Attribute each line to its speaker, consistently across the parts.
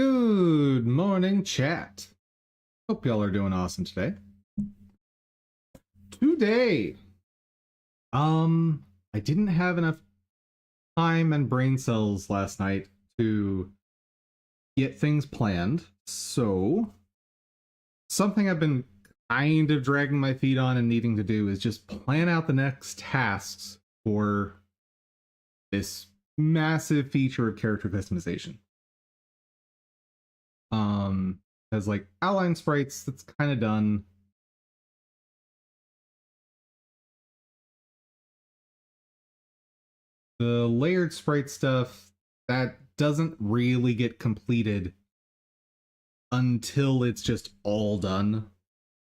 Speaker 1: Good morning, chat. Hope y'all are doing awesome today. I didn't have enough time and brain cells last night to get things planned, so something I've been kind of dragging my feet on and needing to do is just plan out the next tasks for this massive feature of character customization. As like outline sprites, that's kind of done. The layered sprite stuff, that doesn't really get completed until it's just all done.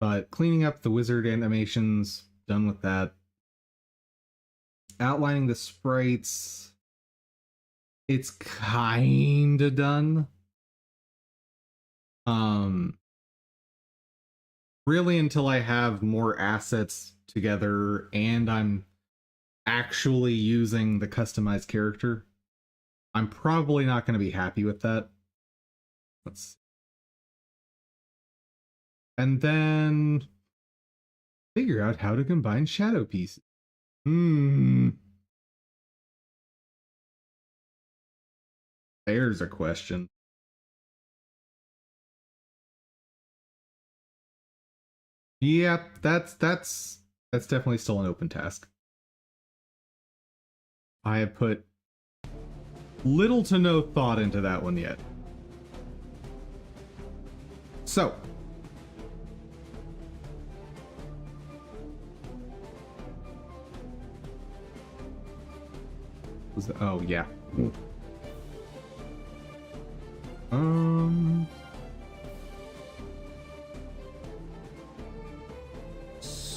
Speaker 1: But cleaning up the wizard animations, done with that. Outlining the sprites, it's kinda done. Really until I have more assets together and I'm actually using the customized character, I'm probably not going to be happy with that. Let's see. And then figure out how to combine shadow pieces. There's a question. Yeah, that's definitely still an open task. I have put little to no thought into that one yet. So, oh yeah.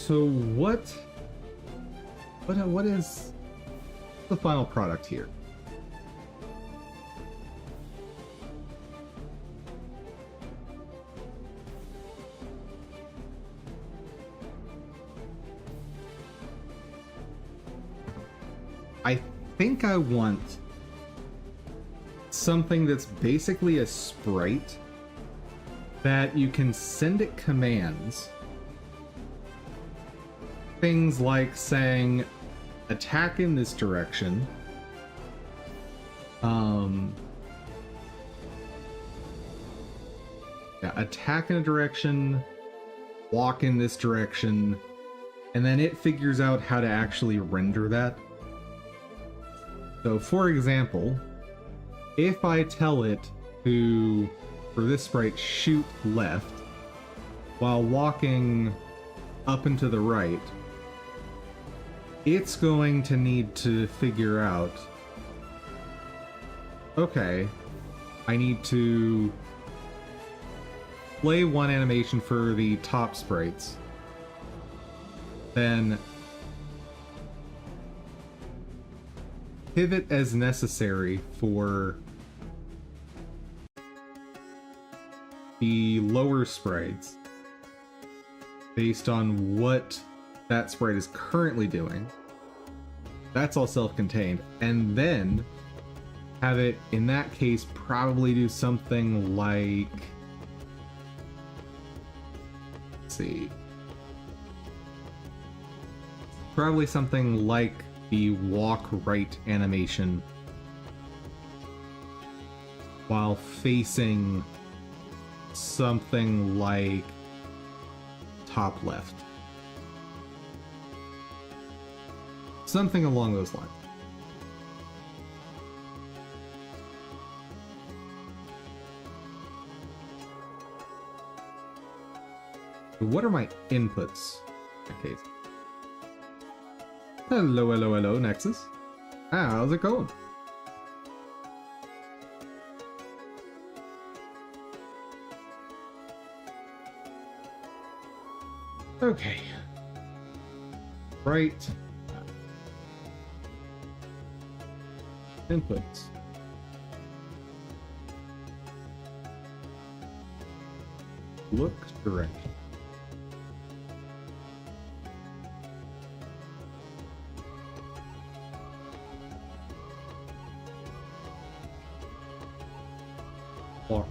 Speaker 1: So what is the final product here? I think I want something that's basically a sprite that you can send it commands. Things like saying, attack in this direction. Yeah, attack in a direction, walk in this direction, and then it figures out how to actually render that. So, for example, if I tell it to, for this sprite, shoot left, while walking up and to the right, it's going to need to figure out, okay, I need to play one animation for the top sprites, then pivot as necessary for the lower sprites based on what that sprite is currently doing. That's all self-contained. And then have it, in that case, probably do something like... Let's see. Probably something like the walk right animation while facing something like top left. Something along those lines. What are my inputs in that case? Hello, hello, hello, Nexus. How's it going? Okay. Right. Inputs. Look direction. Walk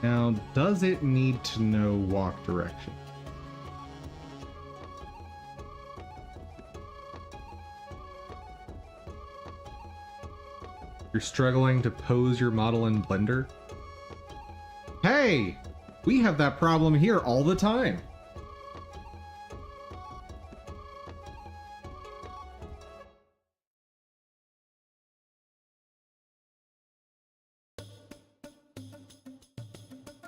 Speaker 1: Now, does it need to know walk direction? You're struggling to pose your model in Blender? Hey! We have that problem here all the time!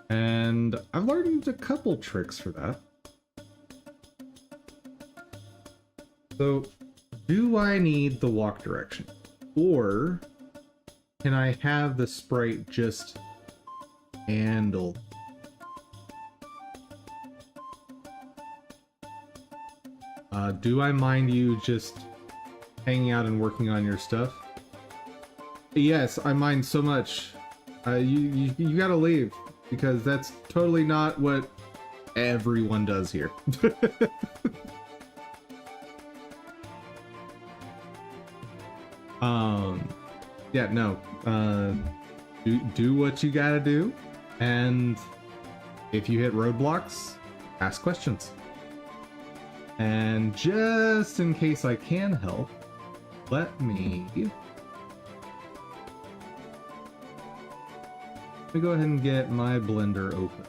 Speaker 1: And I've learned a couple tricks for that. So, do I need the walk direction? Or can I have the sprite just handle? Do I mind you just hanging out and working on your stuff? Yes, I mind so much. You gotta leave, because that's totally not what everyone does here. Yeah, no. Do what you gotta do, and if you hit roadblocks, ask questions. And just in case I can help, let me go ahead and get my Blender open.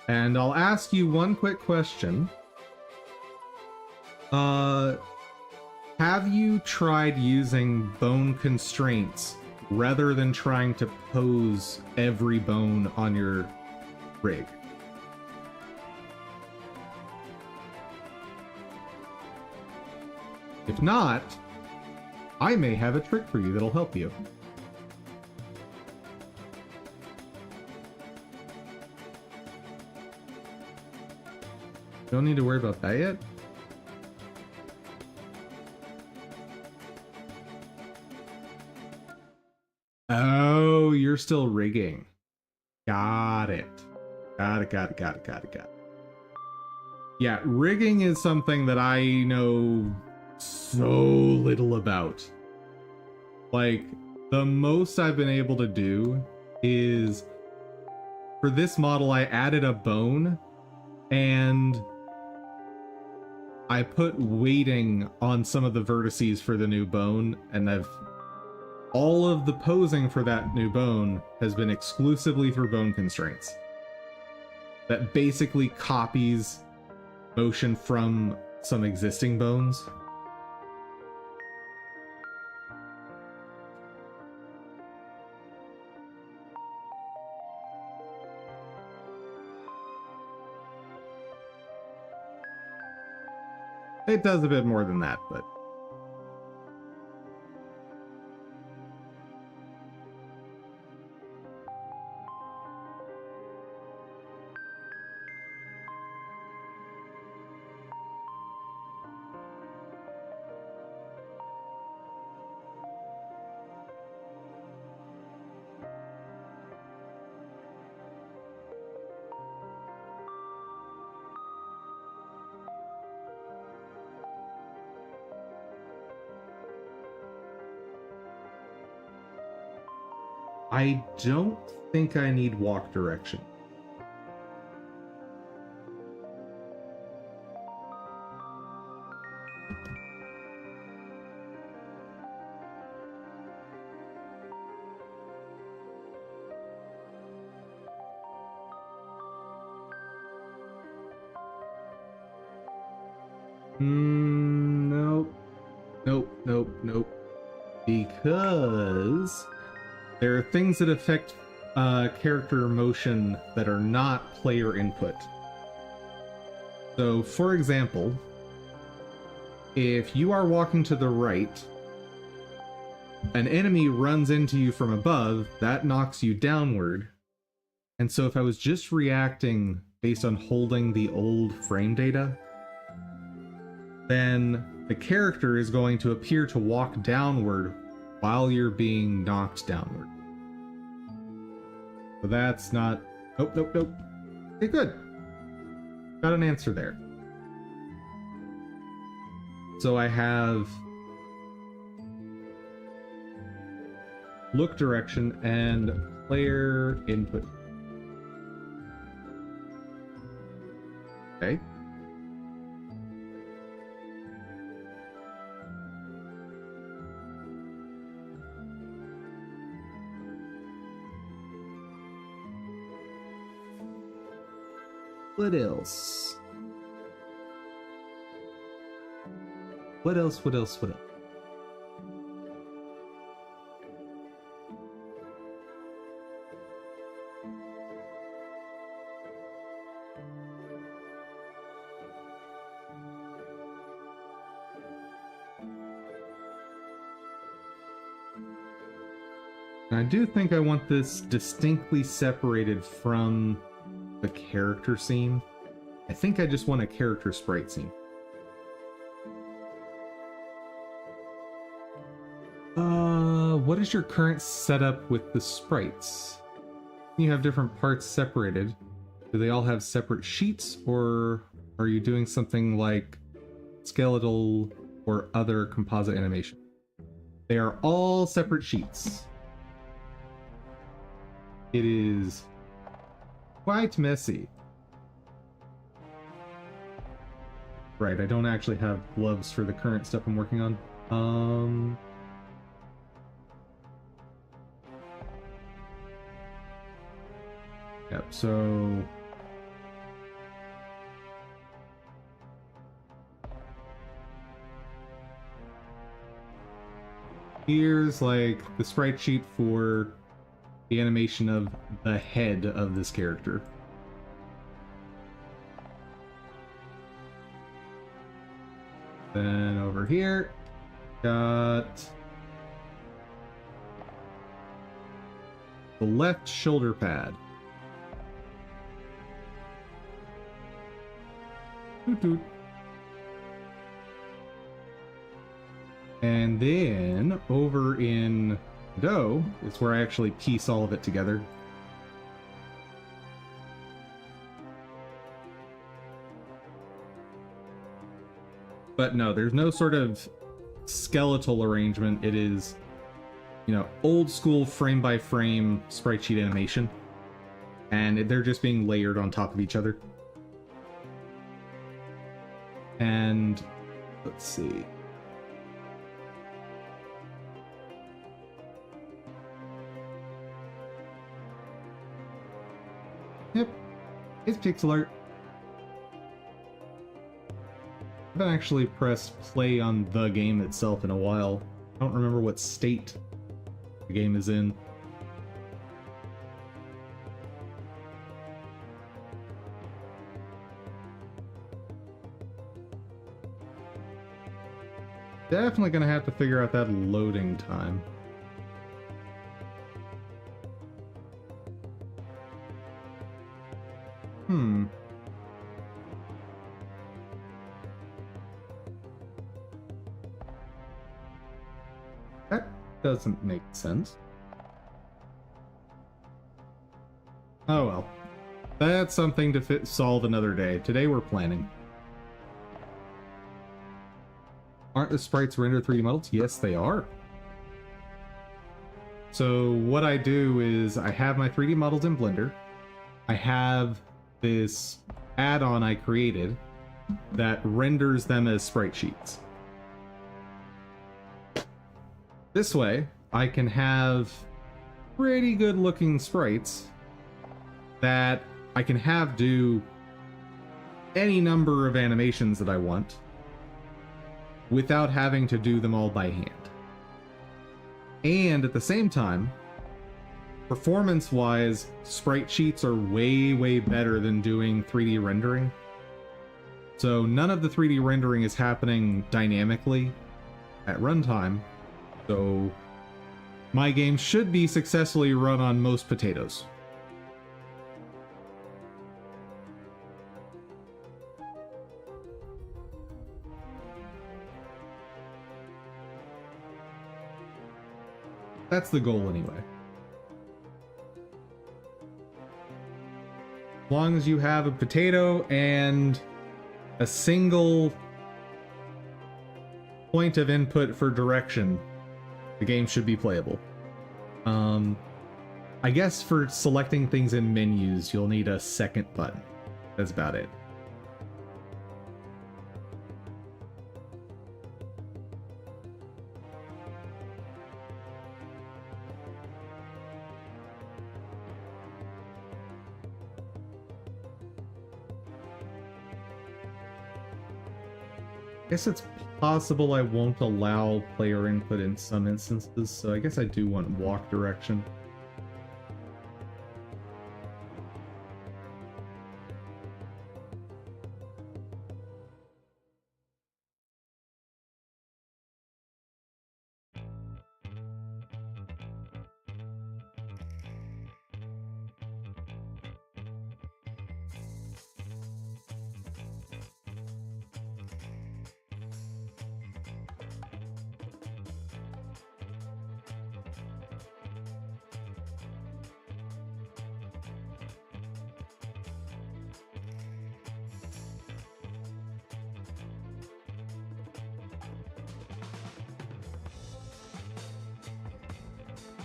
Speaker 1: And I'll ask you one quick question. Have you tried using bone constraints rather than trying to pose every bone on your rig? If not, I may have a trick for you that'll help you. Don't need to worry about that yet? Oh, you're still rigging. Got it. Got it. Yeah, rigging is something that I know so little about. Like, the most I've been able to do is, for this model, I added a bone, and I put weighting on some of the vertices for the new bone, and all of the posing for that new bone has been exclusively through bone constraints. That basically copies motion from some existing bones. It does a bit more than that, but... I don't think I need walk direction. Nope. Because there are things that affect character motion that are not player input. So, for example, if you are walking to the right, an enemy runs into you from above, that knocks you downward. And so if I was just reacting based on holding the old frame data, then the character is going to appear to walk downward while you're being knocked downward. So that's not Nope, nope, nope. Okay, good. Got an answer there. So I have look direction and player input. Okay. What else? What else? What else? What else? I do think I want this distinctly separated from the character scene. I think I just want a character sprite scene. What is your current setup with the sprites? You have different parts separated. Do they all have separate sheets, or are you doing something like skeletal or other composite animation? They are all separate sheets. It is quite messy. Right, I don't actually have gloves for the current stuff I'm working on. Yep, so here's like the sprite sheet for the animation of the head of this character. Then over here, got the left shoulder pad. Toot toot. And then over in Do is where I actually piece all of it together. But no, there's no sort of skeletal arrangement. It is, you know, old school frame by frame sprite sheet animation. And they're just being layered on top of each other. And let's see. Yep, it's pixel art. I haven't actually pressed play on the game itself in a while. I don't remember what state the game is in. Definitely gonna have to figure out that loading time. That doesn't make sense. Oh well. That's something to solve another day. Today we're planning. Aren't the sprites rendered 3D models? Yes, they are. So what I do is I have my 3D models in Blender. I have this add-on I created that renders them as sprite sheets. This way, I can have pretty good looking sprites that I can have do any number of animations that I want without having to do them all by hand. And at the same time, performance-wise, sprite sheets are way, way better than doing 3D rendering. So none of the 3D rendering is happening dynamically at runtime. So my game should be successfully run on most potatoes. That's the goal anyway. long as you have a potato and a single point of input for direction, the game should be playable. I guess for selecting things in menus, you'll need a second button. That's about it. I guess it's possible I won't allow player input in some instances, so I guess I do want walk direction.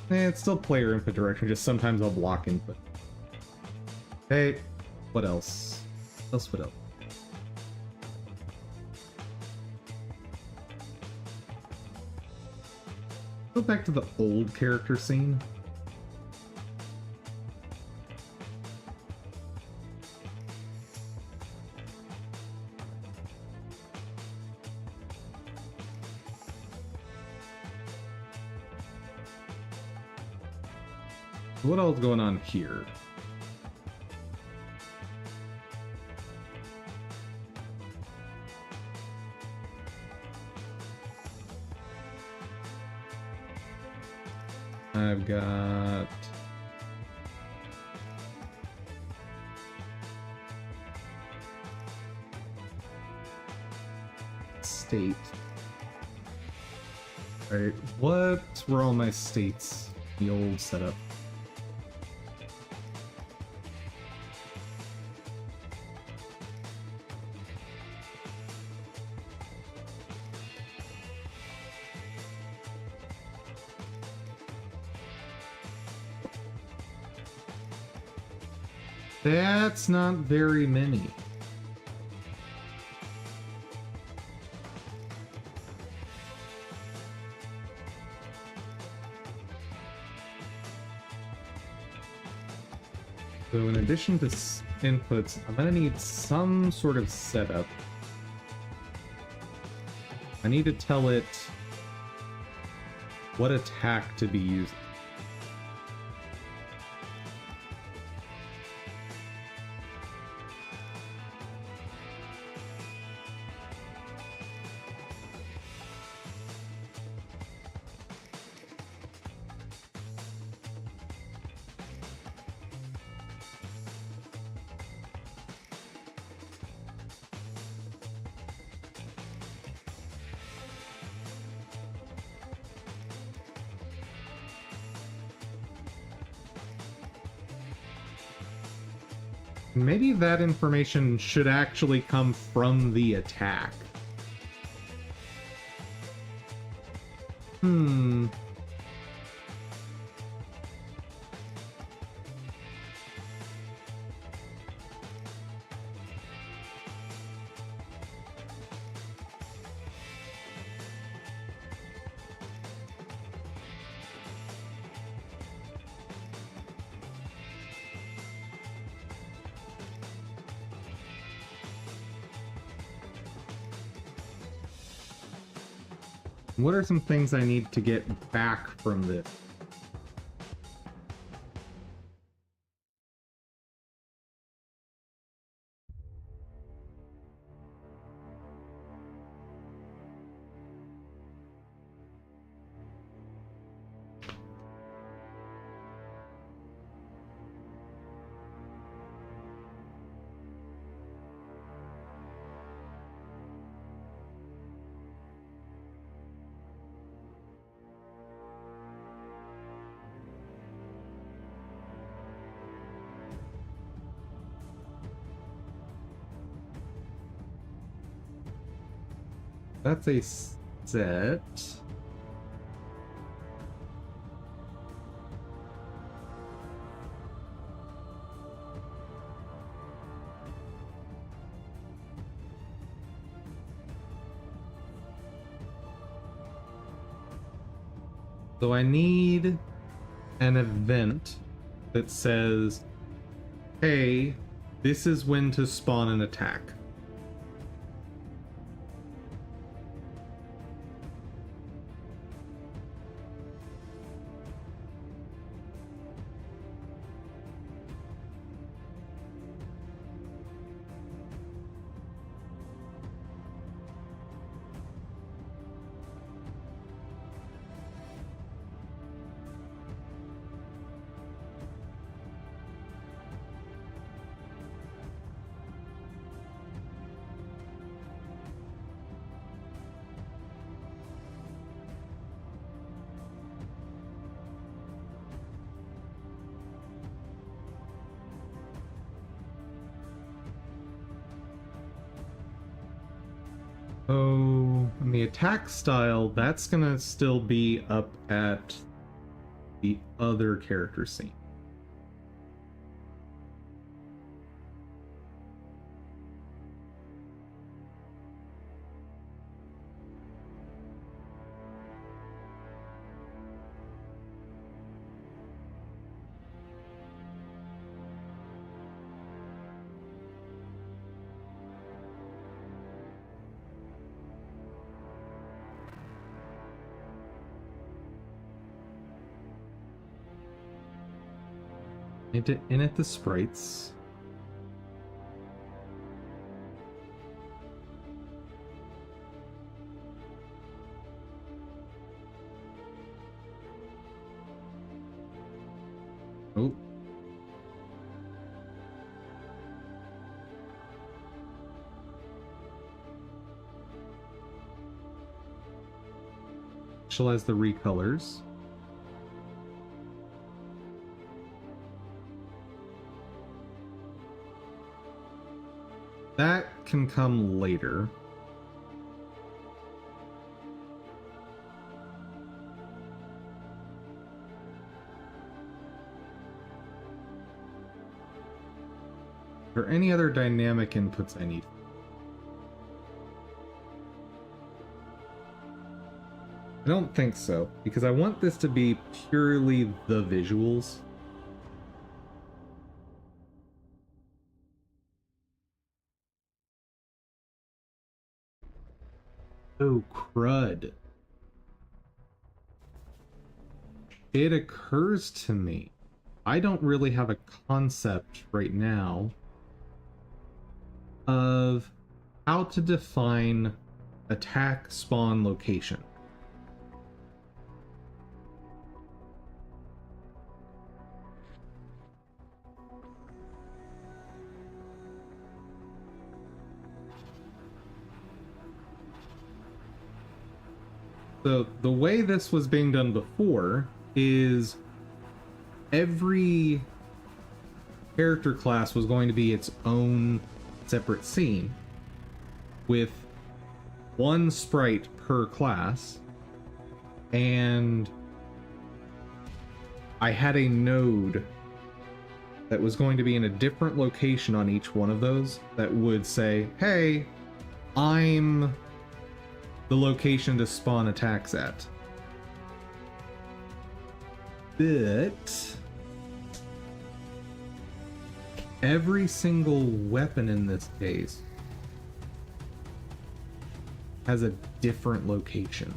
Speaker 1: It's still player input direction, just sometimes I'll block input. Hey, what else? What else? Go back to the old character scene. What else is going on here? I've got state. Alright, what were all my states? The old setup. That's not very many. So in addition to inputs, I'm gonna need some sort of setup. I need to tell it what attack to be using. Maybe that information should actually come from the attack. What are some things I need to get back from this? That's a set. So I need an event that says, hey, this is when to spawn an attack. Oh, and the attack style, that's gonna still be up at the other character scene. Edit the sprites. Oh. Initialize the recolors. That can come later. Are there any other dynamic inputs I need? I don't think so, because I want this to be purely the visuals. Oh, crud. It occurs to me, I don't really have a concept right now of how to define attack spawn location. So the way this was being done before is every character class was going to be its own separate scene with one sprite per class, and I had a node that was going to be in a different location on each one of those that would say, hey, I'm the location to spawn attacks at. But every single weapon in this case has a different location.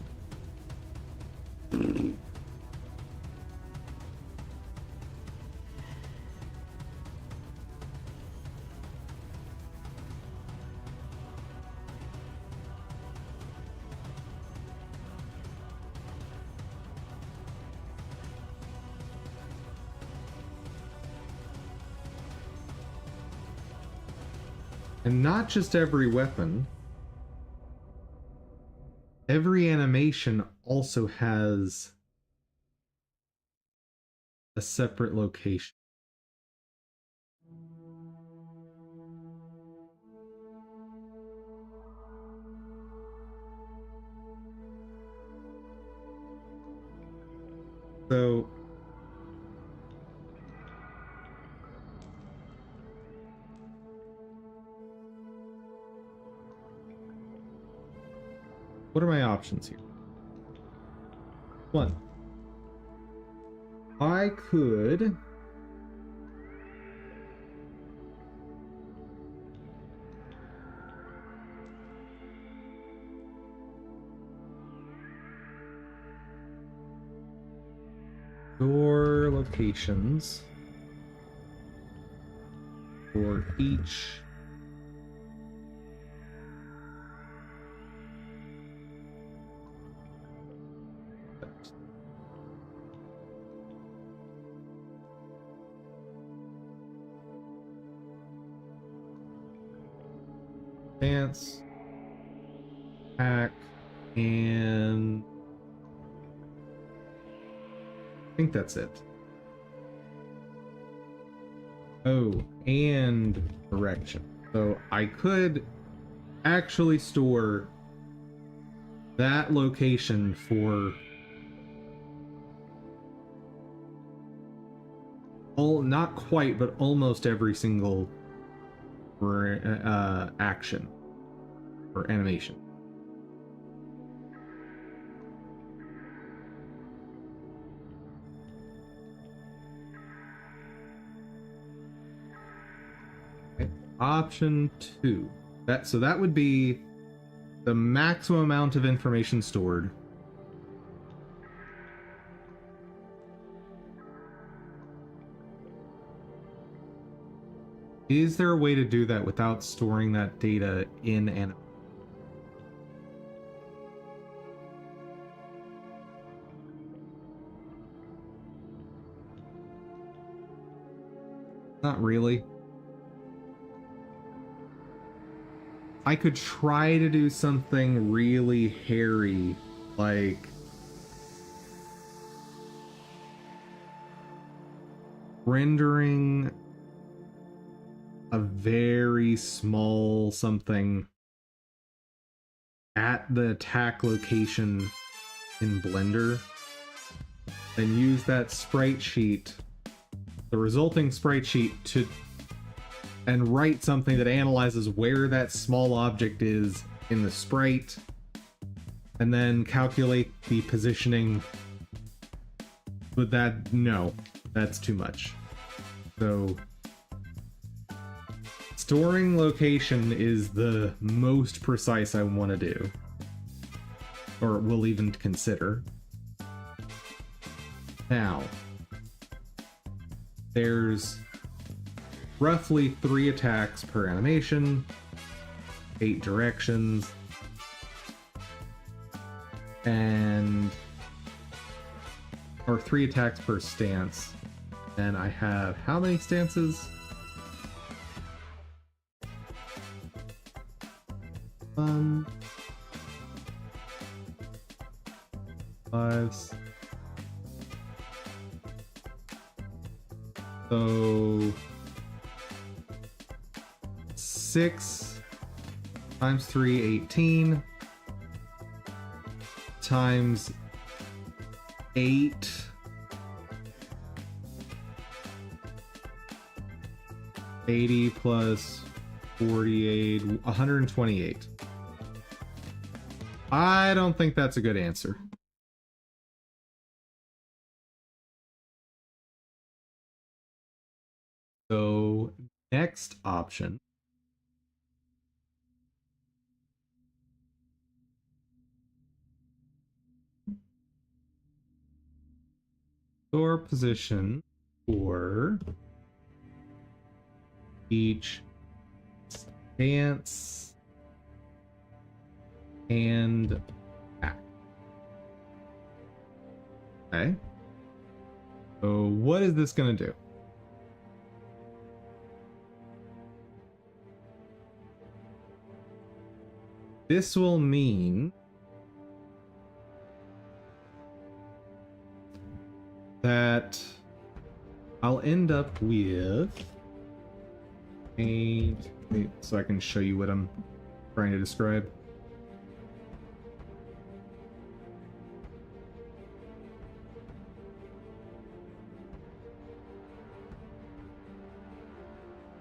Speaker 1: And not just every weapon. Every animation also has a separate location. So what are my options here? One, I could store locations for each dance, hack, and I think that's it. Oh, and direction. So I could actually store that location for not quite, but almost every single action or animation. Okay. Option 2. That would be the maximum amount of information stored. Is there a way to do that without storing that data in an... Not really. I could try to do something really hairy, like rendering a very small something at the attack location in Blender, then use that sprite sheet, the resulting sprite sheet, and write something that analyzes where that small object is in the sprite, and then calculate the positioning. But no, that's too much. So storing location is the most precise I want to do, or will even consider. Now, there's roughly 3 attacks per animation, 8 directions, or 3 attacks per stance. And I have how many stances? 1, 5. So 6 times 3, 18 times 8 80 plus 48, 128. I don't think that's a good answer. So, next option. Store position for each stance and act. Okay. So what is this going to do? This will mean that I'll end up with so I can show you what I'm trying to describe.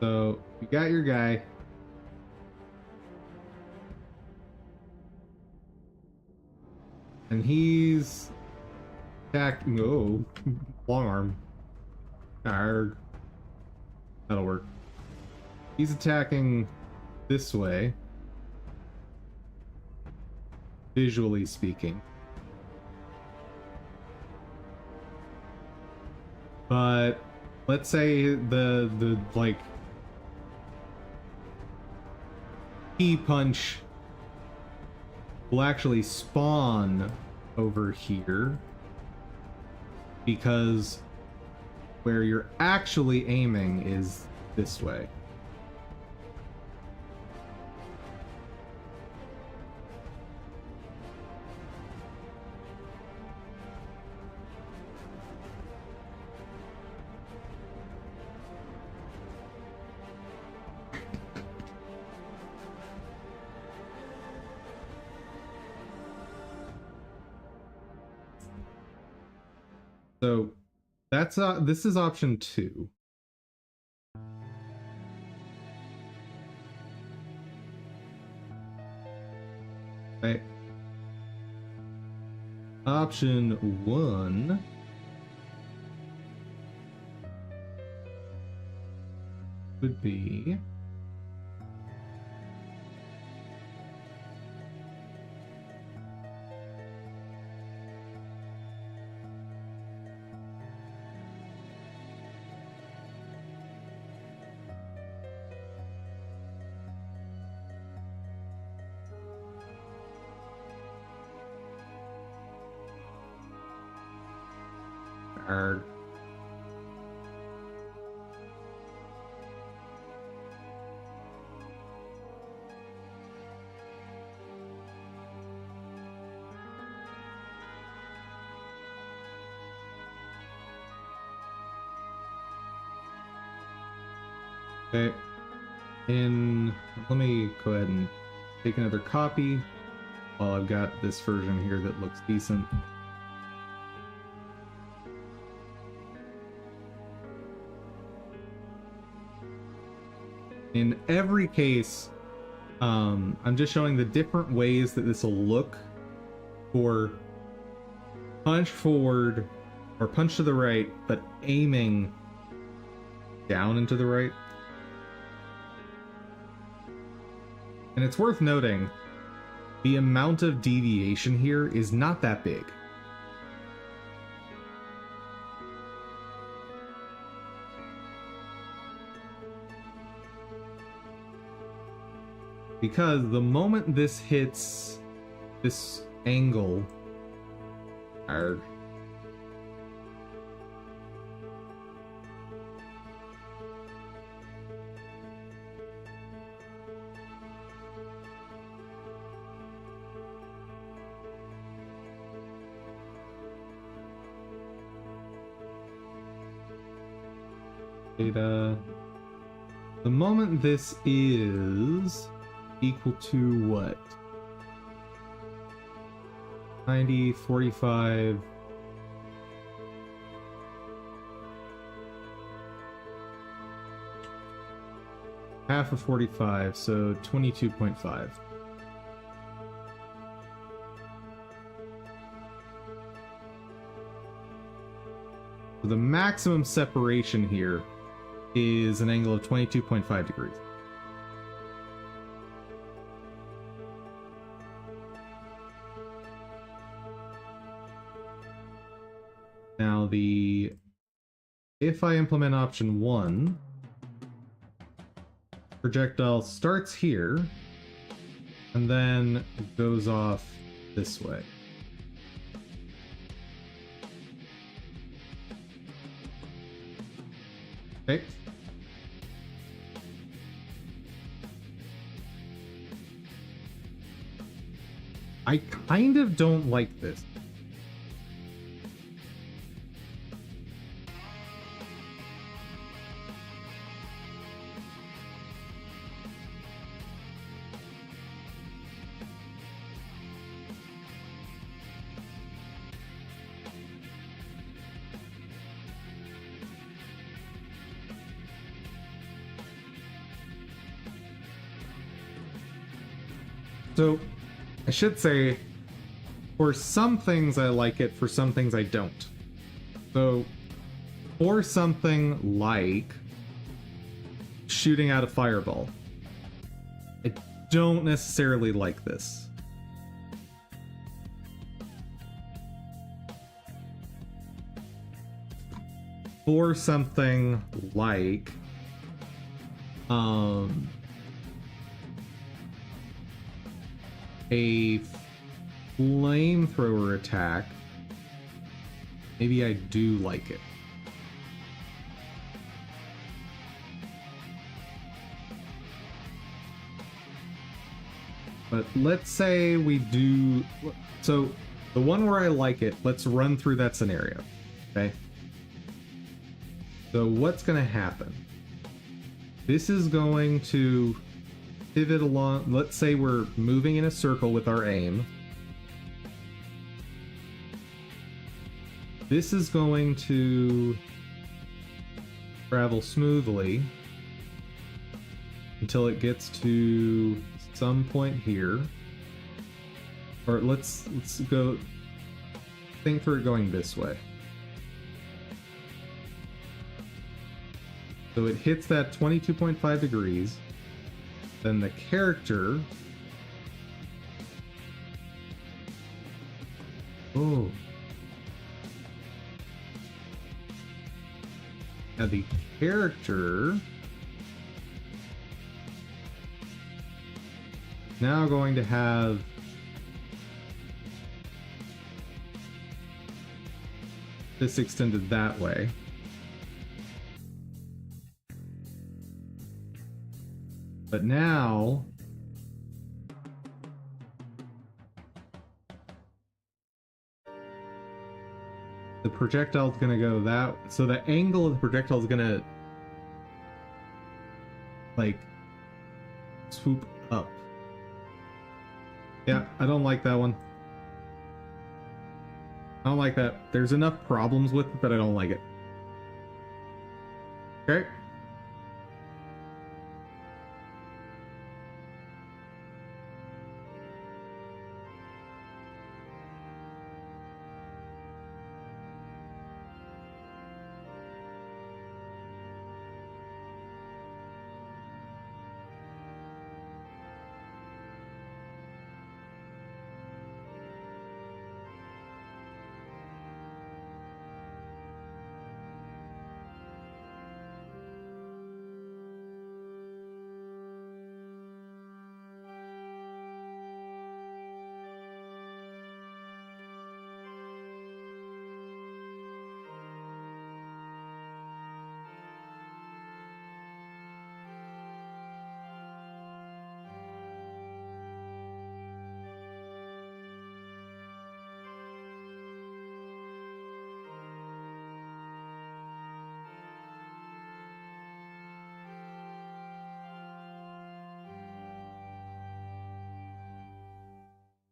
Speaker 1: So you got your guy. And he's attacking. Oh, long arm. Arrgh. That'll work. He's attacking this way, visually speaking. But let's say the like key punch will actually spawn over here, because where you're actually aiming is this way. So that's this is option 2. Okay. Option 1 would be our okay. Let me go ahead and take another copy while I've got this version here that looks decent. In every case, I'm just showing the different ways that this will look for punch forward or punch to the right, but aiming down and to the right. And it's worth noting, the amount of deviation here is not that big. Because the moment this hits this angle, arrgh, data, the moment this is equal to what? 90, 45. Half of 45, so 22.5. So the maximum separation here is an angle of 22.5 degrees. Now if I implement option 1, projectile starts here and then goes off this way. Okay. I kind of don't like this. So, I should say, for some things I like it, for some things I don't. So, for something like shooting out a fireball, I don't necessarily like this. For something like a flamethrower attack, maybe I do like it. But let's say we do... So, the one where I like it, let's run through that scenario, okay? So what's going to happen? This is going to pivot along... Let's say we're moving in a circle with our aim. This is going to travel smoothly until it gets to some point here. Or let's go think through it going this way. So it hits that 22.5 degrees. Then the character... Oh. Now the character... now going to have this extended that way. But now the projectile is going to go that, so the angle of the projectile is going to like swoop up. Yeah, I don't like that one. I don't like that. There's enough problems with it that I don't like it. Okay.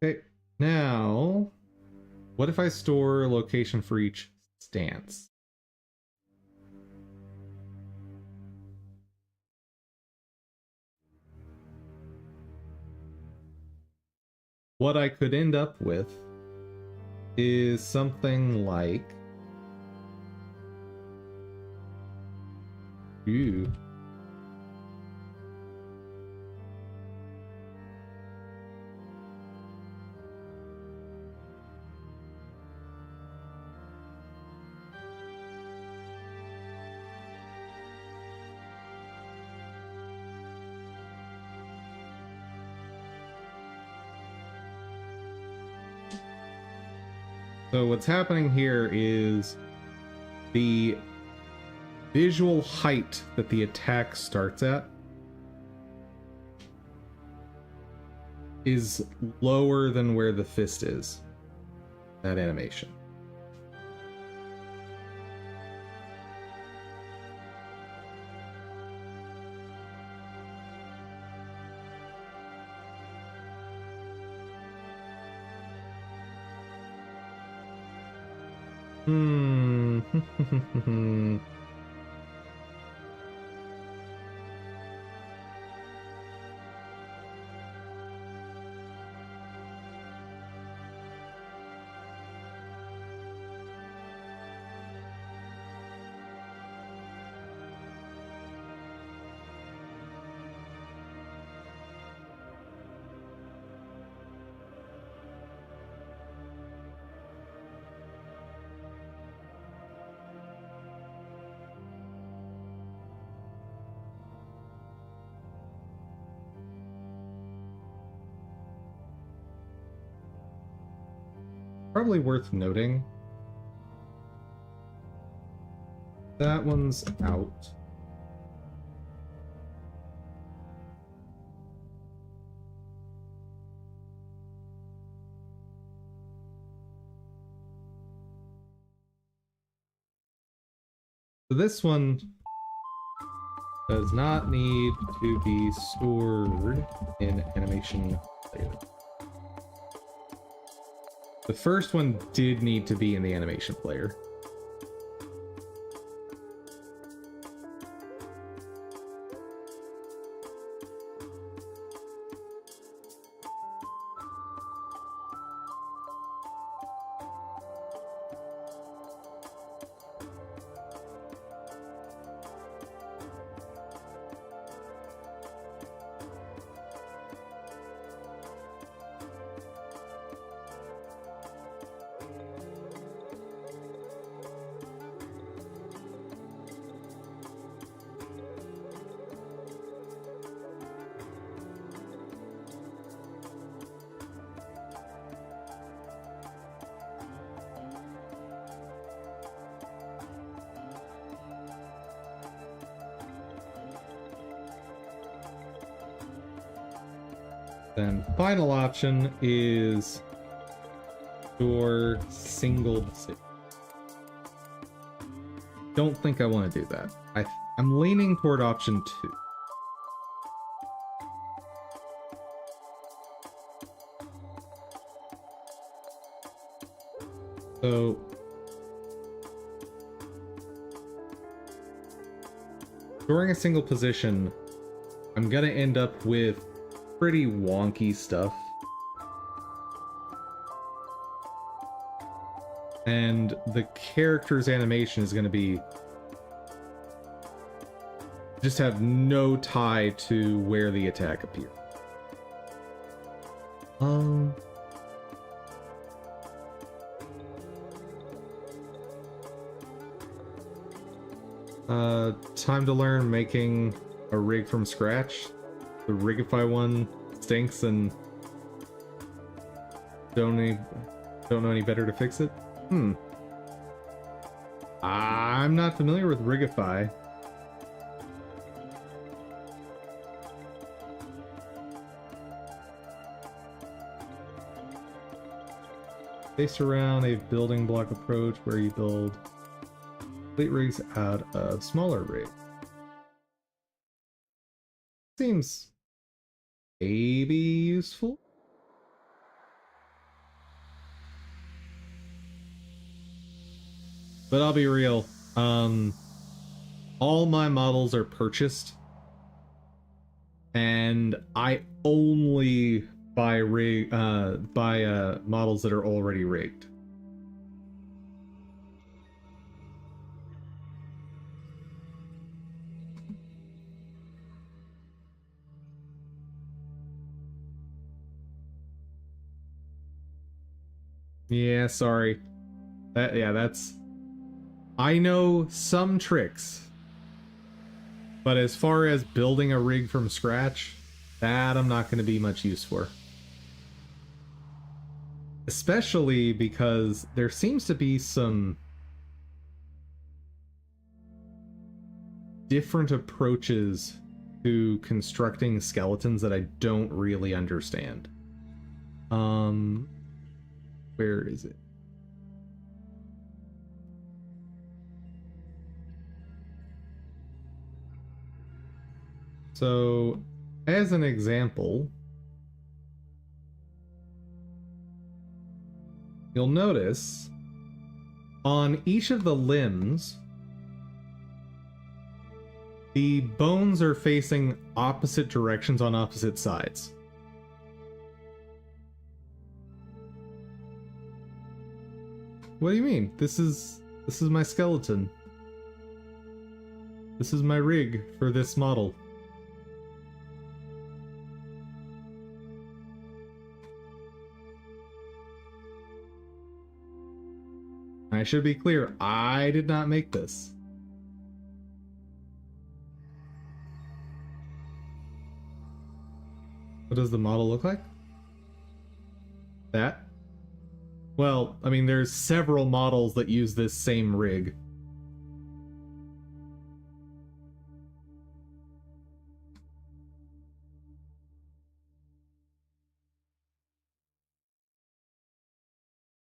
Speaker 1: Okay, now, what if I store a location for each stance? What I could end up with is something like... Ooh. So what's happening here is the visual height that the attack starts at is lower than where the fist is. That animation. Probably worth noting. That one's out. So this one does not need to be stored in animation player. The first one did need to be in the animation player. Then final option is your single city. Don't think I want to do that. I'm leaning toward option 2. So during a single position, I'm gonna end up with pretty wonky stuff. And the character's animation is gonna be just have no tie to where the attack appears. Time to learn making a rig from scratch. The Rigify one stinks and don't know any better to fix it. I'm not familiar with Rigify. Based around a building block approach where you build complete rigs out of smaller rigs. Seems maybe useful. But I'll be real, all my models are purchased, and I only buy models that are already rigged. Yeah, sorry. That's... I know some tricks. But as far as building a rig from scratch, that I'm not going to be much use for. Especially because there seems to be some different approaches to constructing skeletons that I don't really understand. Where is it? So, as an example, you'll notice on each of the limbs, the bones are facing opposite directions on opposite sides. What do you mean? This is my skeleton. This is my rig for this model. I should be clear, I did not make this. What does the model look like? That? Well, I mean, there's several models that use this same rig.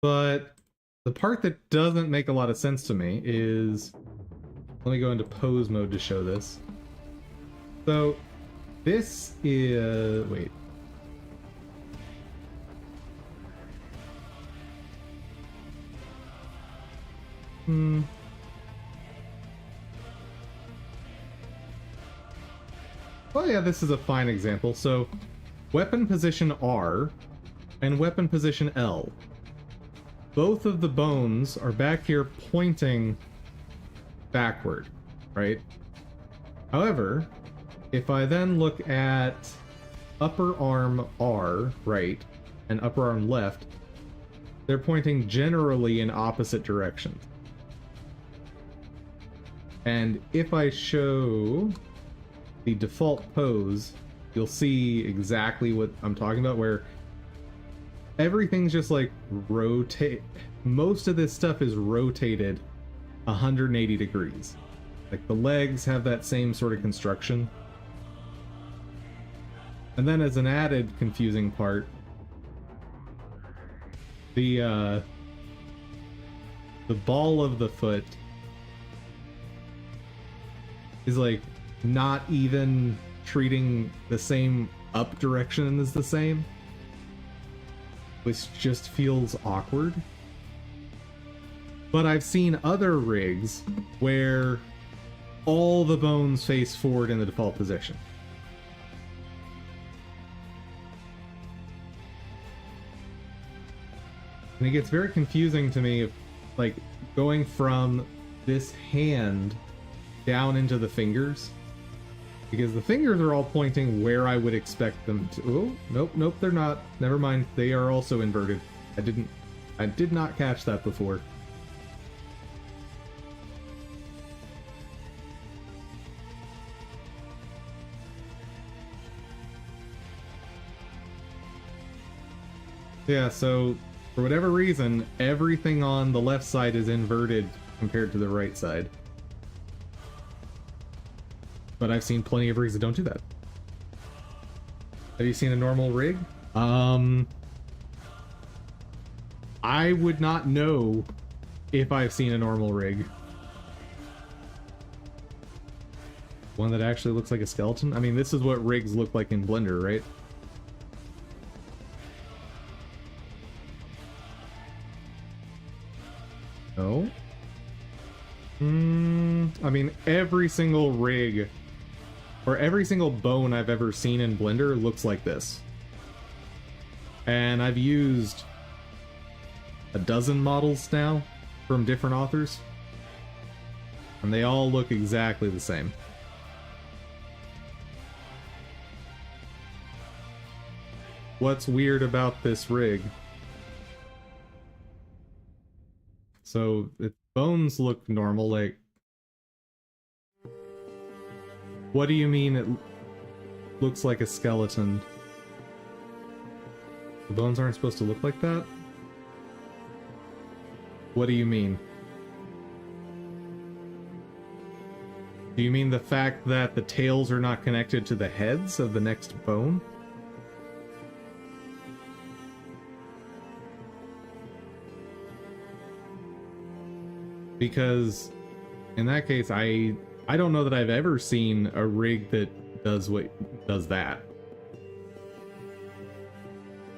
Speaker 1: But the part that doesn't make a lot of sense to me is... Let me go into pose mode to show this. So, this is... Wait. Oh yeah, this is a fine example. So, weapon position R and weapon position L. Both of the bones are back here pointing backward, right? However, if I then look at upper arm R, right, and upper arm left, they're pointing generally in opposite directions. And if I show the default pose, you'll see exactly what I'm talking about, where everything's just like rotate. Most of this stuff is rotated 180 degrees. Like the legs have that same sort of construction. And then as an added confusing part, the ball of the foot is like not even treating the same up direction as the same, which just feels awkward. But I've seen other rigs where all the bones face forward in the default position. And it gets very confusing to me, like, going from this hand down into the fingers, because the fingers are all pointing where I would expect them to. Oh, nope, they're not. Never mind. They are also inverted. I did not catch that before. Yeah, so for whatever reason, everything on the left side is inverted compared to the right side. But I've seen plenty of rigs that don't do that. Have you seen a normal rig? I would not know if I've seen a normal rig. One that actually looks like a skeleton? I mean, this is what rigs look like in Blender, right? No? I mean, every single rig, or every single bone I've ever seen in Blender looks like this. And I've used a dozen models now from different authors, and they all look exactly the same. What's weird about this rig? So, its bones look normal, like... What do you mean it looks like a skeleton? The bones aren't supposed to look like that? What do you mean? Do you mean the fact that the tails are not connected to the heads of the next bone? Because in that case, I don't know that I've ever seen a rig that does that.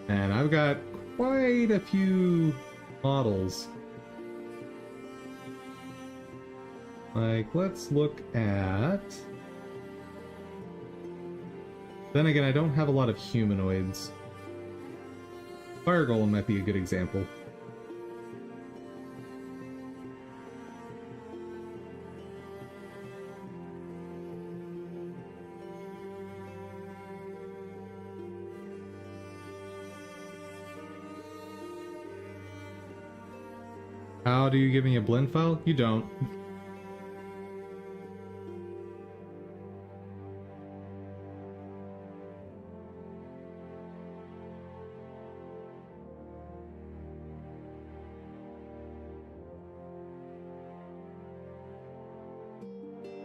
Speaker 1: And I've got quite a few models. Like, let's look at... Then again, I don't have a lot of humanoids. Fire Golem might be a good example. How do you give me a blend file? You don't.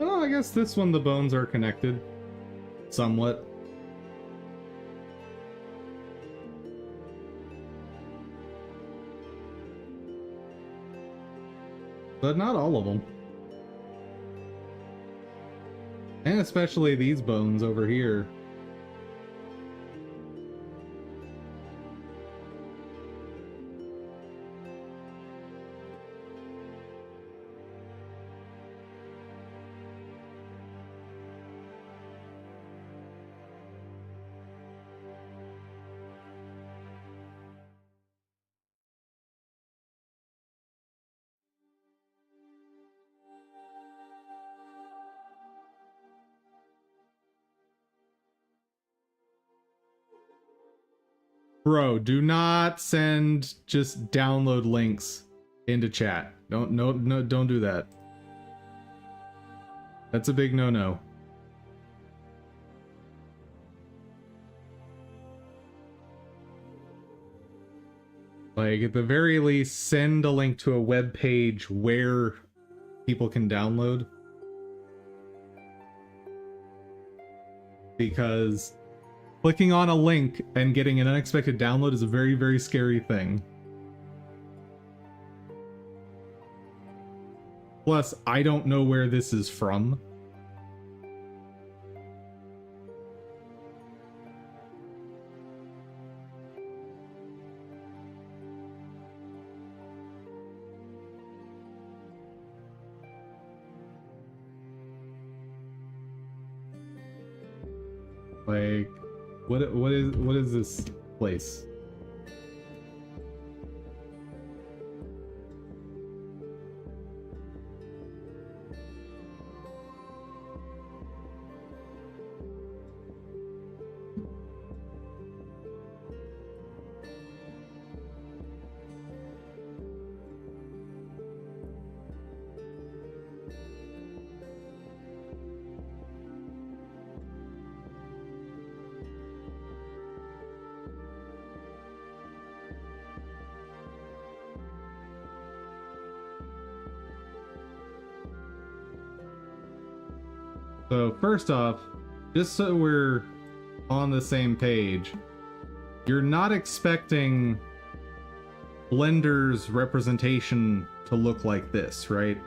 Speaker 1: Oh, I guess this one the bones are connected. Somewhat. But not all of them. And especially these bones over here. Bro, do not send just download links into chat. Don't don't do that. That's a big no-no. Like, at the very least, send a link to a web page where people can download. Because clicking on a link and getting an unexpected download is a very, very scary thing. Plus, I don't know where this is from. Like, what is this place? So first off, just so we're on the same page, you're not expecting Blender's representation to look like this, right?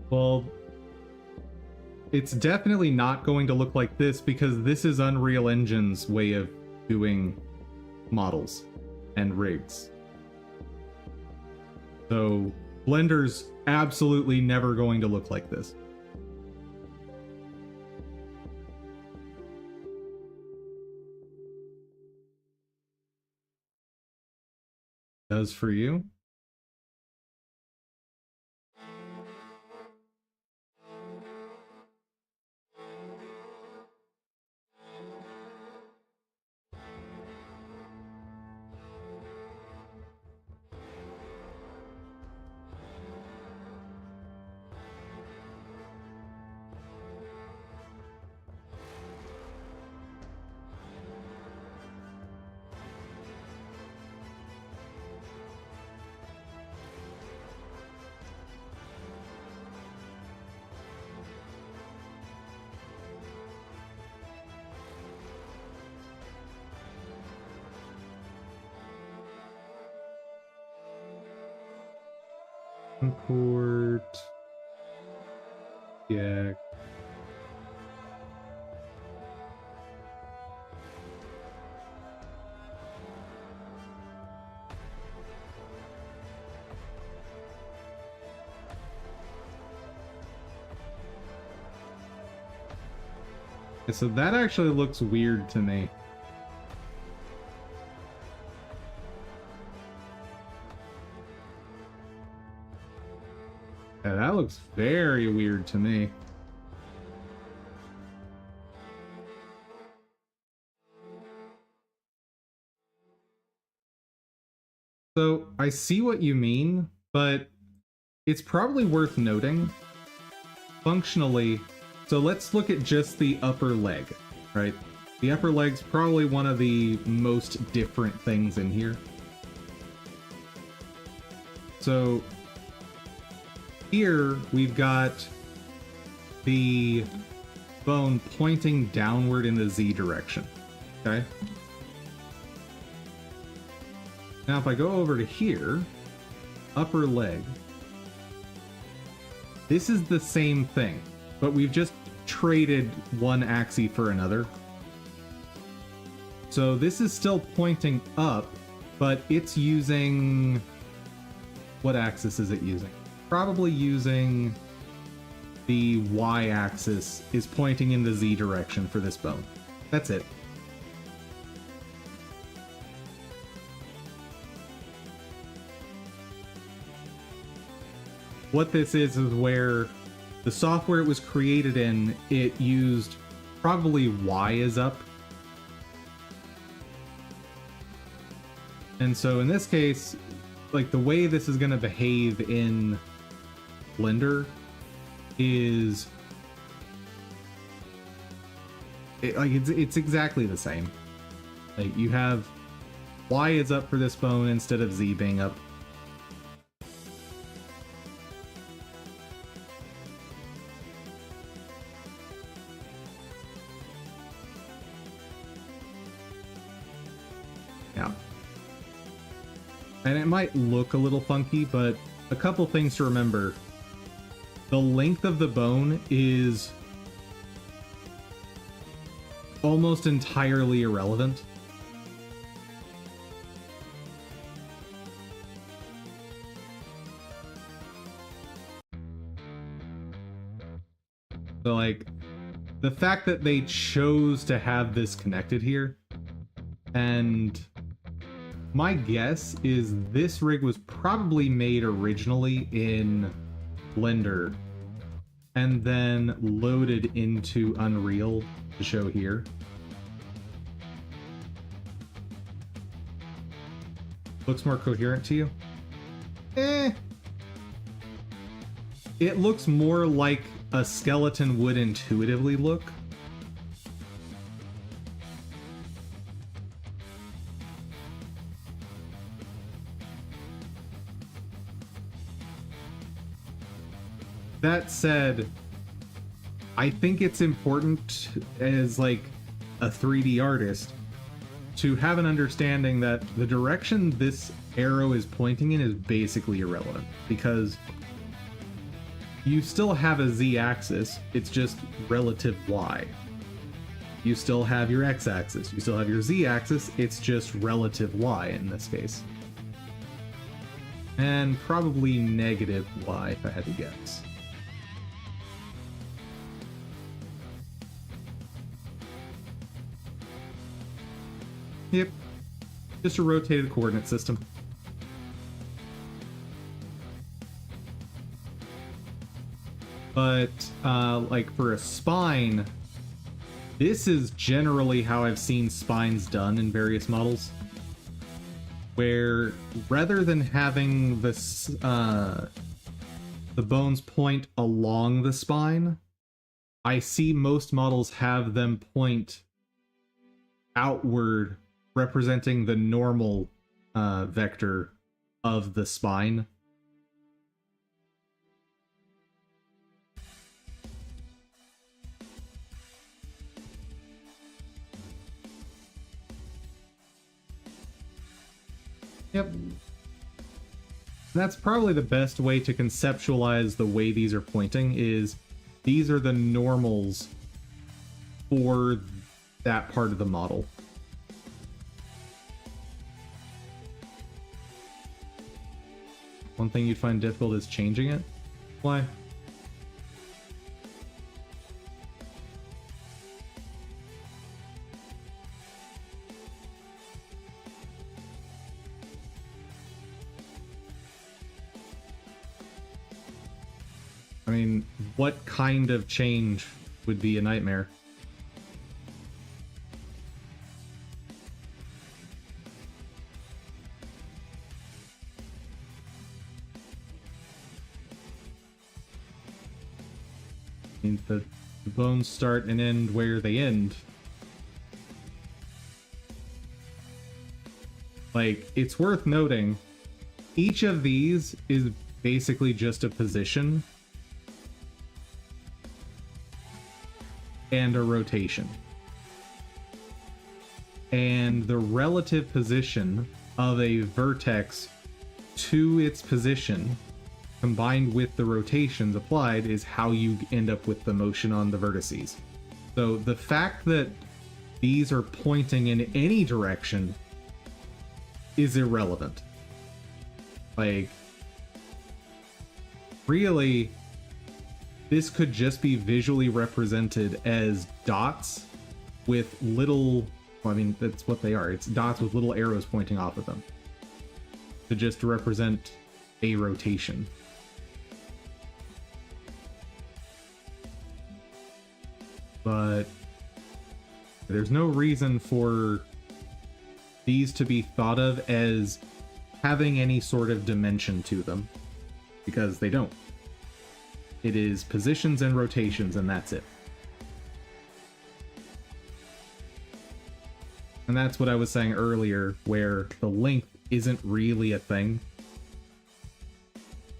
Speaker 1: Well, it's definitely not going to look like this because this is Unreal Engine's way of doing models and rigs. So Blender's absolutely never going to look like this. Does for you? Import. Yeah. So that actually looks weird to me. Yeah, that looks very weird to me. So I see what you mean, but it's probably worth noting. Functionally, So let's look at just the upper leg, right? The upper leg's probably one of the most different things in here. So here we've got the bone pointing downward in the Z direction, okay? Now if I go over to here, upper leg, this is the same thing, but we've just traded one axis for another. So this is still pointing up, but it's using... What axis is it using? Probably using the y-axis is pointing in the Z direction for this bone. That's it. What this is where the software it was created in, it used probably Y is up. And so in this case, like the way this is going to behave in Blender is it's exactly the same. Like you have Y is up for this bone instead of Z being up. Yeah. And it might look a little funky, but a couple things to remember. The length of the bone is almost entirely irrelevant. So, like, the fact that they chose to have this connected here, and my guess is this rig was probably made originally in Blender and then loaded into Unreal to show here. Looks more coherent to you? It looks more like a skeleton would intuitively look. That said, I think it's important as like a 3D artist to have an understanding that the direction this arrow is pointing in is basically irrelevant, because you still have a Z-axis, it's just relative Y. You still have your X-axis, you still have your Z-axis, it's just relative Y in this case. And probably negative Y if I had to guess. Yep, just a rotated coordinate system. But, like for a spine, this is generally how I've seen spines done in various models. Where rather than having this, the bones point along the spine, I see most models have them point outward, representing the normal vector of the spine. Yep. That's probably the best way to conceptualize the way these are pointing, is these are the normals for that part of the model. One thing you'd find difficult is changing it? Why? I mean, what kind of change would be a nightmare? I mean, The bones start and end where they end. Like, it's worth noting, each of these is basically just a position and a rotation. And the relative position of a vertex to its position, combined with the rotations applied, is how you end up with the motion on the vertices. So the fact that these are pointing in any direction is irrelevant. Like, really, this could just be visually represented as dots with little, well, I mean, that's what they are. It's dots with little arrows pointing off of them to just represent a rotation. But there's no reason for these to be thought of as having any sort of dimension to them, because they don't. It is positions and rotations, and that's it. And that's what I was saying earlier, where the length isn't really a thing.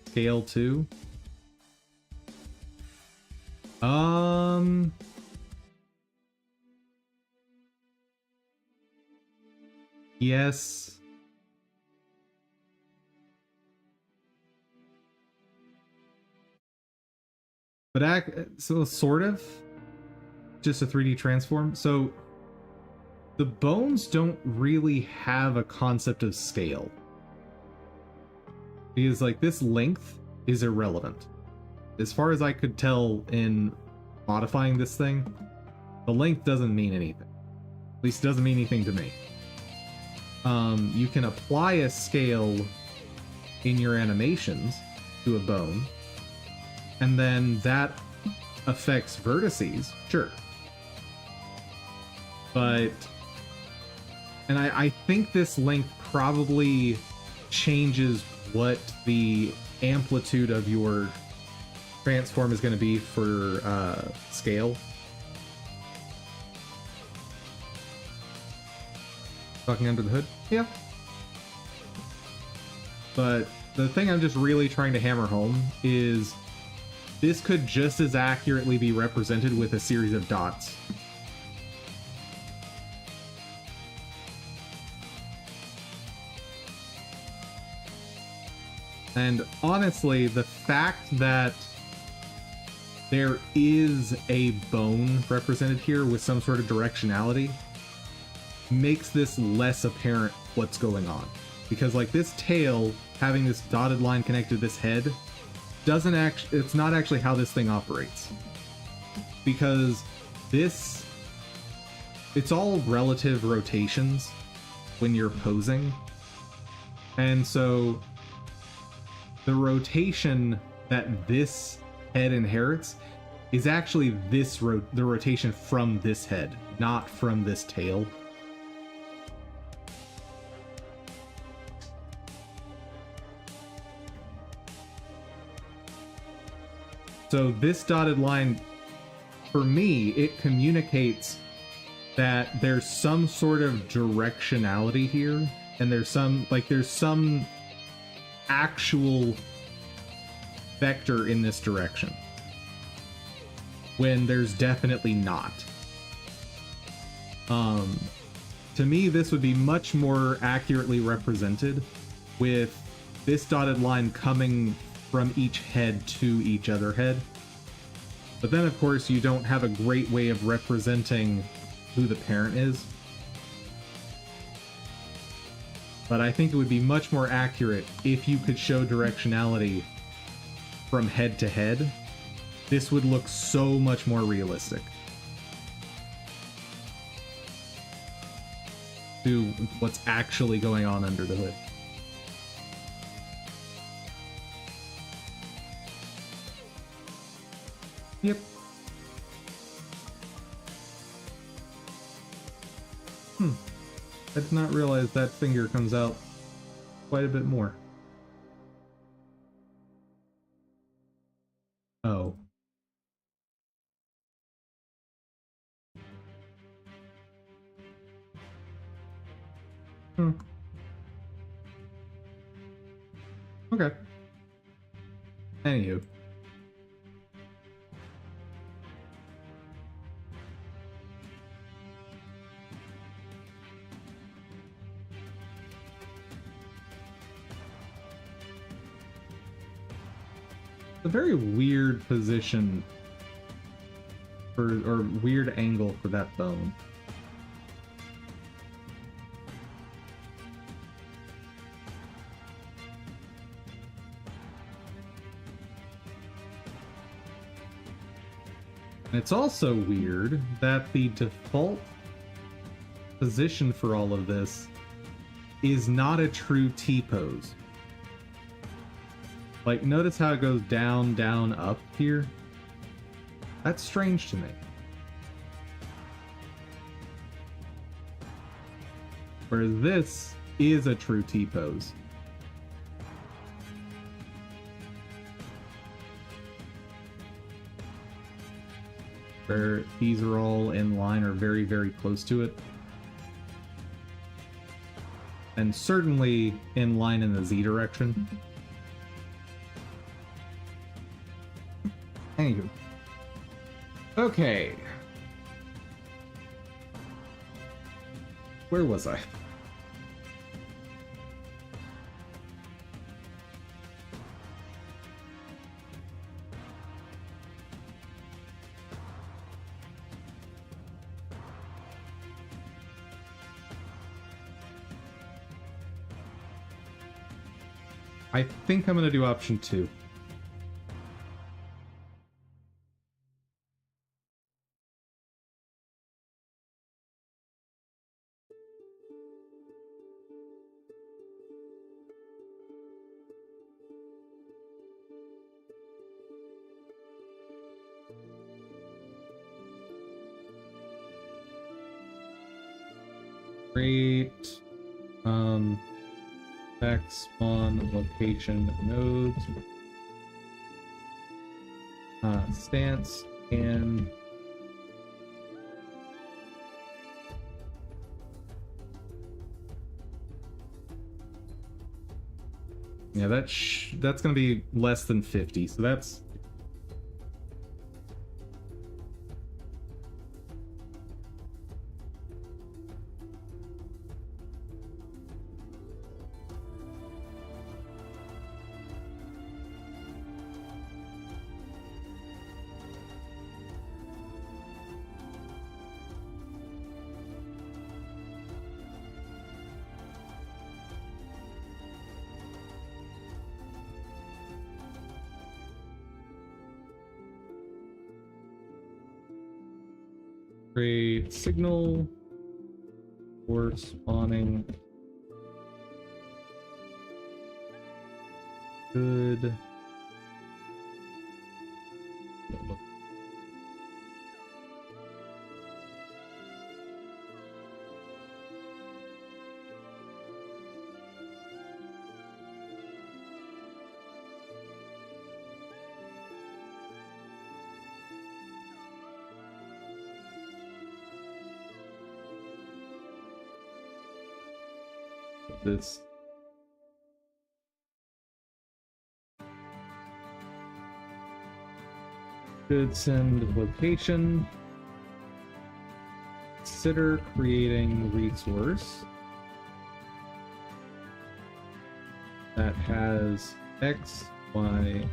Speaker 1: Scale 2. Yes. But so sort of just a 3D transform. So the bones don't really have a concept of scale, because like this length is irrelevant. As far as I could tell in modifying this thing, the length doesn't mean anything. At least it doesn't mean anything to me. You can apply a scale in your animations to a bone, and then that affects vertices, sure. But, and I think this length probably changes what the amplitude of your transform is going to be for scale. Talking under the hood? Yeah. But the thing I'm just really trying to hammer home is this could just as accurately be represented with a series of dots. And honestly, the fact that there is a bone represented here with some sort of directionality makes this less apparent what's going on. Because like this tail having this dotted line connected to this head doesn't actually, it's not actually how this thing operates. Because this, it's all relative rotations when you're posing. And so the rotation that this head inherits is actually this the rotation from this head, not from this tail. So this dotted line, for me, it communicates that there's some sort of directionality here, and there's some actual vector in this direction, when there's definitely not. To me, this would be much more accurately represented with this dotted line coming from each head to each other head. But then, of course, you don't have a great way of representing who the parent is. But I think it would be much more accurate if you could show directionality from head to head. This would look so much more realistic to what's actually going on under the hood. Yep. I did not realize that finger comes out quite a bit more. Oh. Hmm. Okay. Anywho. A very weird position for, or weird angle for that bone. And it's also weird that the default position for all of this is not a true T-pose. Like, notice how it goes down, down, up here? That's strange to me. Whereas this is a true T-pose. Where these are all in line or very, very close to it. And certainly in line in the Z direction. Anywho. Okay. Where was I? I think I'm going to do option 2. Create back spawn location nodes, stance, and yeah, that's gonna be less than 50, so that's create signal for spawning. Good. This should send location. Consider creating resource that has X, Y, and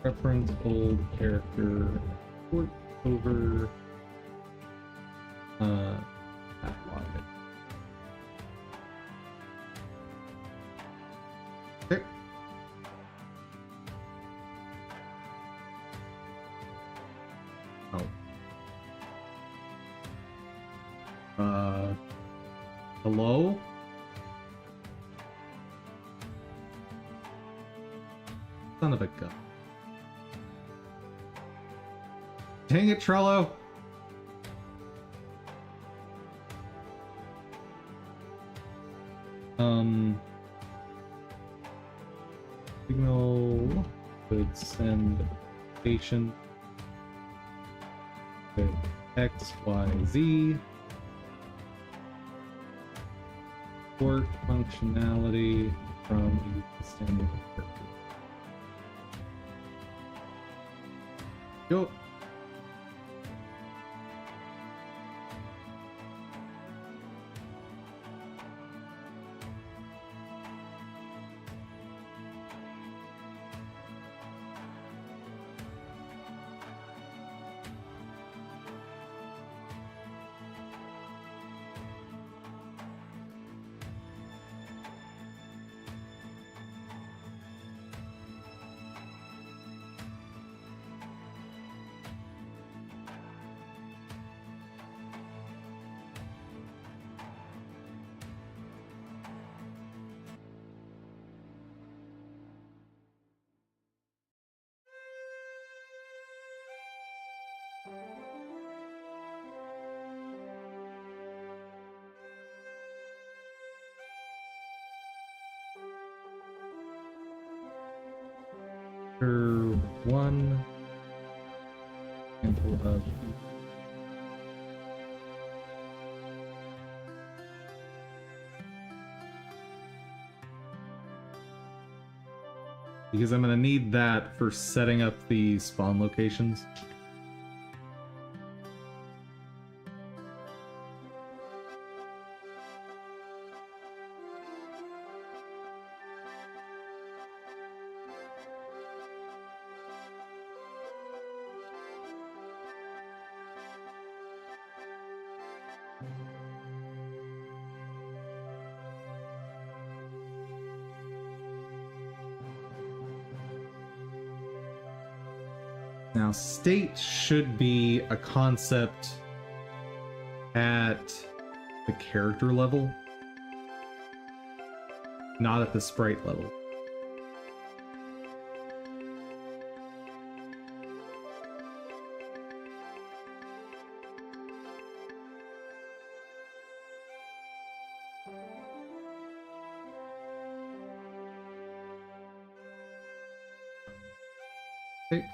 Speaker 1: reference old character port over backlog it. Okay. Oh. Hello? Son of a gun. Dang it, Trello! Signal could send patient with X, Y, Z. Port functionality from standard. Yo. One sample of because I'm going to need that for setting up the spawn locations. Now, state should be a concept at the character level, not at the sprite level. Okay.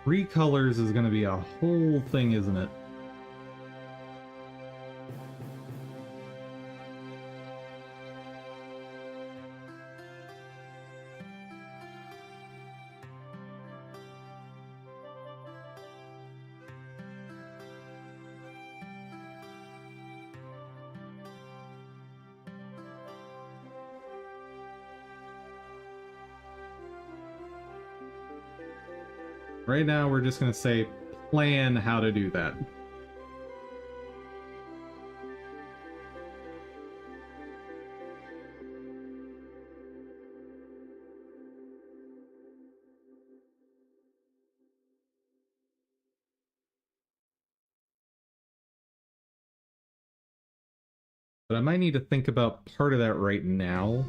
Speaker 1: Three colors is going to be a whole thing, isn't it? Right now, we're just going to say plan how to do that. But I might need to think about part of that right now.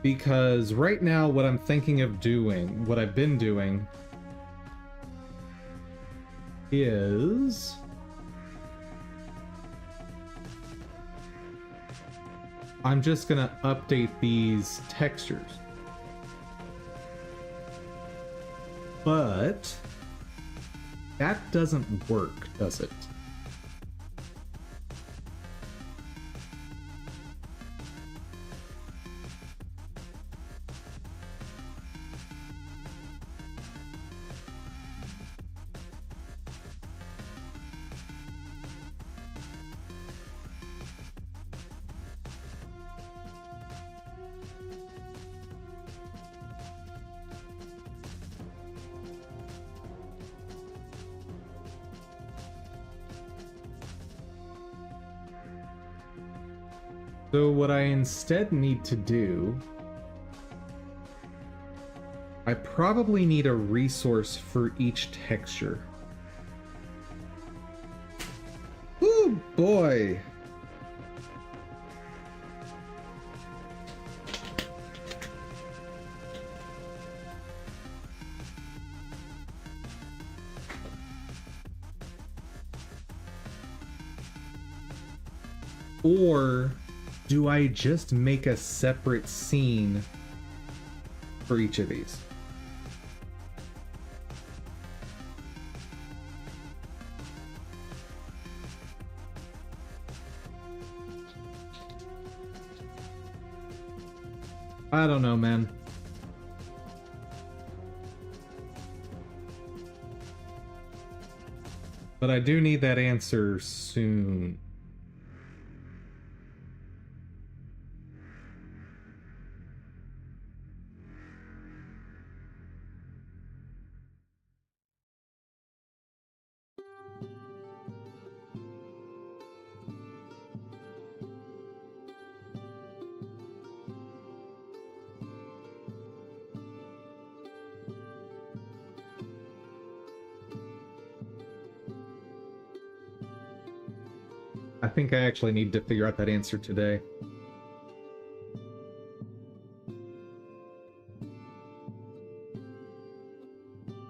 Speaker 1: Because right now, what I'm thinking of doing, what I've been doing, is I'm just gonna update these textures. But that doesn't work, does it? So what I instead need to do, I probably need a resource for each texture. Ooh, boy! Or do I just make a separate scene for each of these? I don't know, man. But I do need that answer soon. I think I actually need to figure out that answer today.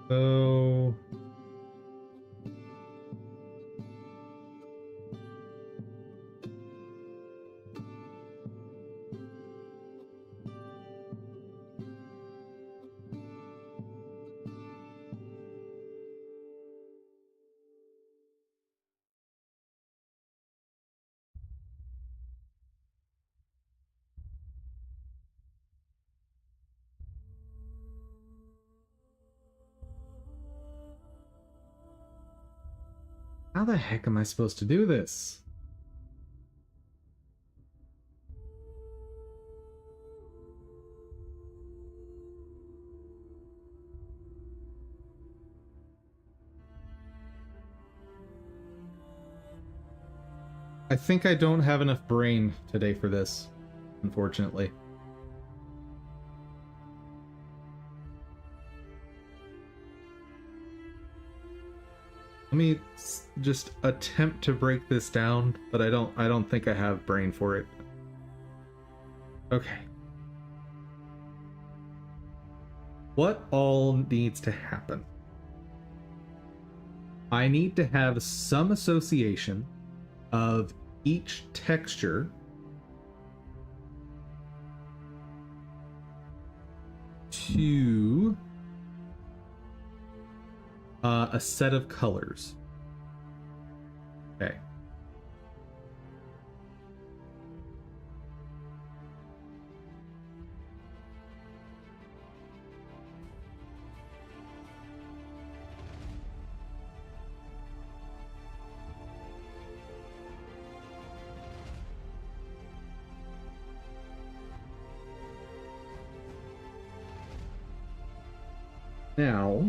Speaker 1: So... how the heck am I supposed to do this? I think I don't have enough brain today for this, unfortunately. Let me just attempt to break this down, but I don't think I have brain for it. Okay. What all needs to happen? I need to have some association of each texture to a set of colors. Okay. Now,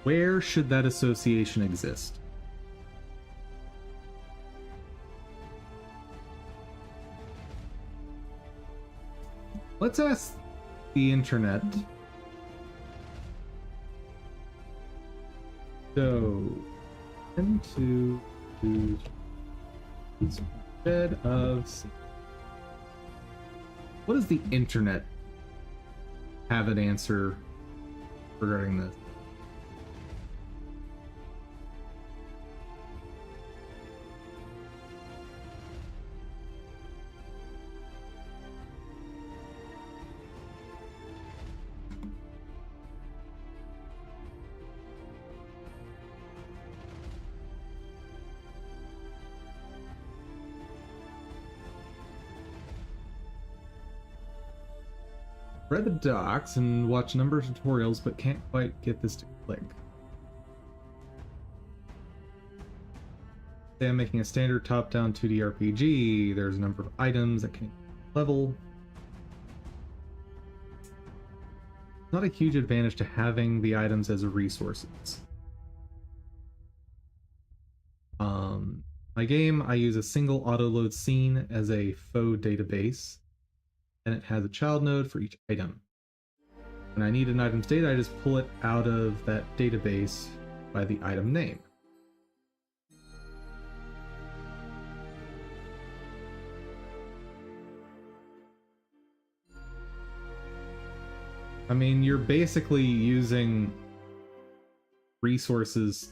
Speaker 1: where should that association exist? Let's ask the internet. So, into instead of, what does the internet have an answer regarding this? Read the docs and watch a number of tutorials, but can't quite get this to click. Say I'm making a standard top-down 2D RPG. There's a number of items that can level. Not a huge advantage to having the items as resources. My game, I use a single autoload scene as a faux database, and it has a child node for each item. When I need an item's data, I just pull it out of that database by the item name. I mean, you're basically using resources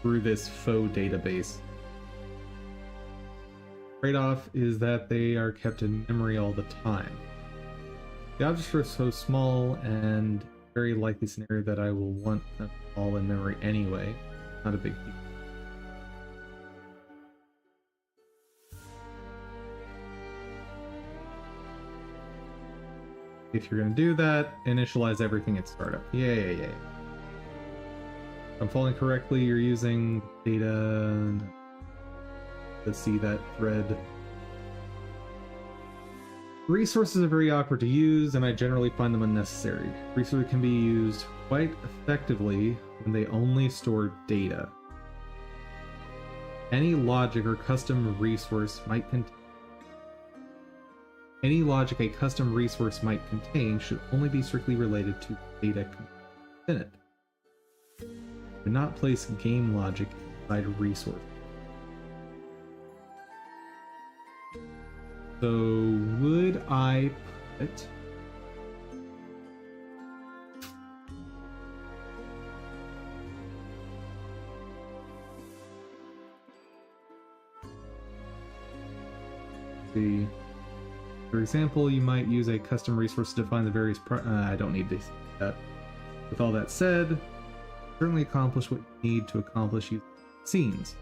Speaker 1: through this faux database. Trade-off is that they are kept in memory all the time. The objects are so small and very likely scenario that I will want them all in memory anyway. Not a big deal. If you're going to do that, initialize everything at startup. Yeah. If I'm following correctly, you're using data to see that thread. Resources are very awkward to use, and I generally find them unnecessary. Resources can be used quite effectively when they only store data. Any logic a custom resource might contain should only be strictly related to data within it. Do not place game logic inside a resource. So would I put for example, you might use a custom resource to define the various I don't need this. With all that said, certainly accomplish what you need to accomplish using scenes.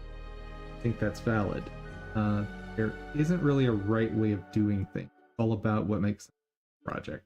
Speaker 1: I think that's valid. There isn't really a right way of doing things. It's all about what makes a project.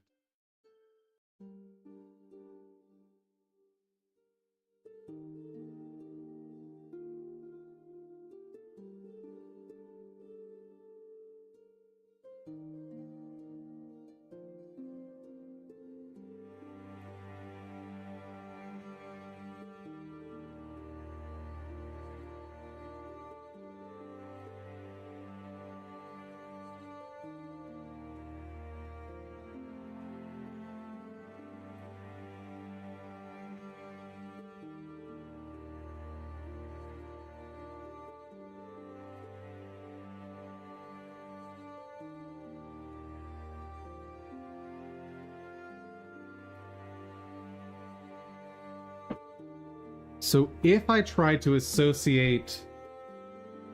Speaker 1: So if I try to associate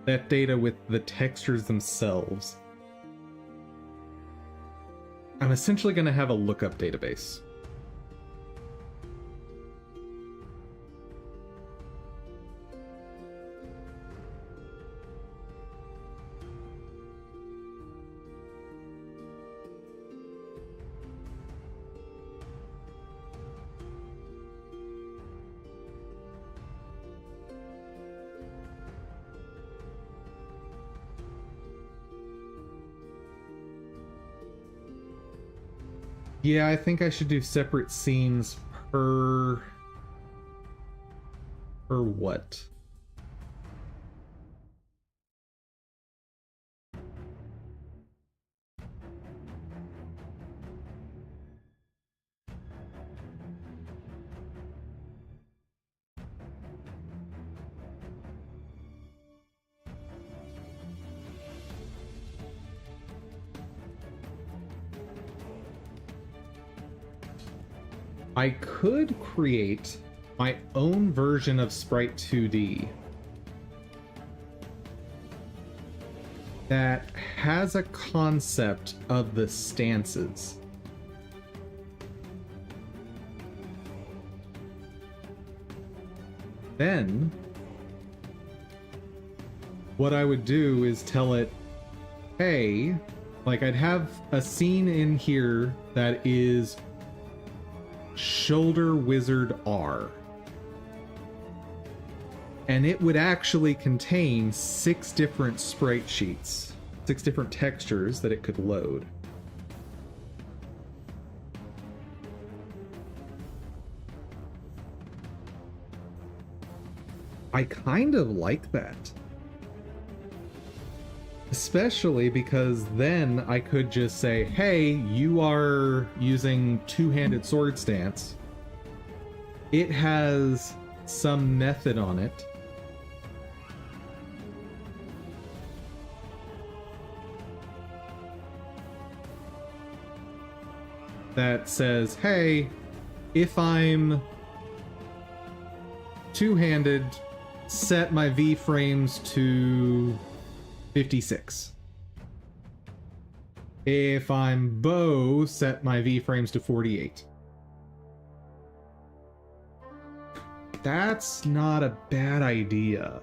Speaker 1: that data with the textures themselves, I'm essentially going to have a lookup database. Yeah, I think I should do separate scenes per what? I could create my own version of Sprite 2D that has a concept of the stances. Then, what I would do is tell it, hey, like I'd have a scene in here that is Shoulder Wizard R. And it would actually contain 6 different sprite sheets, 6 different textures that it could load. I kind of like that. Especially because then I could just say, hey, you are using two-handed sword stance. It has some method on it. That says, hey, if I'm two-handed, set my V-frames to 56. If I'm bow, set my V-frames to 48. That's not a bad idea.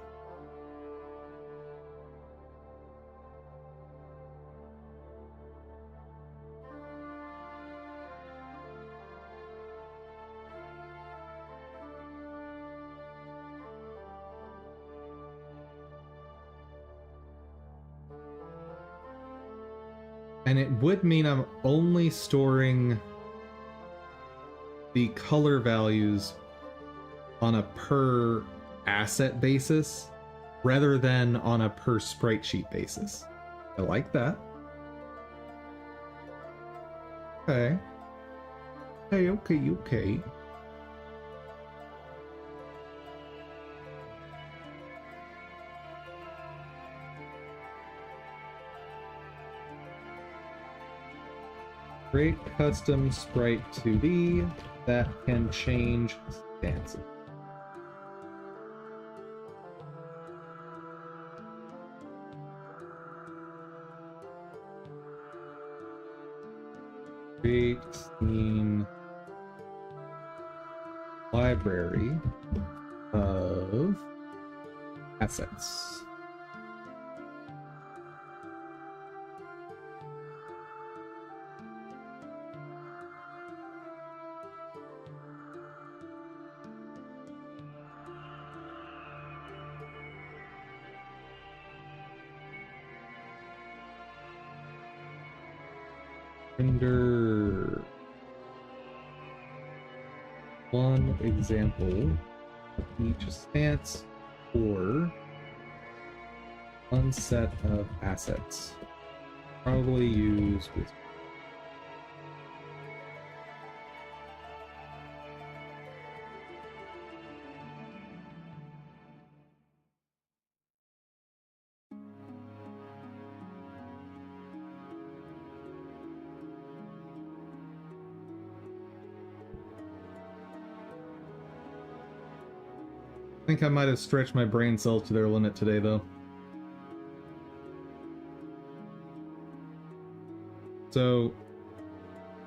Speaker 1: And it would mean I'm only storing the color values on a per asset basis rather than on a per sprite sheet basis. I like that. Okay. Okay. Create custom sprite 2D that can change stances. Create scene library of assets. Render one example of each stance or one set of assets. Probably use with I think I might have stretched my brain cells to their limit today, though. So,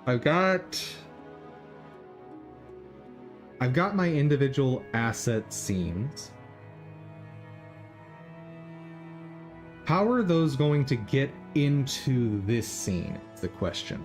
Speaker 1: I've got my individual asset scenes. How are those going to get into this scene? Is the question.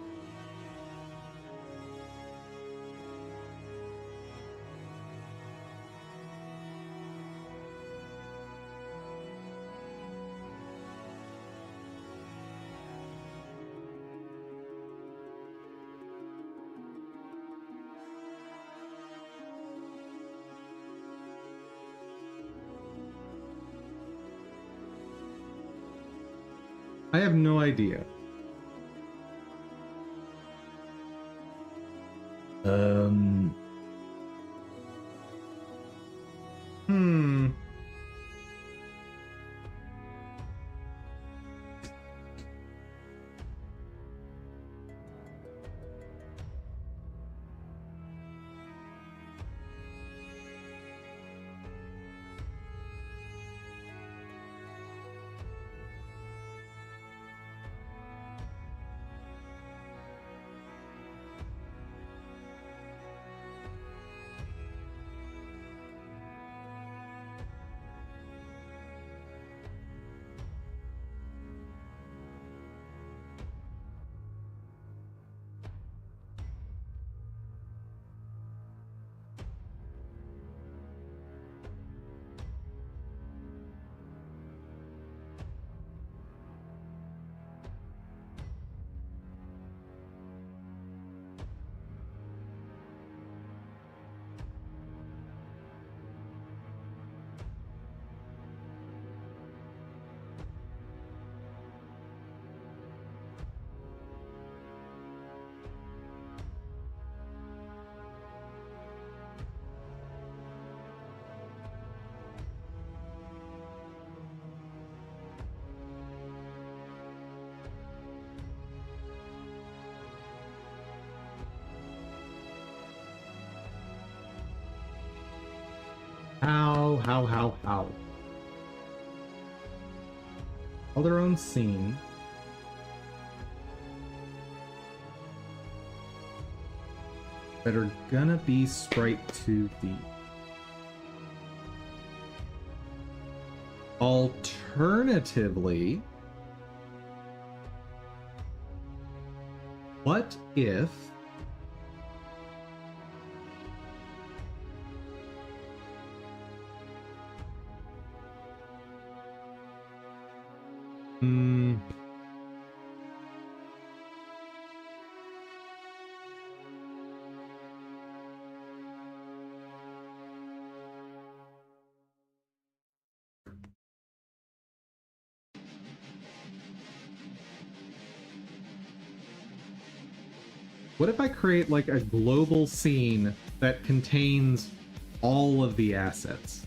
Speaker 1: I have no idea. How? All their own scene. That are gonna be Sprite 2D. Alternatively, what if what if I create like a global scene that contains all of the assets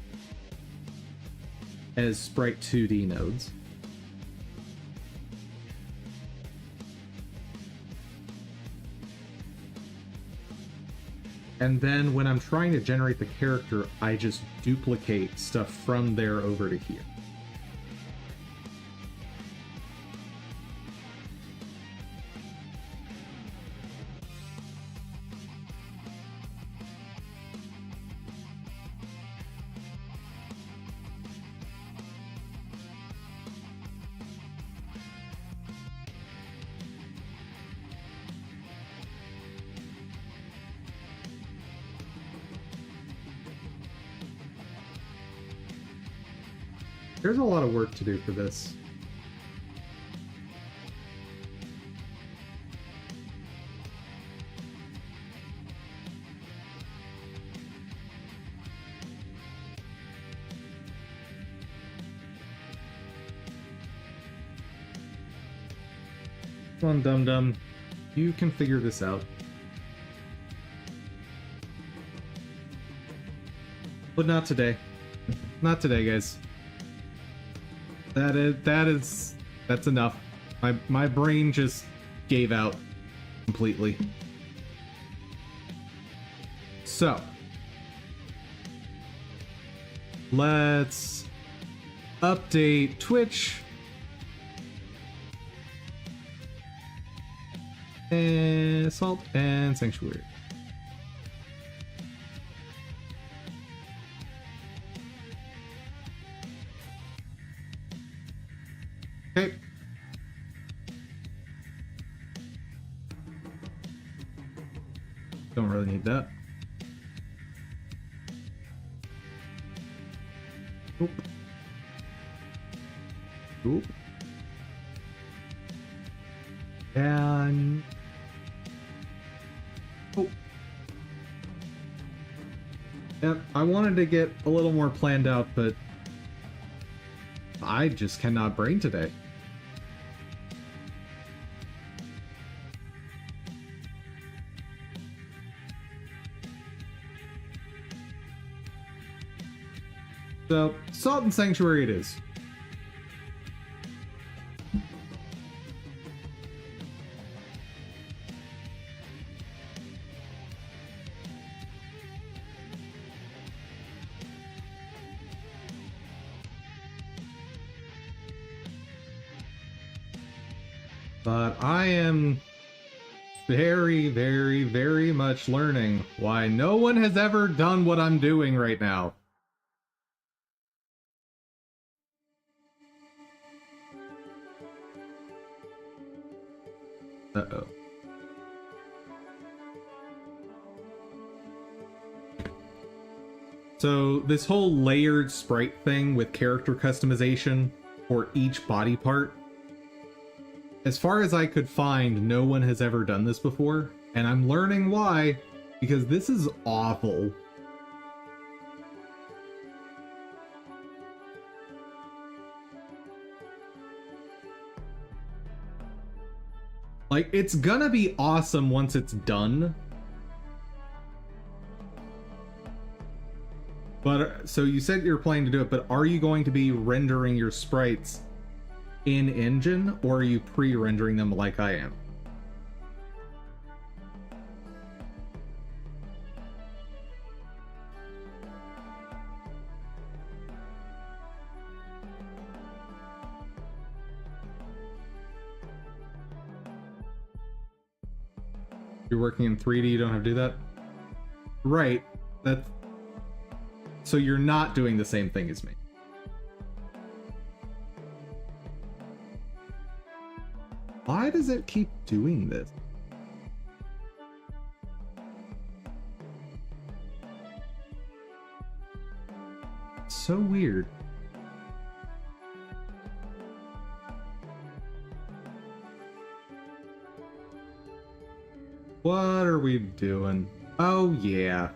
Speaker 1: as Sprite 2D nodes? And then when I'm trying to generate the character, I just duplicate stuff from there over to here. There's a lot of work to do for this. Come on, dum-dum. You can figure this out. But not today. Not today, guys. That's enough. My brain just gave out completely. So let's update Twitch and Assault and Sanctuary. Okay. Don't really need that. Oop. Oop. And oh. Yep, I wanted to get a little more planned out, but I just cannot brain today. So, Salt and Sanctuary it is. But I am very, very, very much learning why no one has ever done what I'm doing right now. Uh-oh. So this whole layered sprite thing with character customization for each body part, as far as I could find, no one has ever done this before, and I'm learning why, because this is awful. Like, it's gonna be awesome once it's done. But, so you said you're planning to do it, but are you going to be rendering your sprites in engine, or are you pre-rendering them like I am? You're working in 3D, you don't have to do that? Right. So you're not doing the same thing as me. Why does it keep doing this? So weird. What are we doing? Oh, yeah.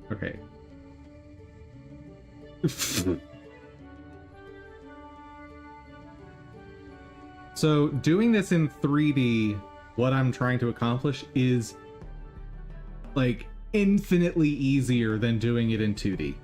Speaker 1: Okay. So doing this in 3D, what I'm trying to accomplish is like infinitely easier than doing it in 2D.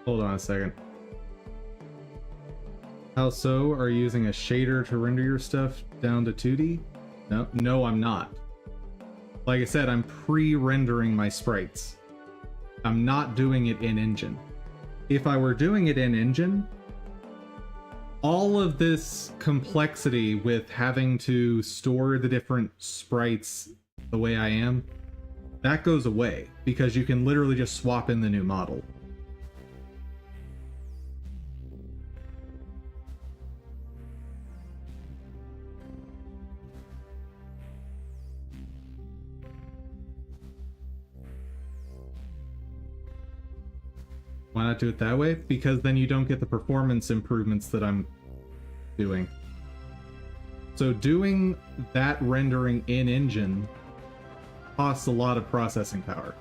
Speaker 1: Hold on a second. How so? Are you using a shader to render your stuff down to 2D? No, I'm not. Like I said, I'm pre-rendering my sprites. I'm not doing it in Engine. If I were doing it in Engine, all of this complexity with having to store the different sprites the way I am, that goes away because you can literally just swap in the new model. Why not do it that way? Because then you don't get the performance improvements that I'm doing. So doing that rendering in Engine costs a lot of processing power.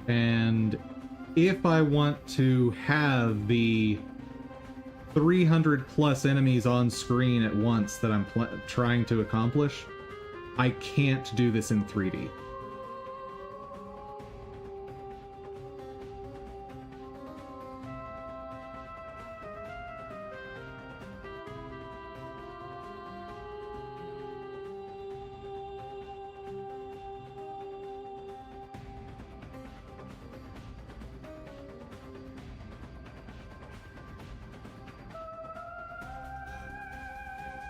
Speaker 1: And if I want to have the 300 plus enemies on screen at once that I'm trying to accomplish, I can't do this in 3D.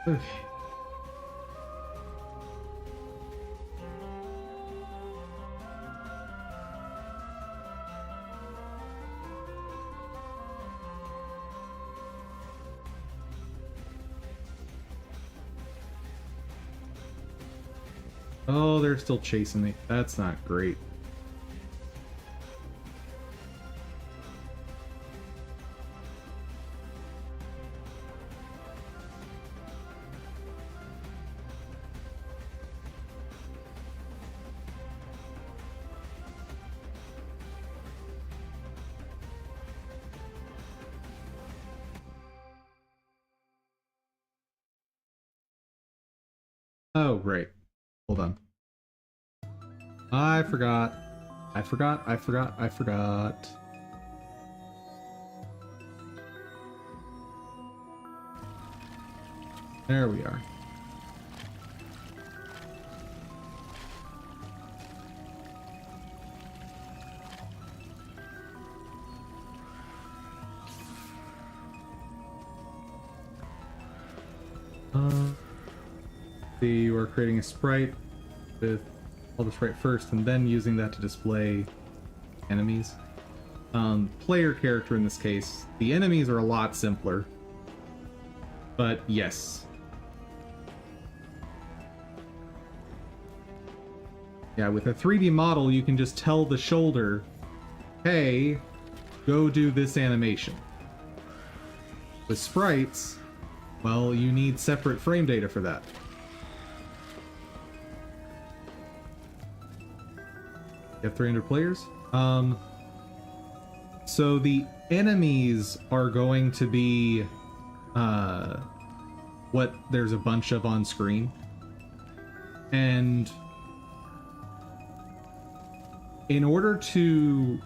Speaker 1: Okay. Oh, they're still chasing me. That's not great. Oh, right. Hold on. I forgot. I forgot. There we are. See, we're creating a sprite with all the sprite first and then using that to display enemies. player character in this case. The enemies are a lot simpler. But yes. Yeah, with a 3D model, you can just tell the shoulder, hey, go do this animation. With sprites, well, you need separate frame data for that. You have 300 players? So the enemies are going to be what there's a bunch of on screen. And in order to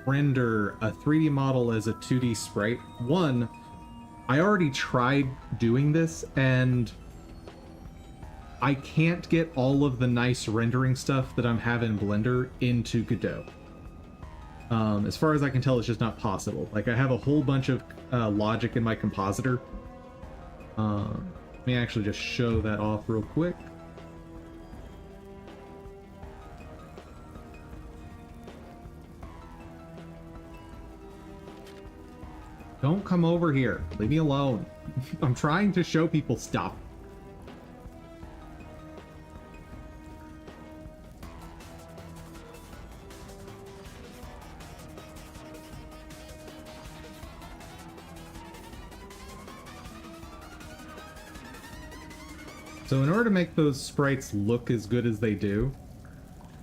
Speaker 1: render a 3D model as a 2D sprite, one, I already tried doing this and I can't get all of the nice rendering stuff that I'm having in Blender into Godot. As far as I can tell, it's just not possible. Like, I have a whole bunch of logic in my compositor. Let me actually just show that off real quick. Don't come over here. Leave me alone. I'm trying to show people stuff. So in order to make those sprites look as good as they do,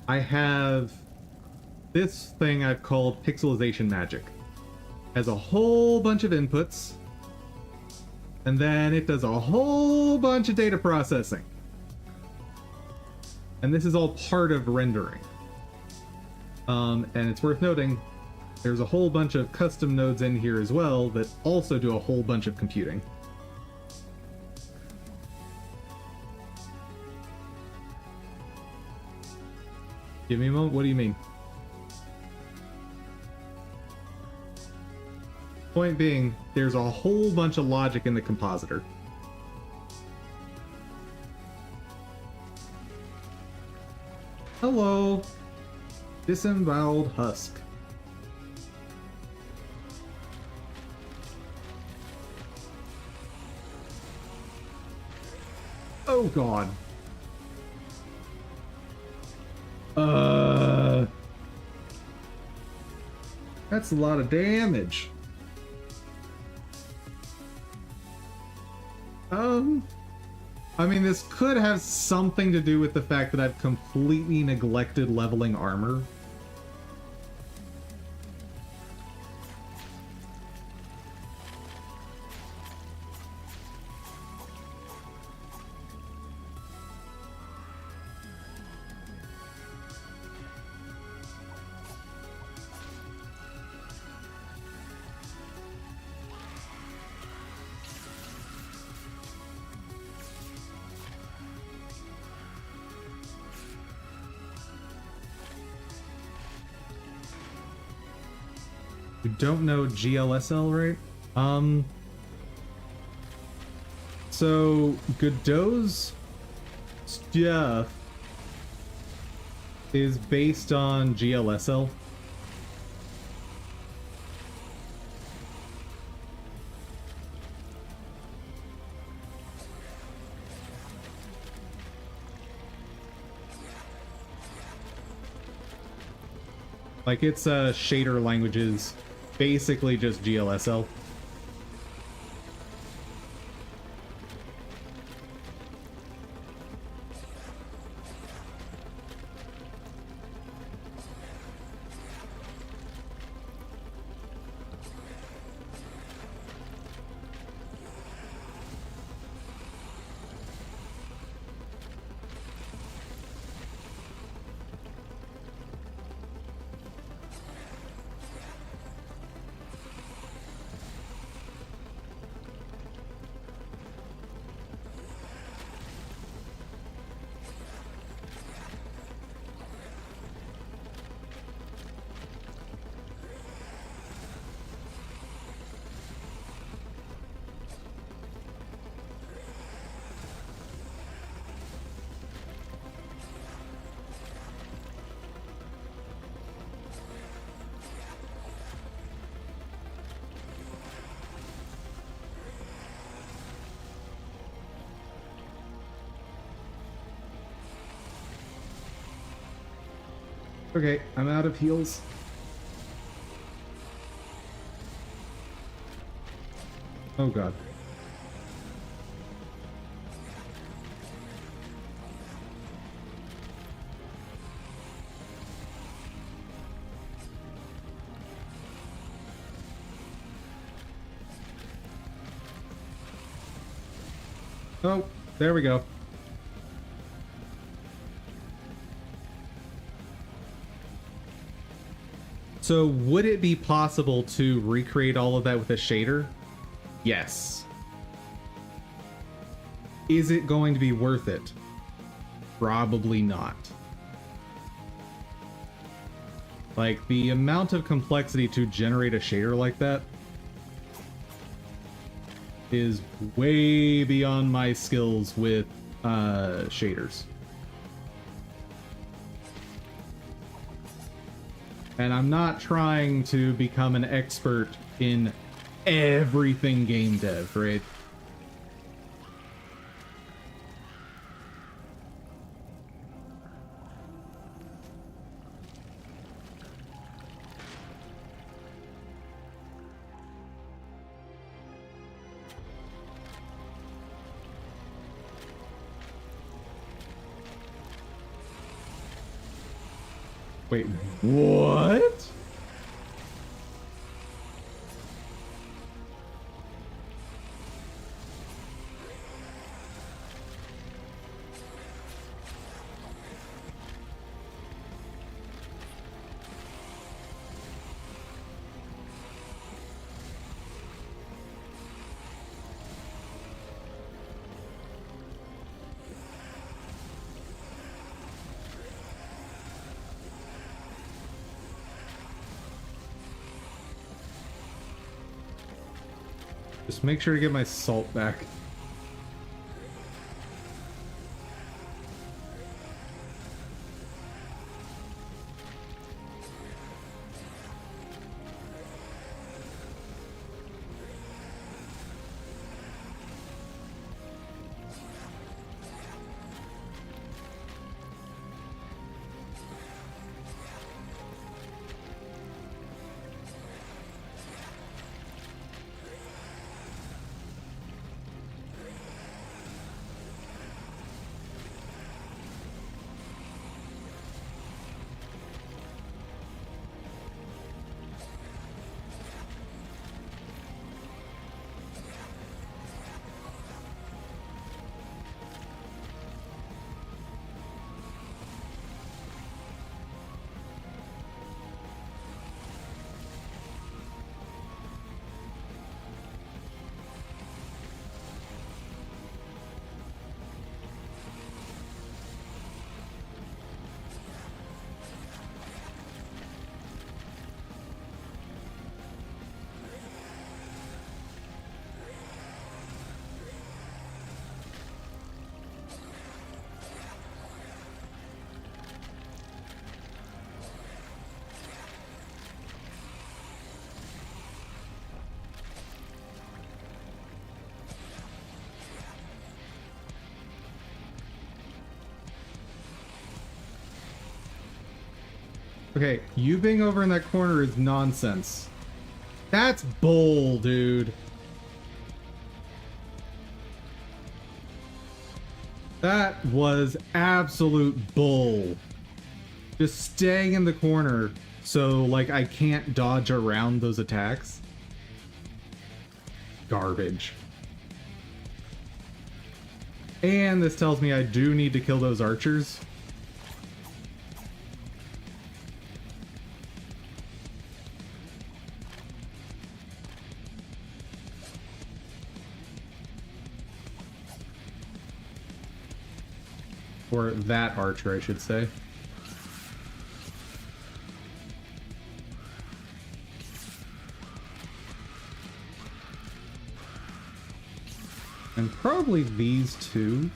Speaker 1: I have this thing I've called Pixelization Magic. Has a whole bunch of inputs, and then it does a whole bunch of data processing. And this is all part of rendering. And it's worth noting, there's a whole bunch of custom nodes in here as well that also do a whole bunch of computing. Give me a moment, what do you mean? Point being, there's a whole bunch of logic in the compositor. Hello, disemboweled husk. Oh god. That's a lot of damage. I mean, this could have something to do with the fact that I've completely neglected leveling armor. You don't know GLSL, right? So Godot's stuff is based on GLSL. Like, it's shader languages, basically just GLSL. Okay, I'm out of heals. Oh god. Oh, there we go. So would it be possible to recreate all of that with a shader? Yes. Is it going to be worth it? Probably not. Like, the amount of complexity to generate a shader like that is way beyond my skills with shaders. And I'm not trying to become an expert in everything game dev, right? Wait, what? Just make sure to get my salt back. Okay, you being over in that corner is nonsense. That's bull, dude. That was absolute bull. Just staying in the corner so, like, I can't dodge around those attacks. Garbage. And this tells me I do need to kill those archers. Or that archer, I should say. And probably these two.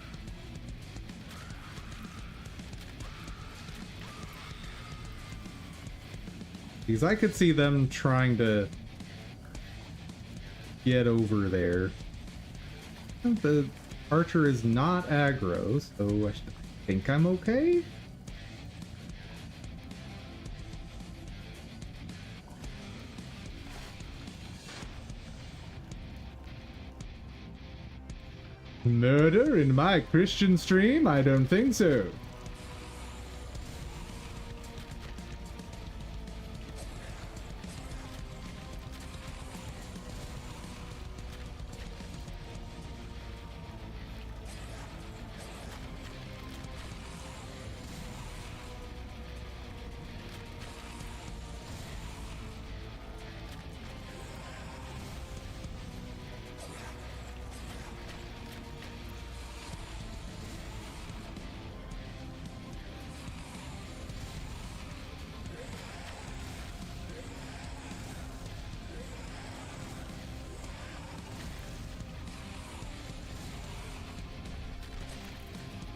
Speaker 1: Because I could see them trying to get over there. The archer is not aggro, so I think I'm okay? Murder in my Christian stream? I don't think so.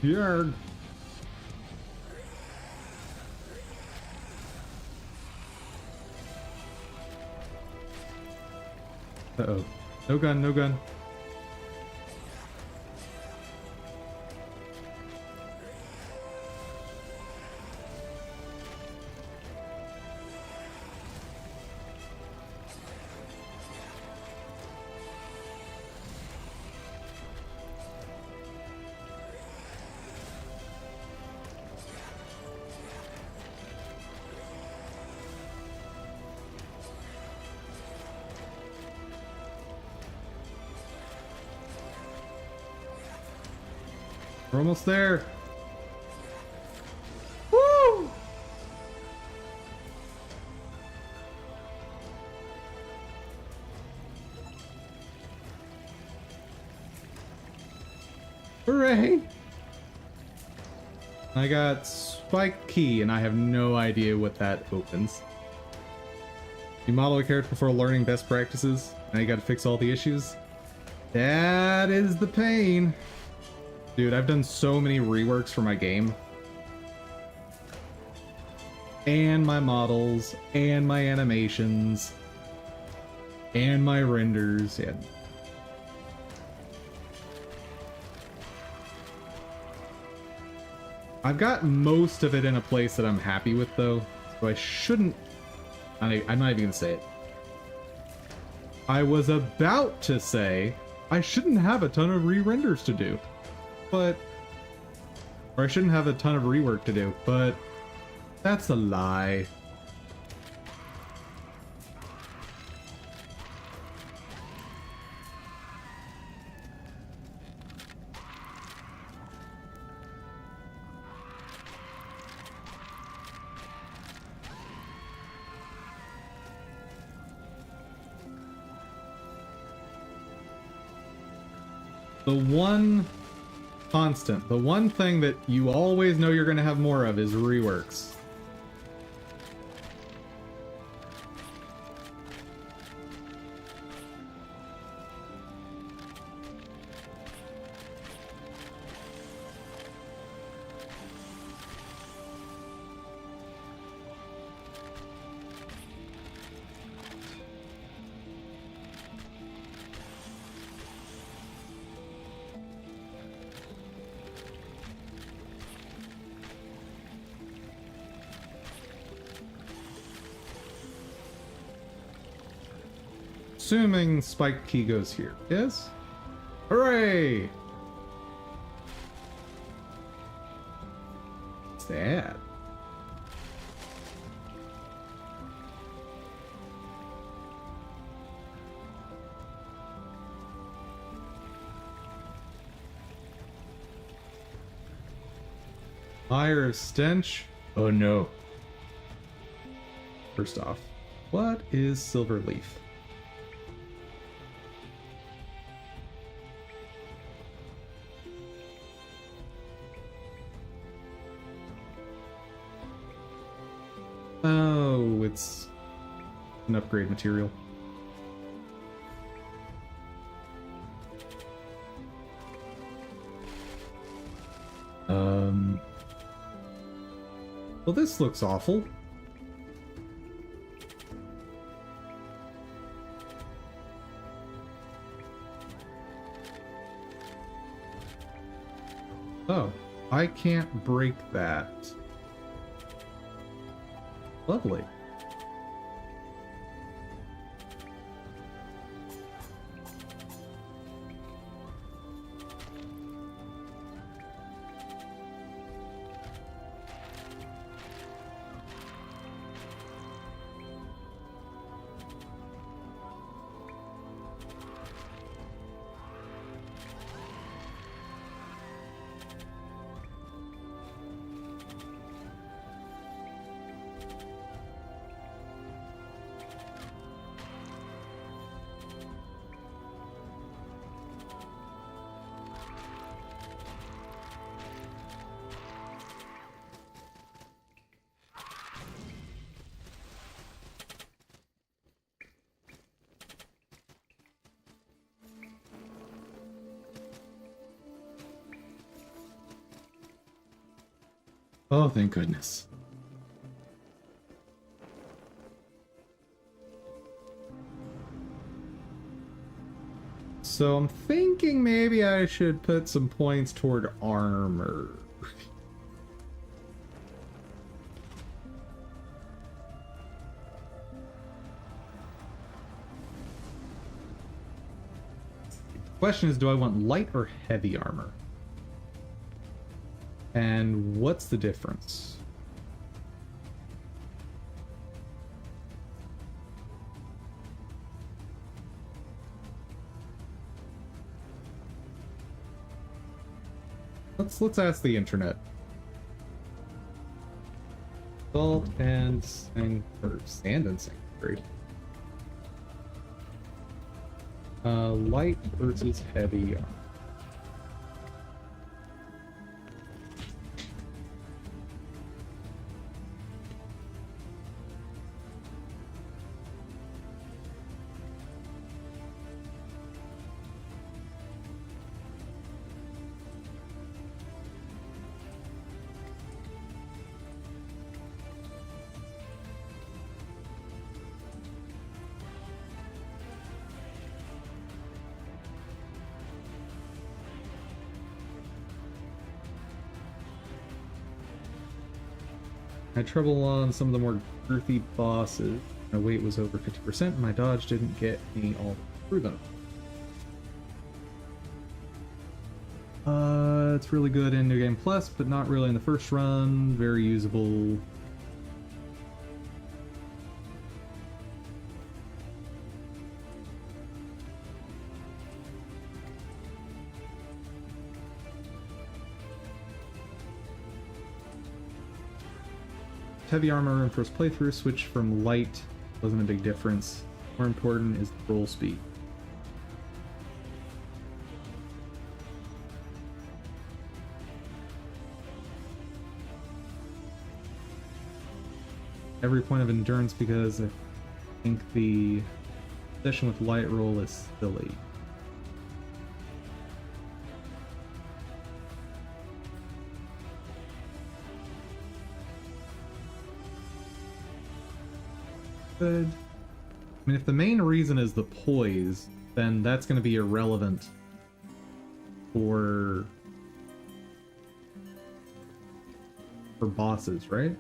Speaker 1: Yarg. Uh-oh. No gun, no gun. We're almost there. Woo! Hooray! I got Spike Key, and I have no idea what that opens. You model a character before learning best practices. Now you gotta fix all the issues. That is the pain. Dude, I've done so many reworks for my game. And my models, and my animations, and my renders, and... I've got most of it in a place that I'm happy with, though, so I shouldn't... I'm not even gonna say it. I was about to say I shouldn't have a ton of re-renders to do, but... Or I shouldn't have a ton of rework to do, but... That's a lie. The one constant, the one thing that you always know you're going to have more of is reworks. Assuming Spike Key goes here. Yes? Hooray! What's that? Fire of stench? Oh no. First off, what is Silverleaf? Oh, it's an upgrade material. Well, this looks awful. Oh, I can't break that. Lovely. Oh, thank goodness. So I'm thinking maybe I should put some points toward armor. The question is, do I want light or heavy armor? And what's the difference? Let's ask the internet. Salt and sand and sanctuary. Light versus heavy armor. I had trouble on some of the more girthy bosses. My weight was over 50%, and my dodge didn't get me all through them. It's really good in New Game Plus, but not really in the first run. Very usable. Heavy armor in first playthrough, switch from light, wasn't a big difference. More important is the roll speed. Every point of endurance because I think the session with light roll is silly. Good. I mean, if the main reason is the poise, then that's going to be irrelevant for bosses, right?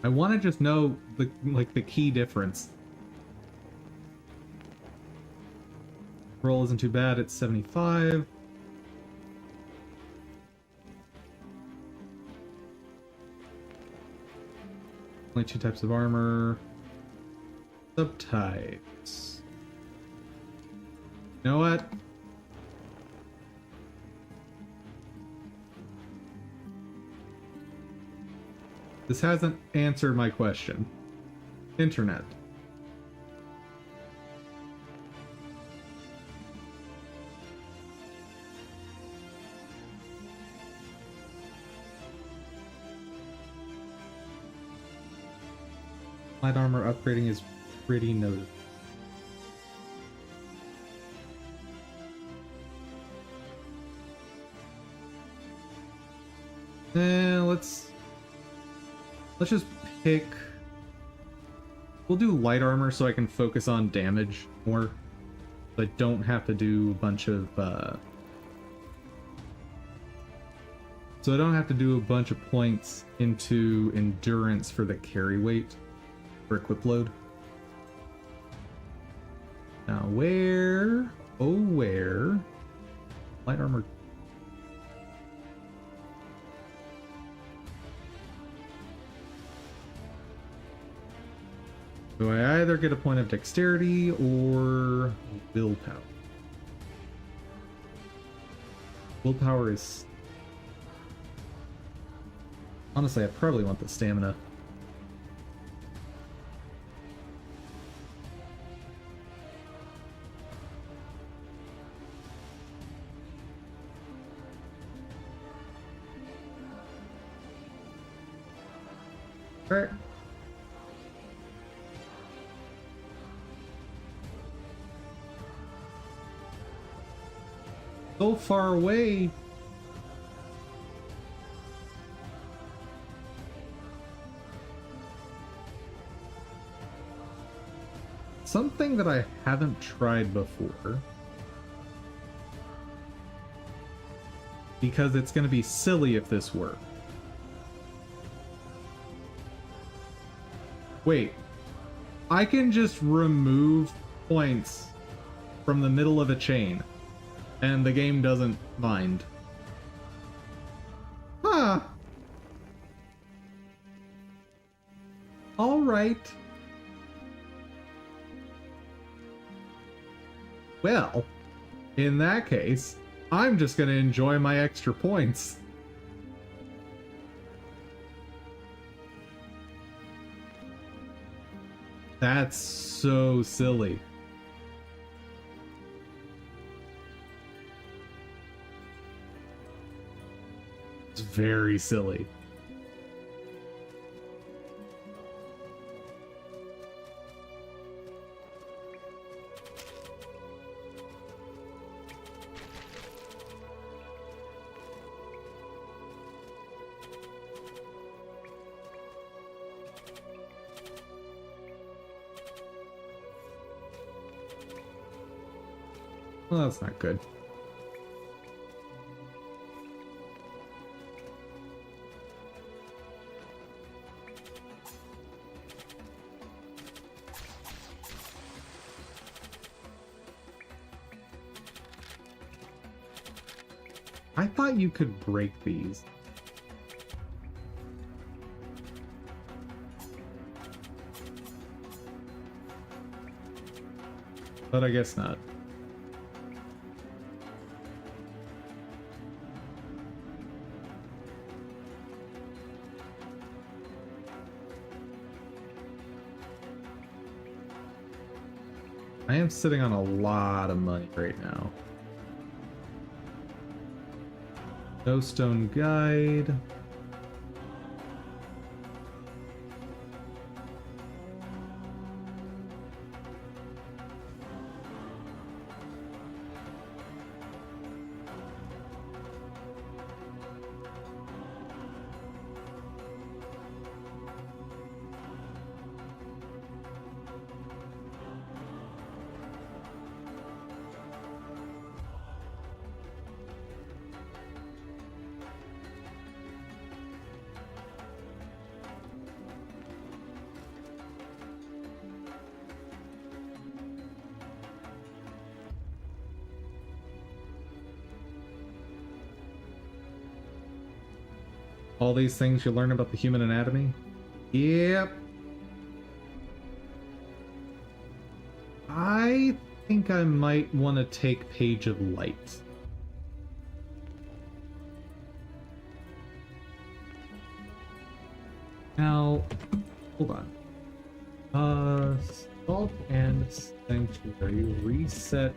Speaker 1: I want to just know the key difference. Roll isn't too bad, it's 75. Only 2 types of armor. Subtypes. You know what? This hasn't answered my question. Internet. Light armor upgrading is pretty noted. Let's just pick. We'll do light armor so I can focus on damage more. So I don't have to do a bunch of so I don't have to do a bunch of points into endurance for the carry weight for equip load. Now where? Oh, where? Light armor. So I either get a point of dexterity or willpower. Willpower is... Honestly, I probably want the stamina. Alright. So far away. Something that I haven't tried before, because it's going to be silly if this works. Wait, I can just remove points from the middle of a chain, and the game doesn't mind. Huh. All right. Well, in that case, I'm just gonna enjoy my extra points. That's so silly. It's very silly. Well, that's not good. I thought you could break these. But I guess not. I am sitting on a lot of money right now. No stone guide. All these things you learn about the human anatomy? Yep. I think I might want to take Page of Light. Now, hold on. Salt and Sanctuary reset.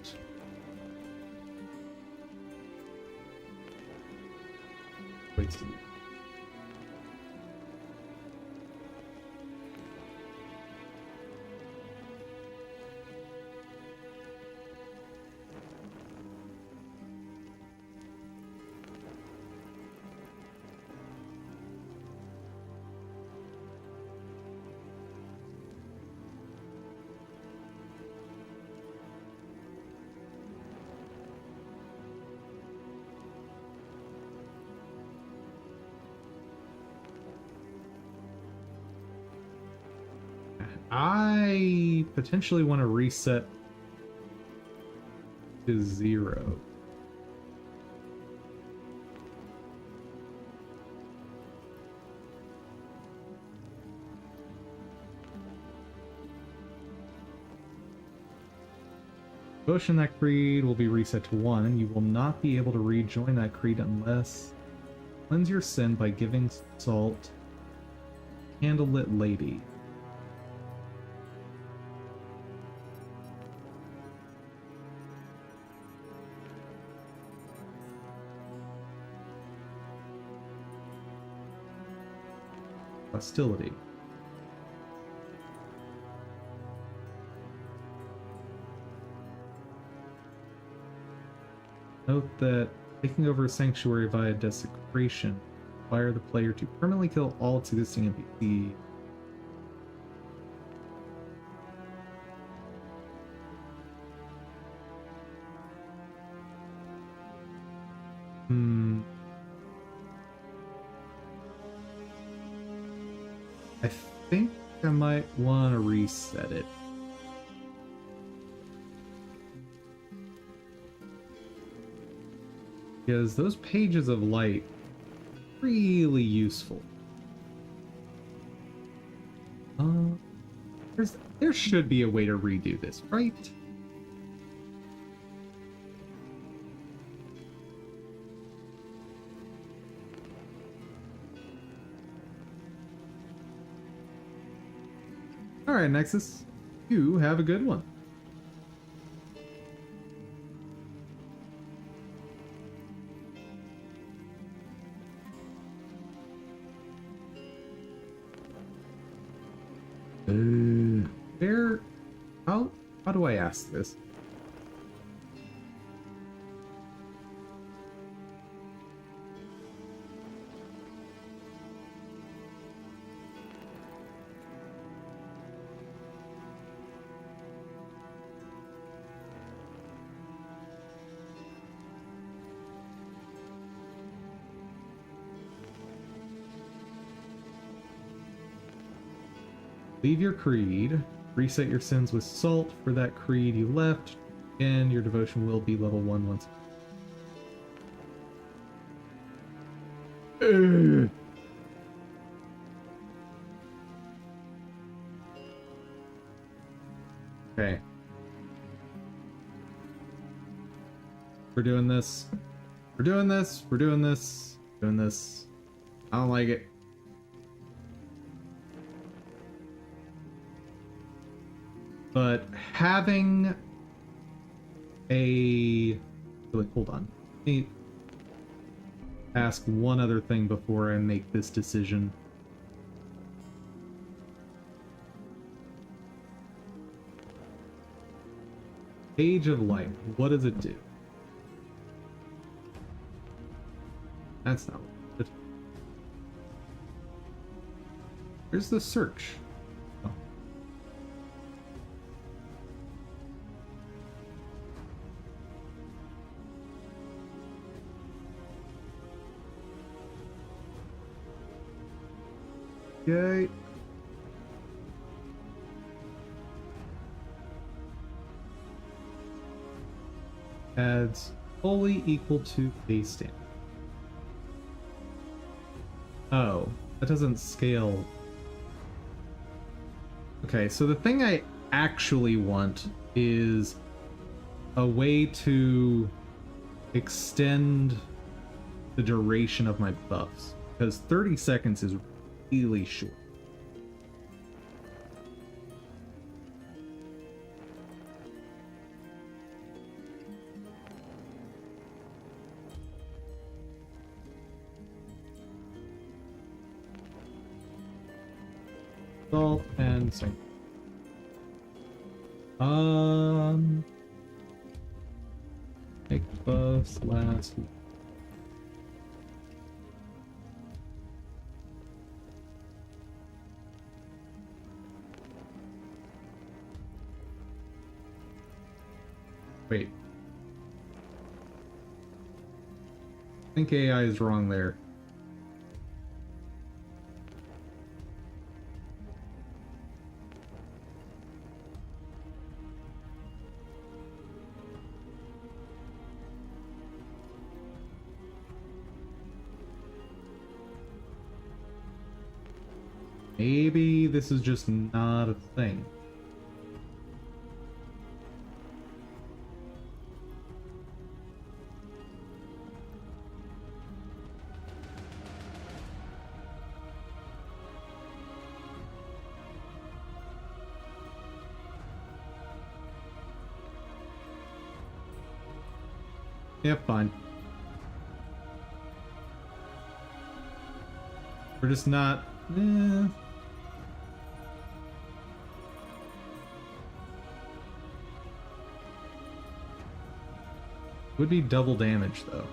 Speaker 1: Wait. I potentially want to reset to 0. Devotion that creed will be reset to 1, and you will not be able to rejoin that creed unless cleanse your sin by giving salt Candlelit Lady. Hostility. Note that taking over a sanctuary via desecration require the player to permanently kill all its existing NPC. I think I might want to reset it. Because those pages of light are really useful. There should be a way to redo this, right? Alright, Nexus. You have a good one. Where... How do I ask this? Leave your creed. Reset your sins with salt for that creed you left, and your devotion will be level 1 once. Okay. We're doing this. We're doing this. We're doing this. Doing this. I don't like it. But having a... Wait, hold on. Let me ask one other thing before I make this decision. Age of Light. What does it do? That's not what it... Here's the search. Yay. Adds fully equal to base damage. Oh, that doesn't scale. Okay, so the thing I actually want is a way to extend the duration of my buffs, because 30 seconds is really short. Salt and sink. Make buffs last. Wait. I think AI is wrong there. Maybe this is just not a thing. Yeah, fine. We're just not... Would be double damage, though.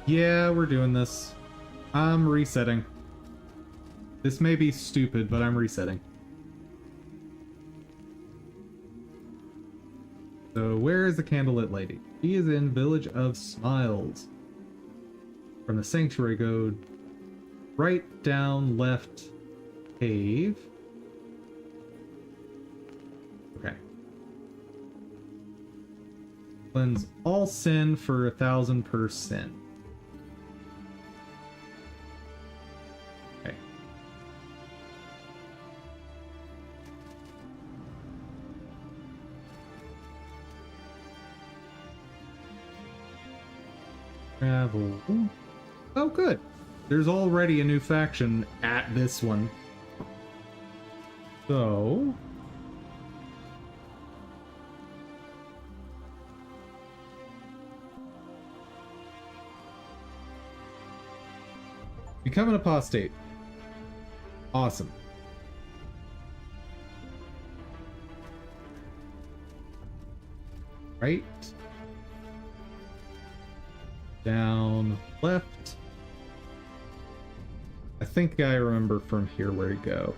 Speaker 1: Yeah, we're doing this. I'm resetting. This may be stupid, but I'm resetting. So where is the candlelit lady? She is in Village of Smiles. From the Sanctuary, go right, down, left, cave. Okay. Cleanse all sin for 1,000 per sin. Okay. Travel. Oh, good. There's already a new faction at this one. So... become an apostate. Awesome. Right. Down, left. I think I remember from here where to go.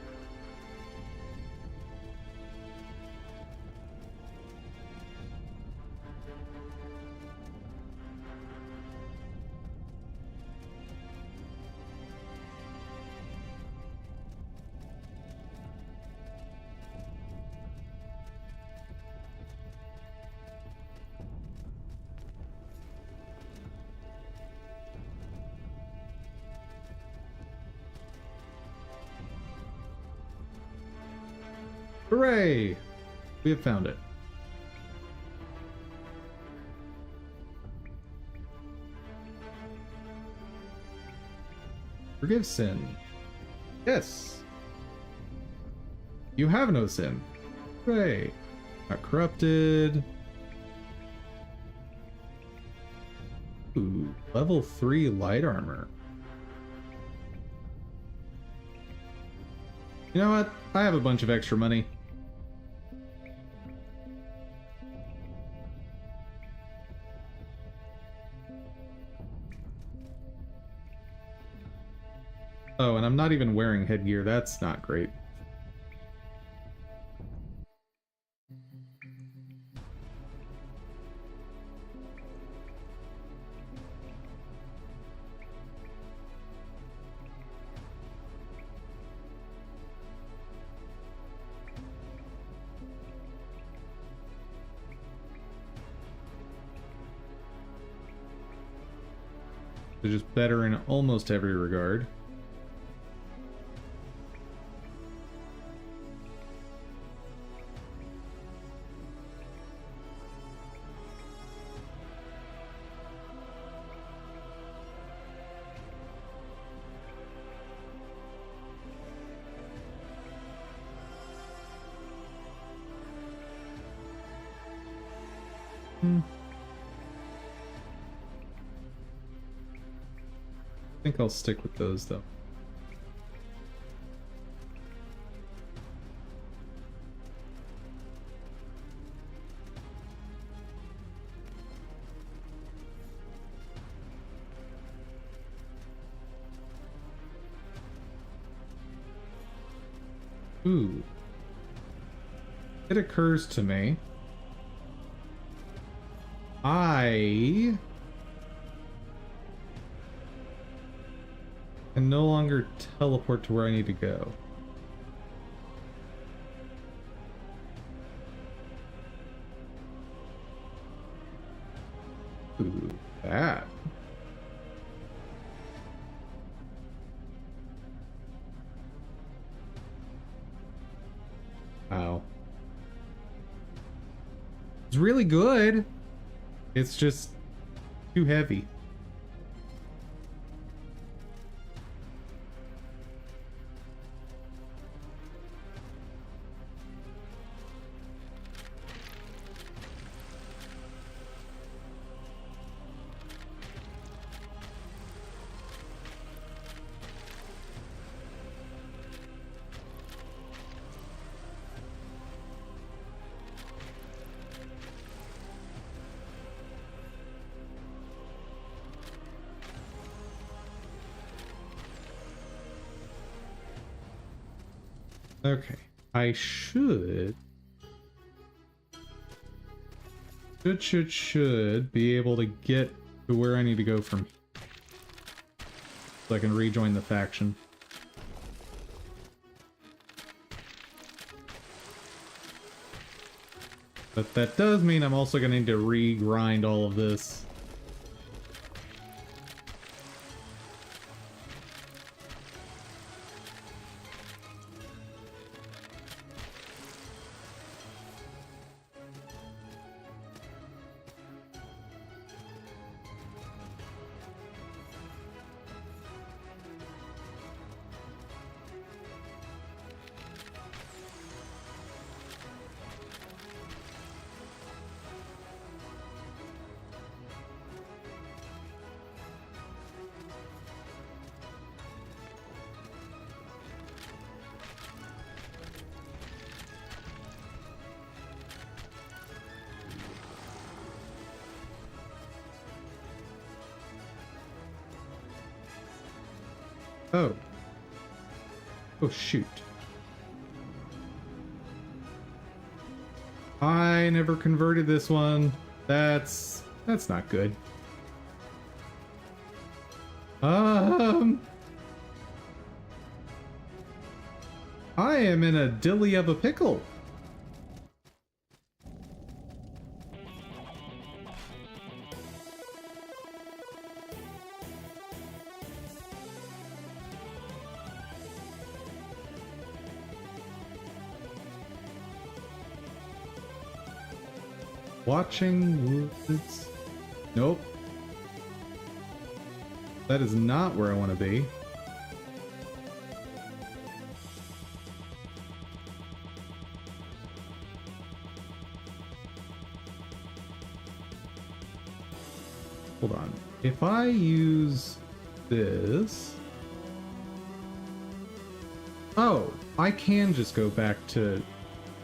Speaker 1: Hooray! We have found it. Forgive sin. Yes! You have no sin. Hooray! Not corrupted. Ooh, level 3 light armor. You know what? I have a bunch of extra money. Oh, and I'm not even wearing headgear. That's not great. They're just better in almost every regard. I think I'll stick with those though. Ooh. It occurs to me. I can no longer teleport to where I need to go. Ooh, that. Wow. It's really good. It's just too heavy. Okay. I should be able to get to where I need to go from here, so I can rejoin the faction. But that does mean I'm also going to need to re-grind all of this. Oh. Oh, shoot. I never converted this one. That's not good. I am in a dilly of a pickle. Watching woods. Nope. That is not where I want to be. Hold on. If I use this... Oh, I can just go back to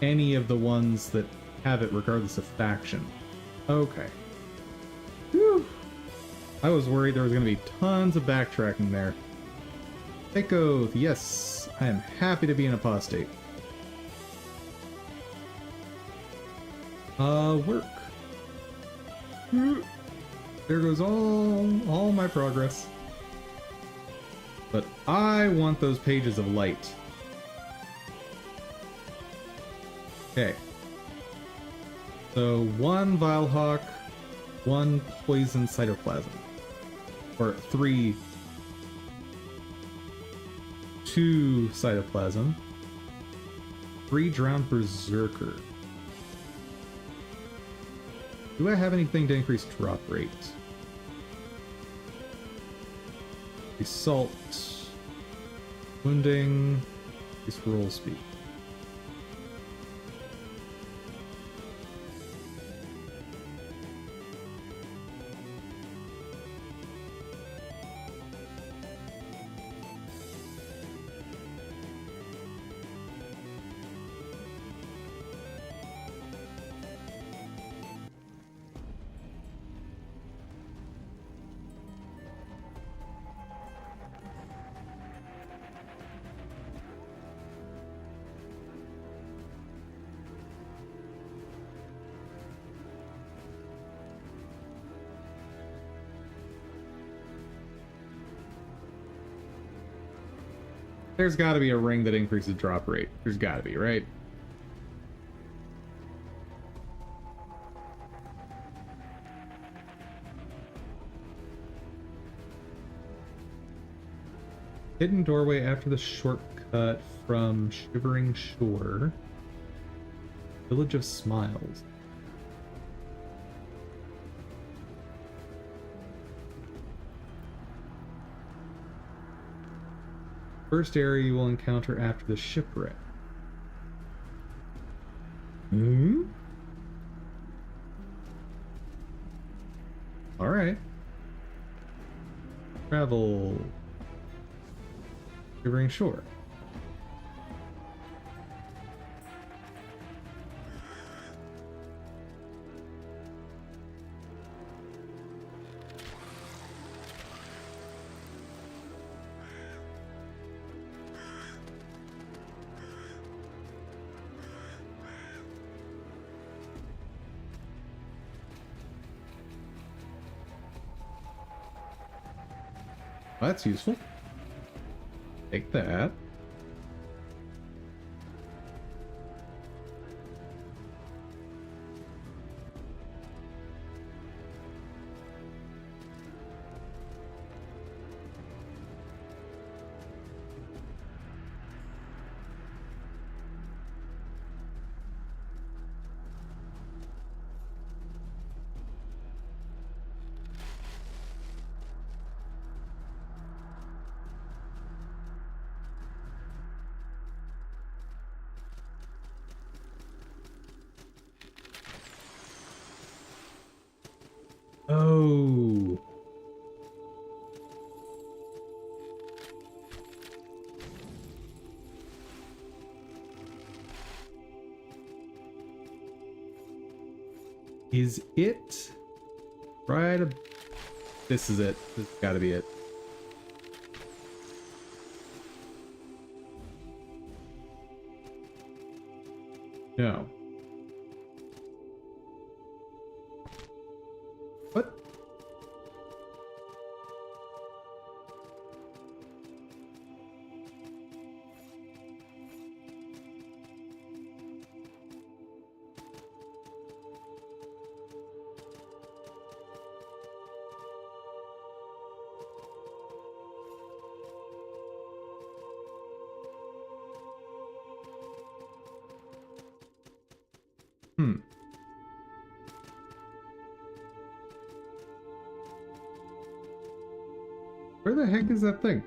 Speaker 1: any of the ones that have it regardless of faction. Okay. Whew. I was worried there was going to be tons of backtracking there. Take oath. Yes, I am happy to be an apostate. Work. There goes all my progress. But I want those pages of light. Okay. So 1 Vilehawk, 1 Poison Cytoplasm. Or 3... 2 Cytoplasm. 3 Drowned Berserker. Do I have anything to increase drop rate? Assault. Wounding. Increase roll speed. There's got to be a ring that increases drop rate. There's got to be, right? Hidden doorway after the shortcut from Shivering Shore. Village of Smiles. First area you will encounter after the shipwreck. Hmm? Alright. Travel. Shivering Shore. That's useful. Take that. Oh. Is it right? This is it. This has got to be it. No. What? Where the heck is that thing?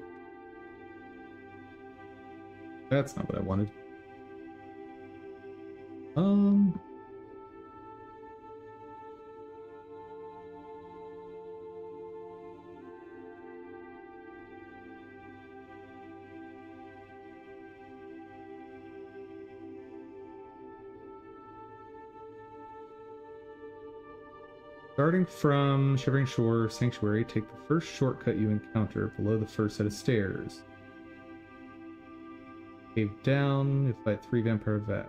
Speaker 1: That's not what I wanted. Starting from Shivering Shore Sanctuary, take the first shortcut you encounter below the first set of stairs. Cave down, you fight 3 vampire vat.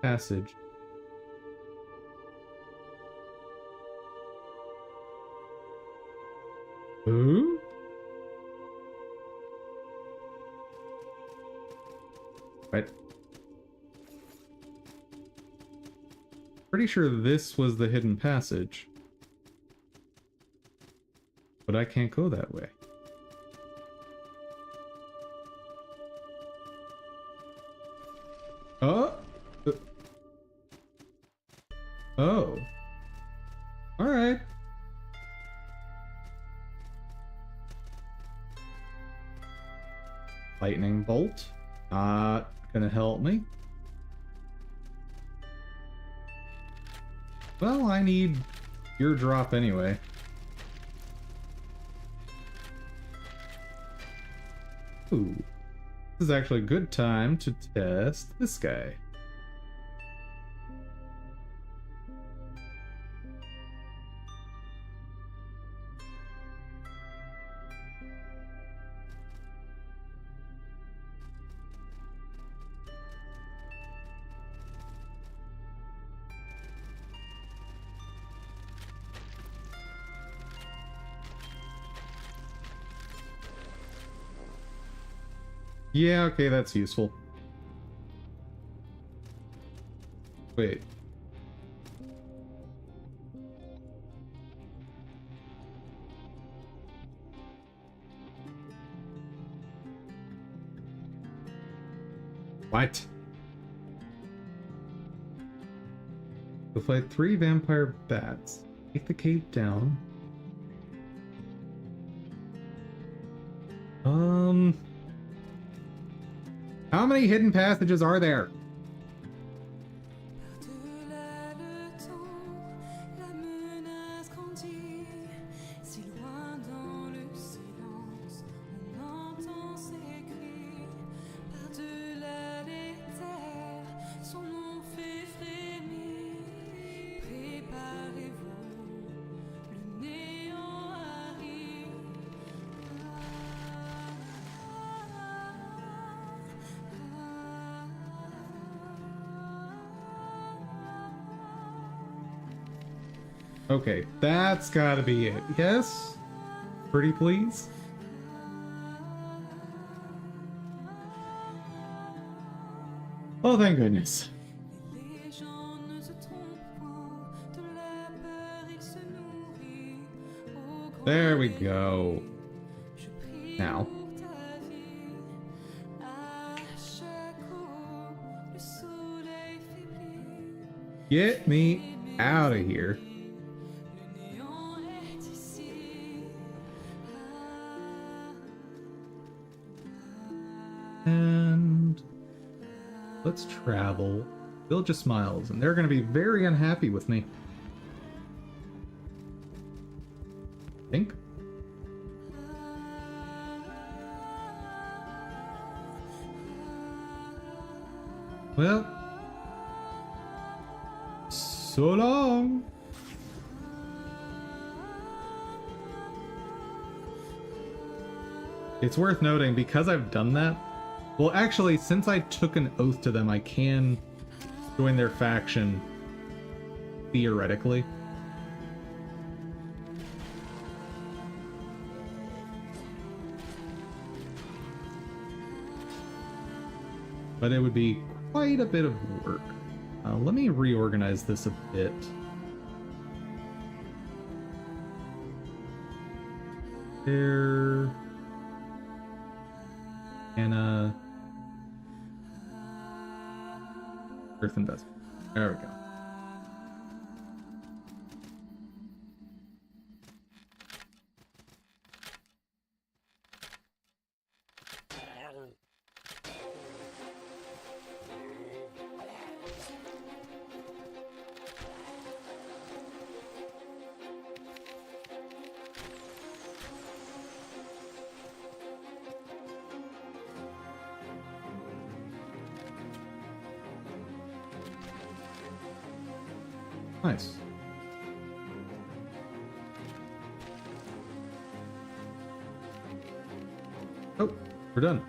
Speaker 1: Passage. Ooh? Right. Pretty sure this was the hidden passage. But I can't go that way. Oh! Oh. Alright. Lightning bolt. Not gonna help me. Well, I need your drop anyway. Ooh. This is actually a good time to test this guy. Yeah, okay, that's useful. Wait. What? You'll fight 3 vampire bats. Take the cave down. How many hidden passages are there? Okay, that's gotta be it. Yes? Pretty please? Oh, thank goodness. There we go. Now. Get me out of here. And let's travel. Bill just smiles, and they're going to be very unhappy with me. Think. Well, so long. It's worth noting, because I've done that. Well, actually, since I took an oath to them, I can join their faction theoretically. But it would be quite a bit of work. Let me reorganize this a bit. There. And Earth Investment. There we go. Nice. Oh, we're done.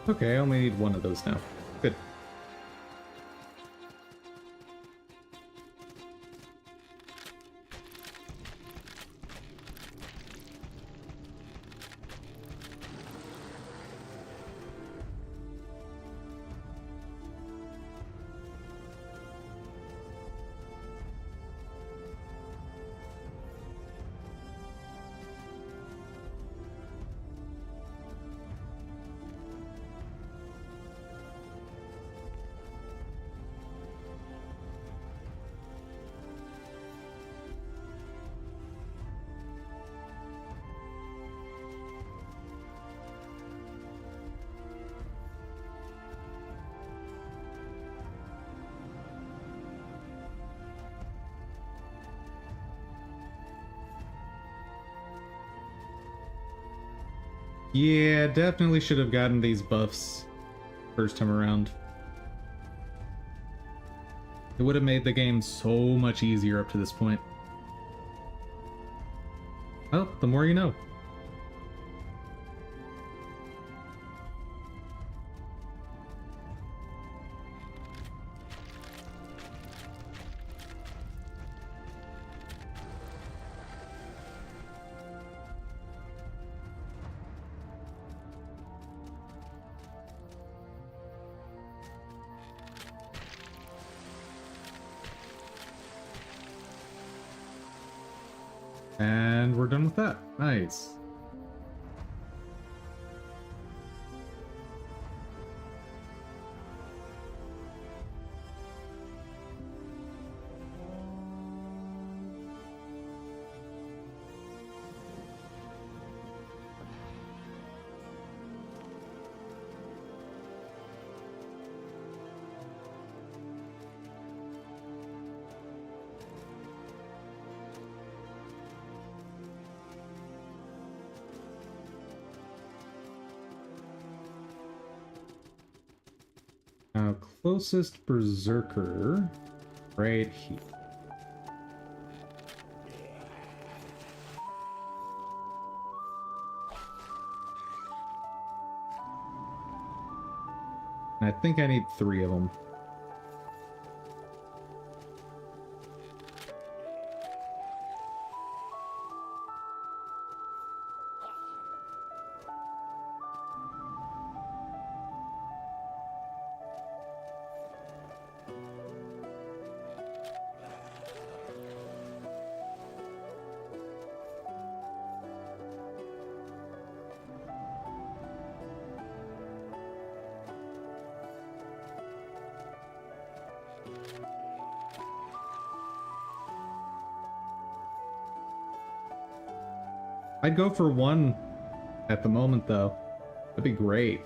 Speaker 1: Okay, I only need one of those now. Good. Yeah, definitely should have gotten these buffs first time around. It would have made the game so much easier up to this point. Well, the more you know. And we're done with that. Nice. Now, closest berserker right here. And I think I need 3 of them. I'd go for 1 at the moment, though. That'd be great.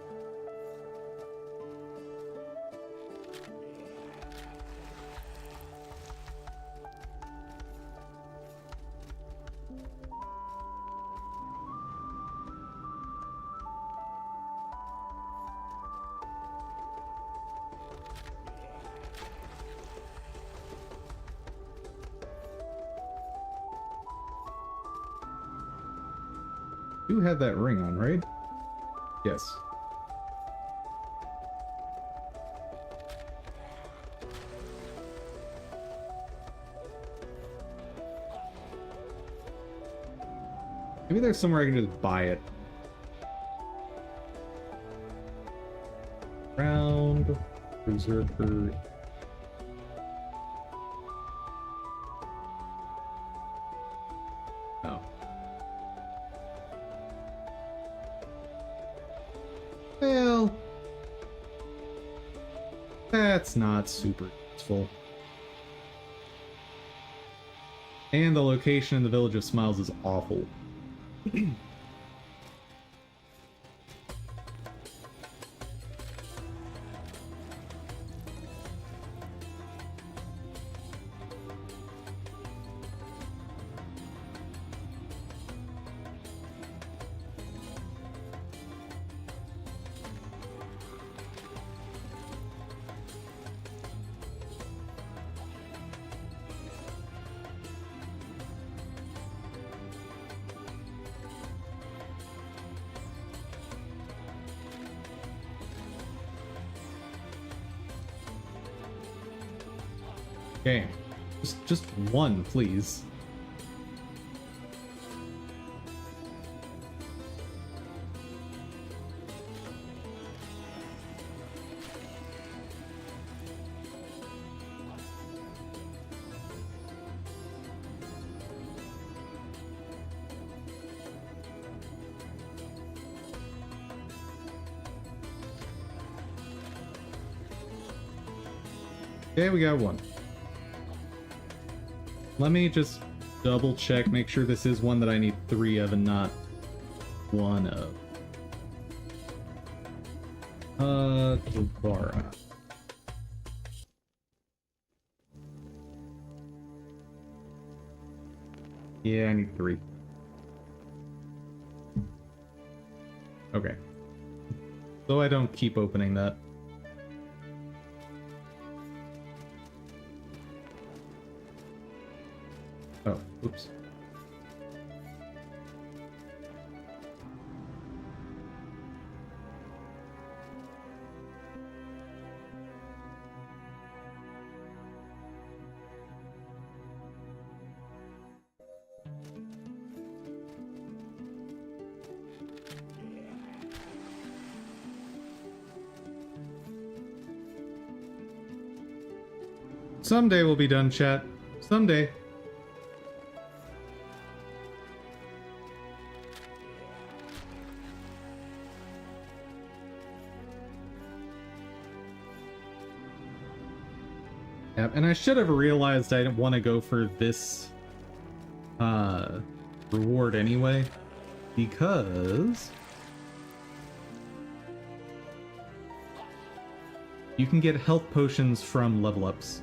Speaker 1: You have that ring on, right? Yes. Maybe there's somewhere I can just buy it. Round Berserker. Oh. Well, that's not super useful. And the location in the Village of Smiles is awful. Okay, just 1, please. Okay, we got 1. Let me just double check, make sure this is one that I need 3 of and not 1 of. Guevara. Yeah, I need 3. Okay. So I don't keep opening that. Oh, oops. Someday we'll be done, chat. Someday. Yep, and I should have realized I didn't want to go for this reward anyway, because you can get health potions from level ups.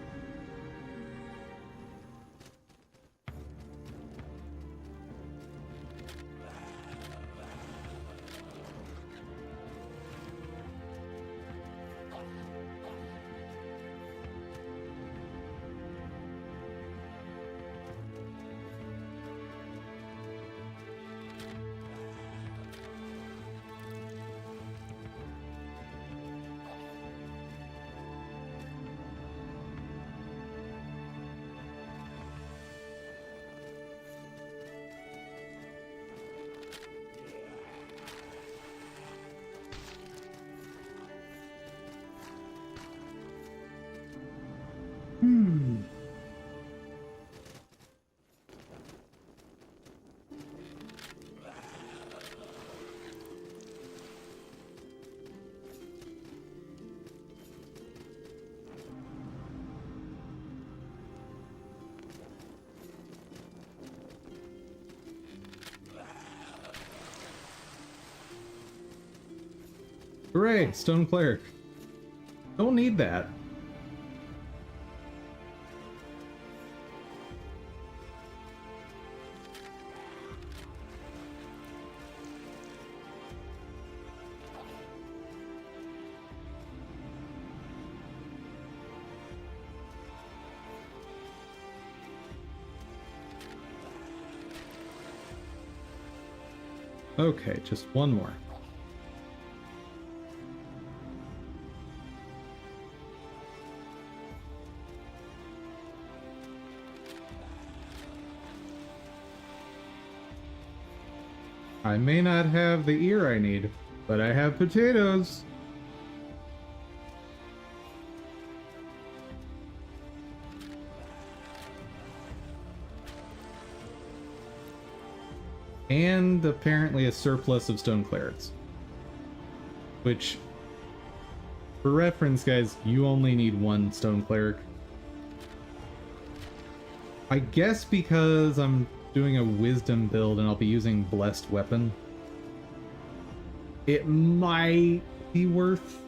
Speaker 1: Hooray, Stone Cleric. Don't need that. Okay, just one more. I may not have the ear I need, but I have potatoes. And apparently a surplus of stone clerics. Which, for reference, guys, you only need one stone cleric. I guess because I'm doing a wisdom build and I'll be using blessed weapon, it might be worth.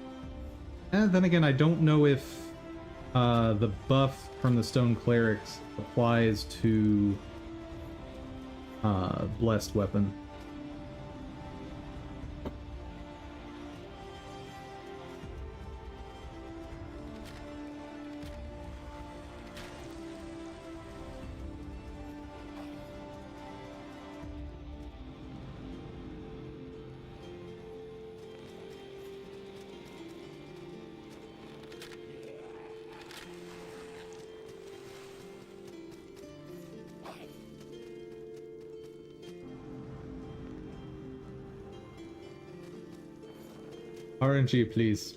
Speaker 1: Then again, I don't know if the buff from the stone clerics applies to blessed weapon. RNG, please.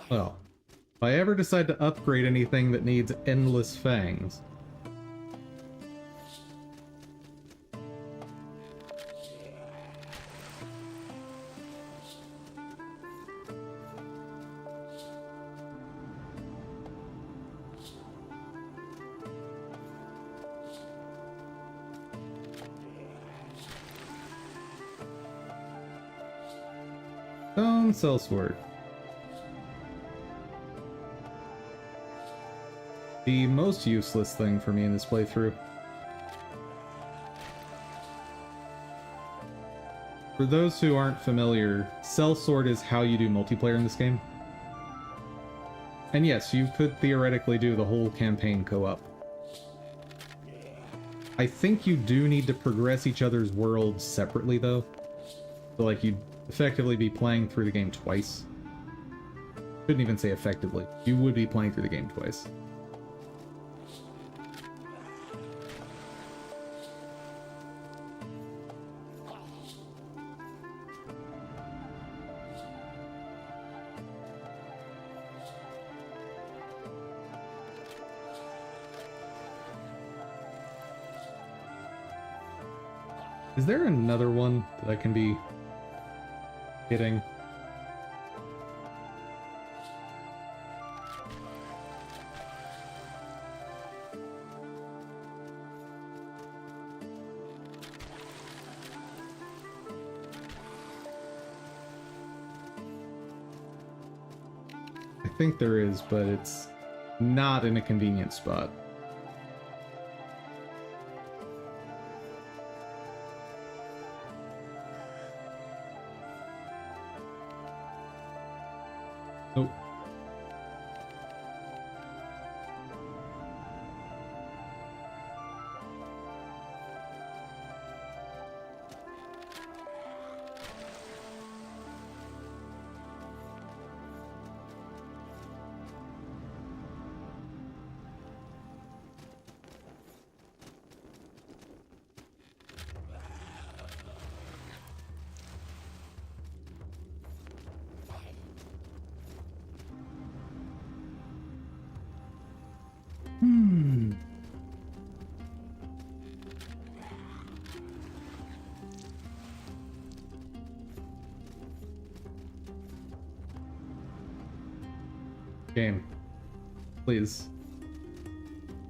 Speaker 1: Well, if I ever decide to upgrade anything that needs endless fangs, stone sellsword. The most useless thing for me in this playthrough. For those who aren't familiar, sellsword is how you do multiplayer in this game. And yes, you could theoretically do the whole campaign co-op. I think you do need to progress each other's worlds separately, though. So, like, you'd effectively be playing through the game twice. Couldn't even say effectively. You would be playing through the game twice. Is there another one that I can be hitting? think there is, but it's not in a convenient spot. Nope. Game. Please.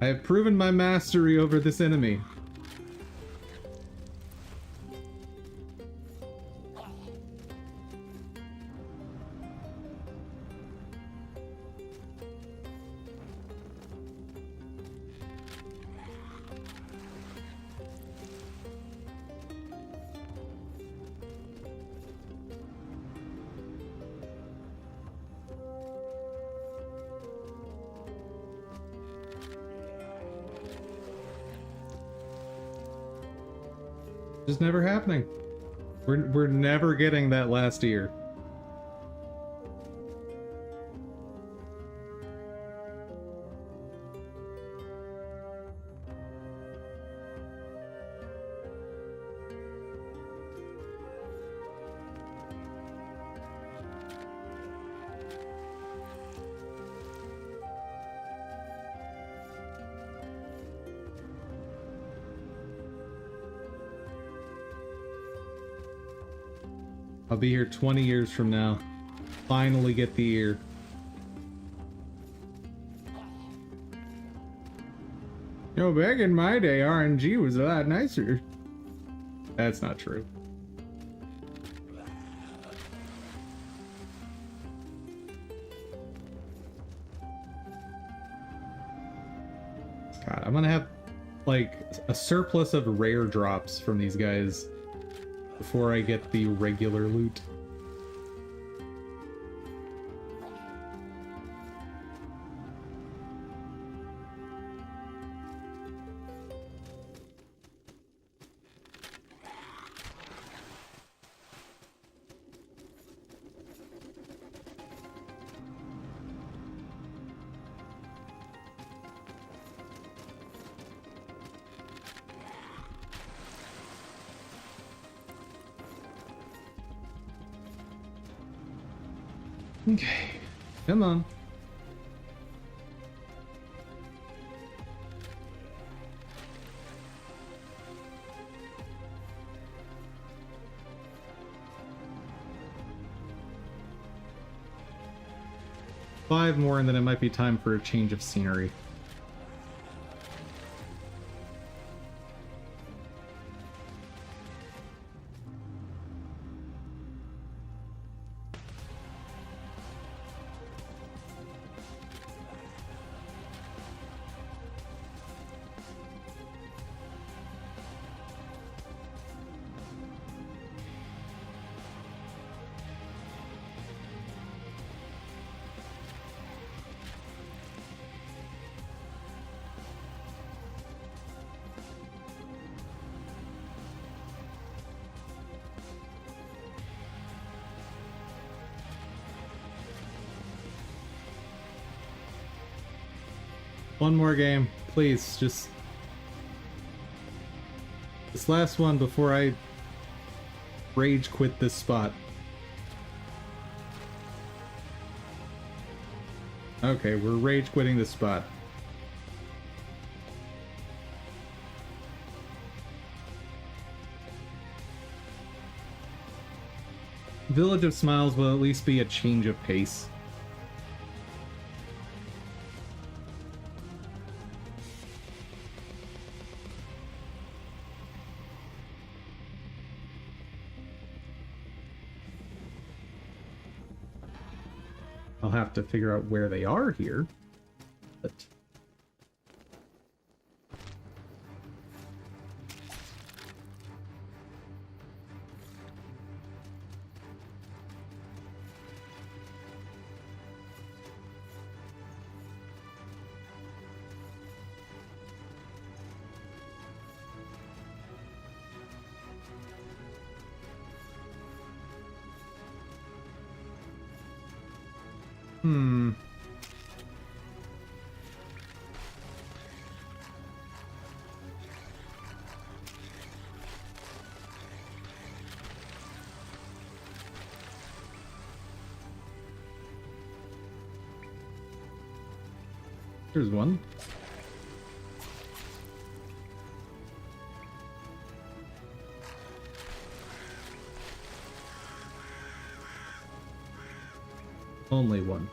Speaker 1: I have proven my mastery over this enemy. Just never happening. We're never getting that last ear. I'll be here 20 years from now. Finally get the ear. You know, back in my day, RNG was a lot nicer. That's not true. God, I'm gonna have, like, a surplus of rare drops from these guys before I get the regular loot. Okay, come on. Five more and then it might be time for a change of scenery. One more game, please, just this last one before I rage quit this spot. Okay, we're rage quitting this spot. Village of Smiles will at least be a change of pace. I'll have to figure out where they are here. But here's one. Only one.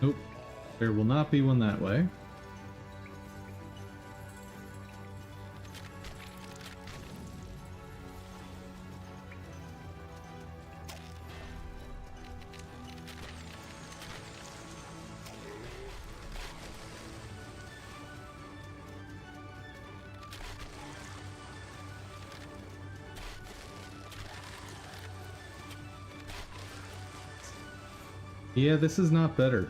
Speaker 1: Nope. There will not be one that way. Yeah, this is not better.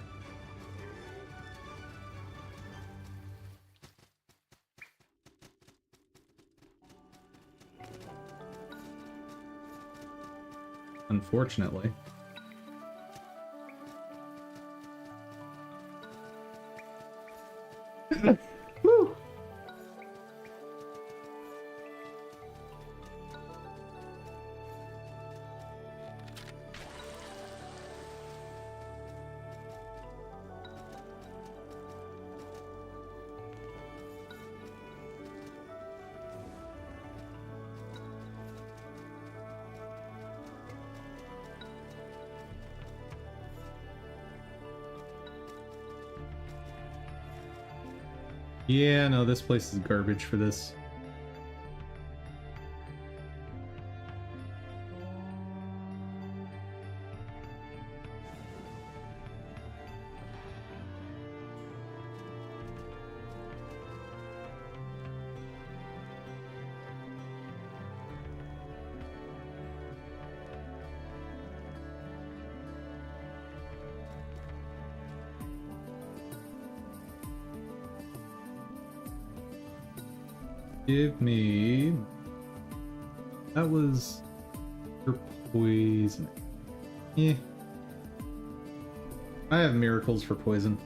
Speaker 1: Unfortunately. Woo! Yeah, no, this place is garbage for this. Give me... That was... your poison. Yeah. I have miracles for poison.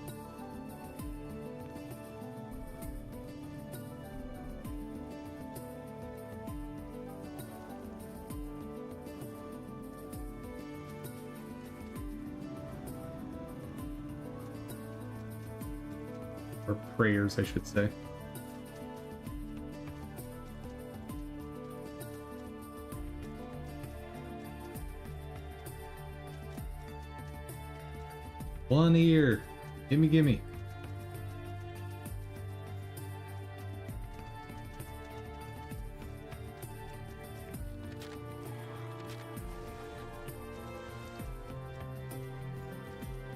Speaker 1: Or prayers, I should say. One ear. Gimme, gimme.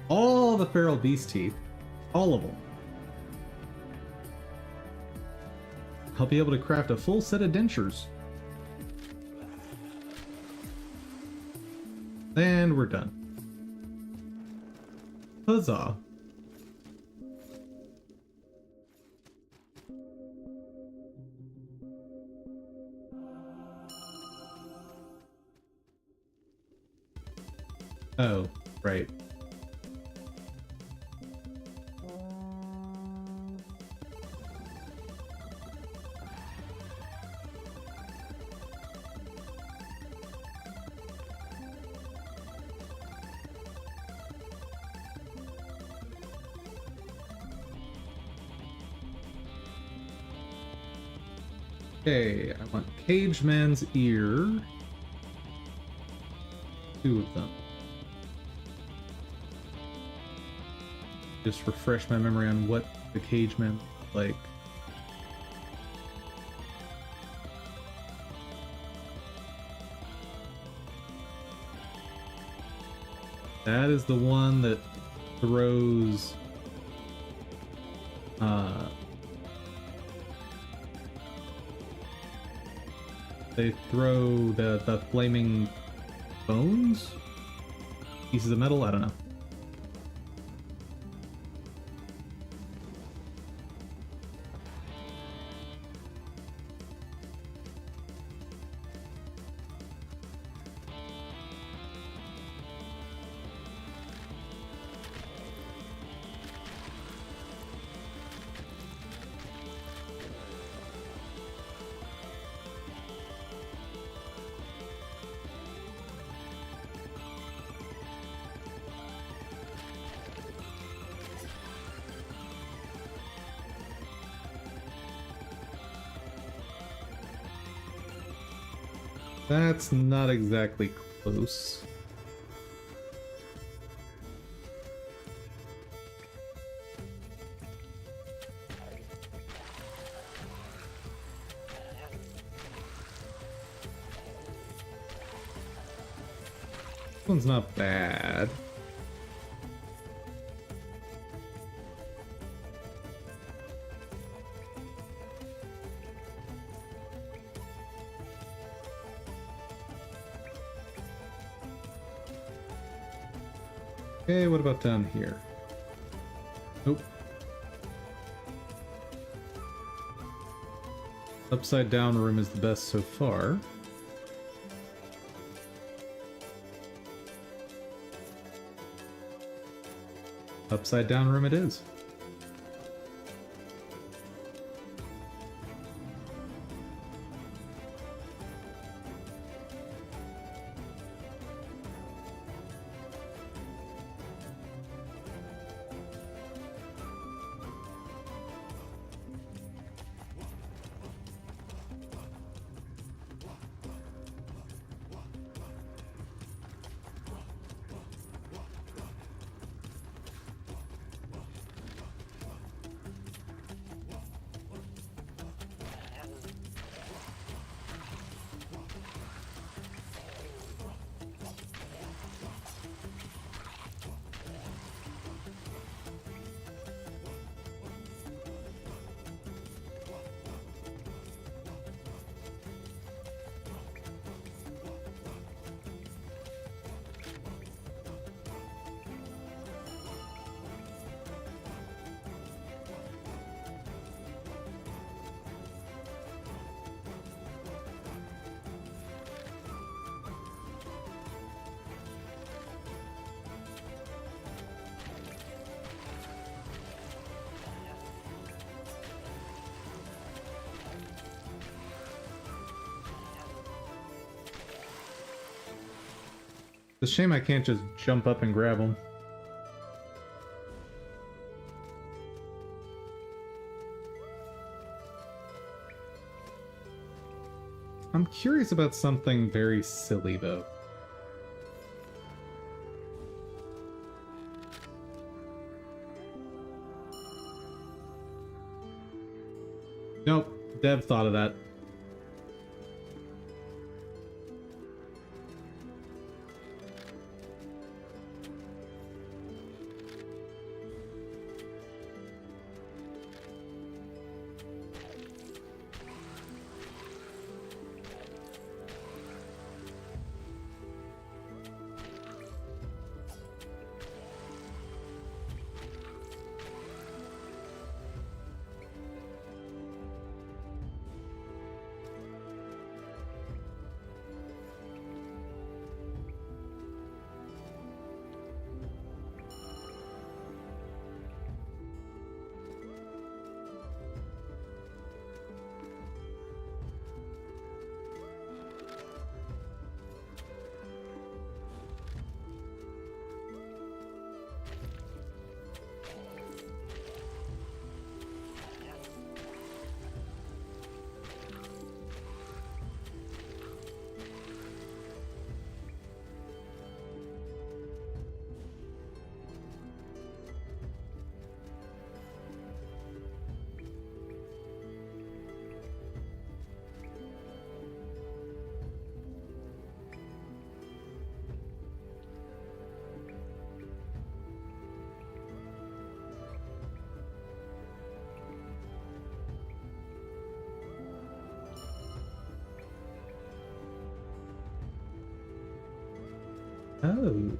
Speaker 1: All the feral beast teeth. All of them. I'll be able to craft a full set of dentures. And we're done. Huzzah. Oh, right. Okay, I want Cage Man's ear. two of them. Just refresh my memory on what the cage meant like. That is the one that throws they throw the flaming bones? Pieces of metal? I don't know. That's not exactly close. This one's not bad. Okay, what about down here? Nope. Upside down room is the best so far. Upside down room it is. It's a shame I can't just jump up and grab them. I'm curious about something very silly, though. Nope, Dev thought of that. Oh.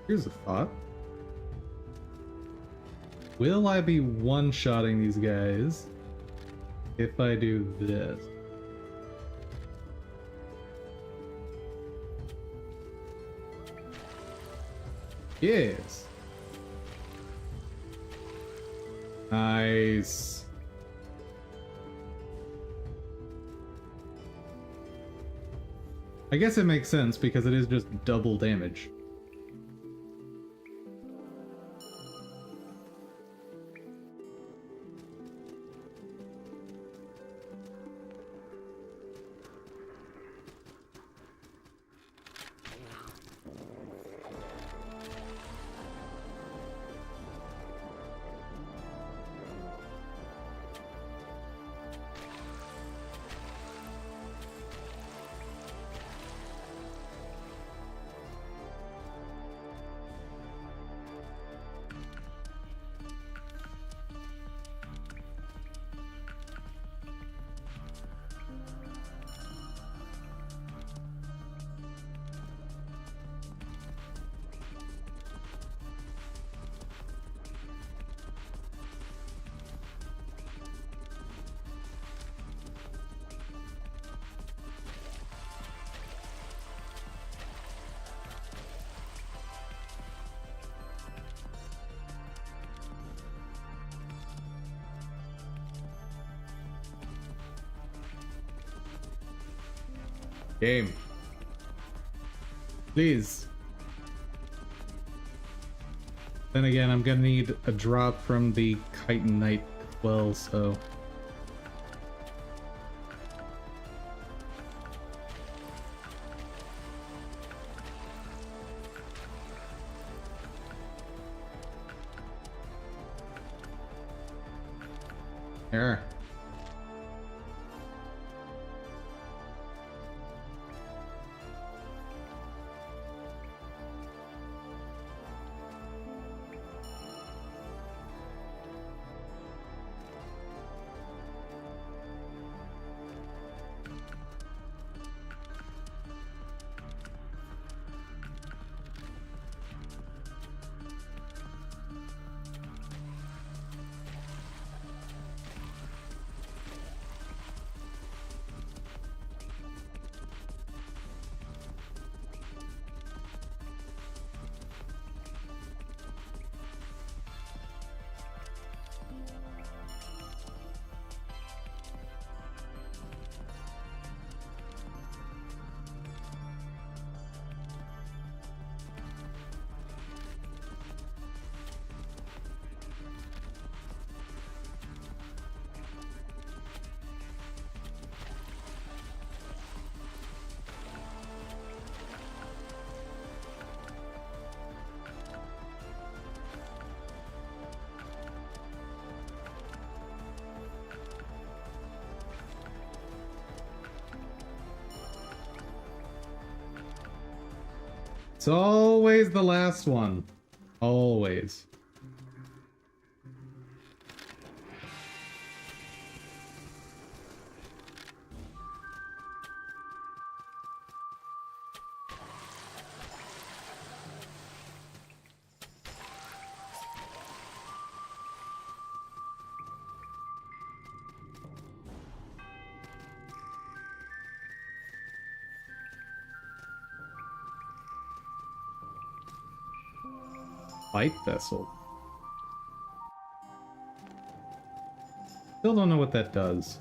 Speaker 1: Here's a thought. Will I be one-shotting these guys if I do this? Yes. Nice. I guess it makes sense because it is just double damage. Game. Please. Then again, I'm gonna need a drop from the Chitin Knight as well, so... Here. It's always the last one. Always. Light vessel. Still don't know what that does.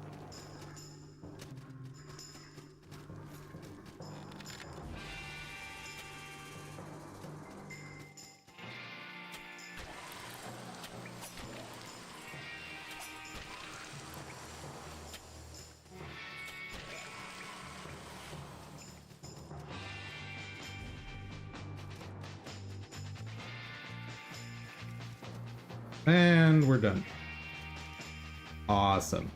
Speaker 1: And we're done. Awesome.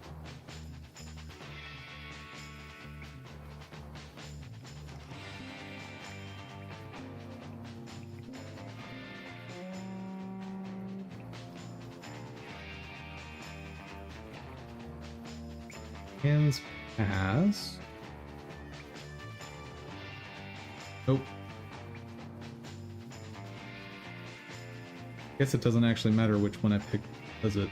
Speaker 1: Hands pass. Nope. Guess it doesn't actually matter which one I pick, does it?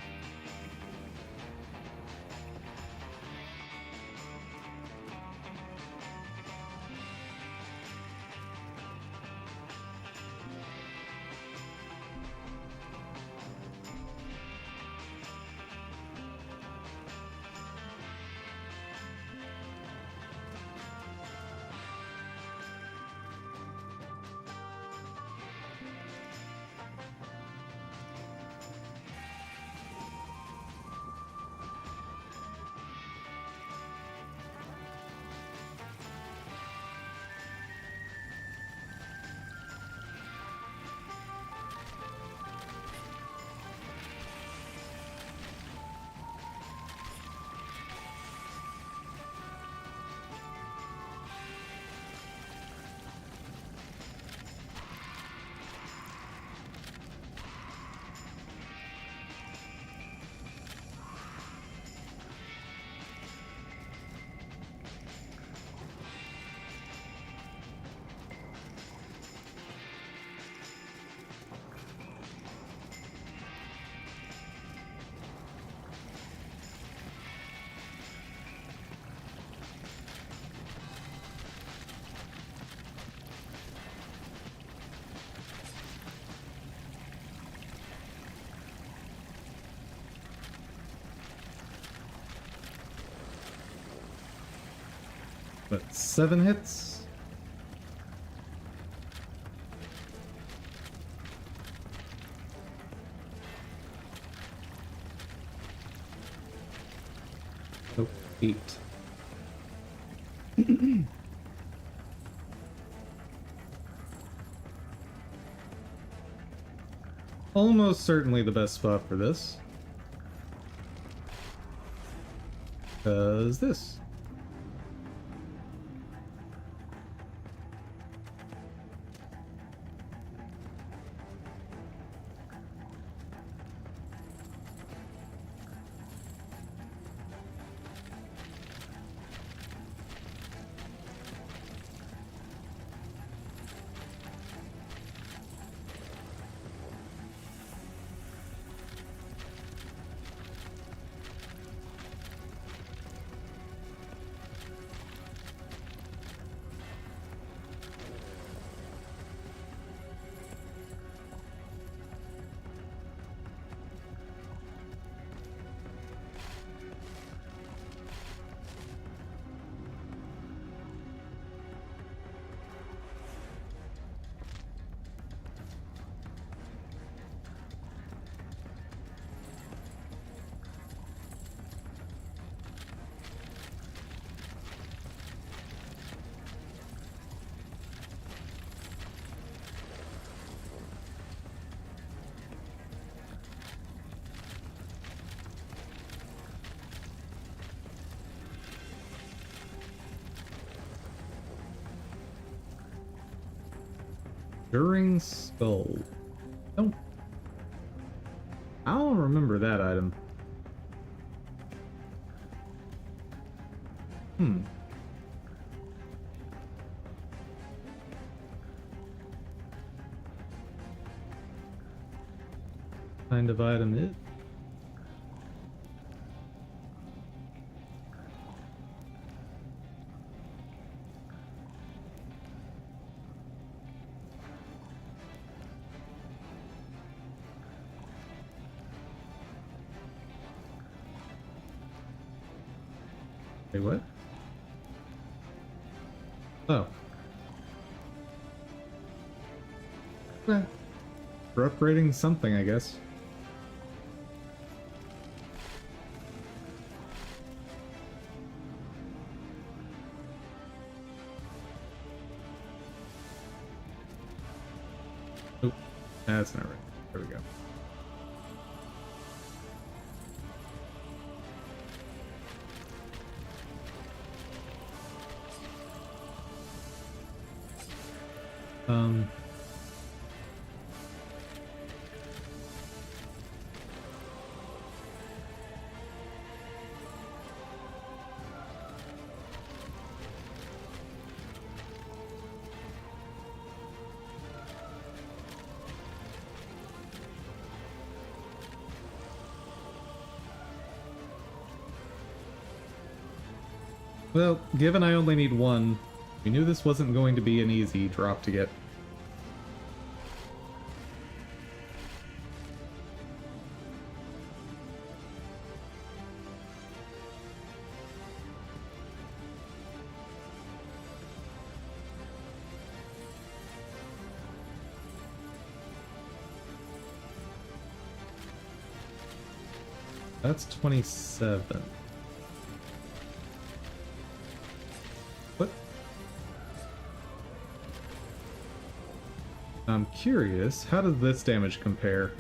Speaker 1: But 7 hits? Oh, 8. Almost certainly the best spot for this. Because this. During Skull. Don't. I don't remember that item. Kind of item it. Wait, what? Oh. For upgrading something, I guess. Oh, that's not right. There we go. Well, given I only need one, we knew this wasn't going to be an easy drop to get. That's 27. What? I'm curious, how does this damage compare?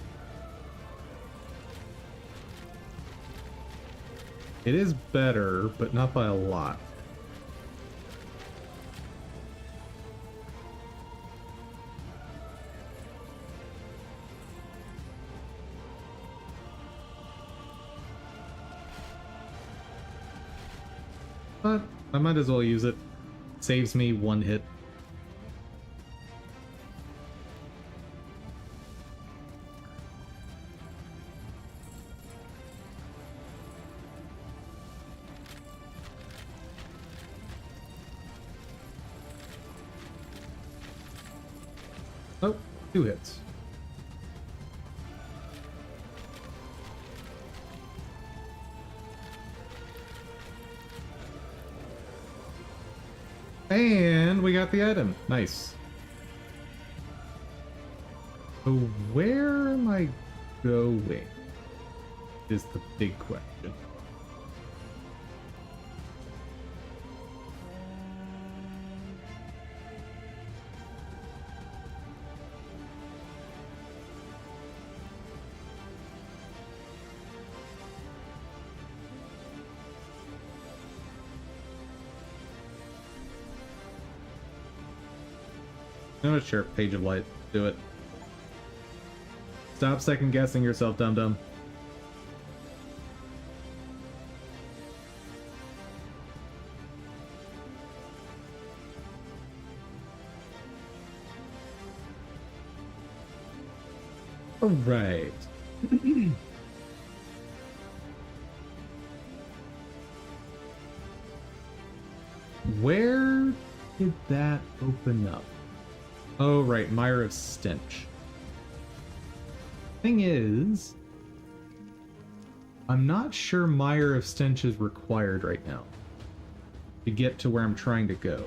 Speaker 1: It is better, but not by a lot. But I might as well use it. Saves me one hit. Oh, 2 hits. And we got the item. Nice. So where am I going? Is the big question. No, sure. Page of Light. Do it. Stop second guessing yourself, dum-dum. All right. Where did that open up? Oh, right, Mire of Stench. Thing is, I'm not sure Mire of Stench is required right now to get to where I'm trying to go.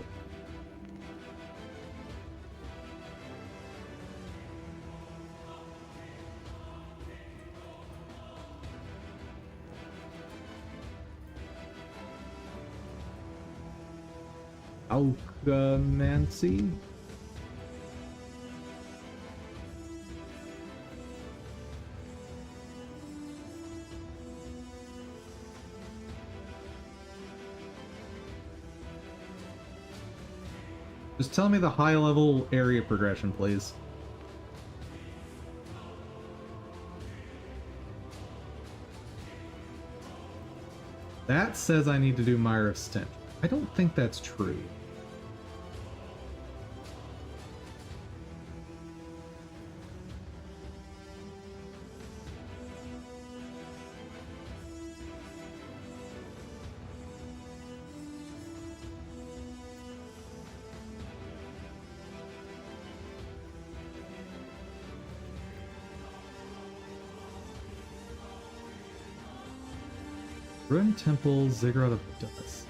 Speaker 1: Alchemy? Just tell me the high-level area progression, please. That says I need to do Mire of Stench. I don't think that's true. Ruined Temple, Ziggurat of Dust.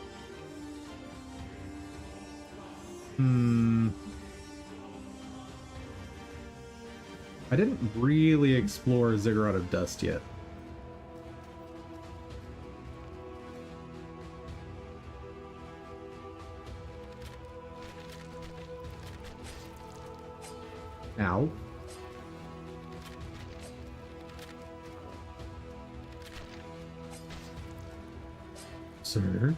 Speaker 1: I didn't really explore Ziggurat of Dust yet. Ow. Sir.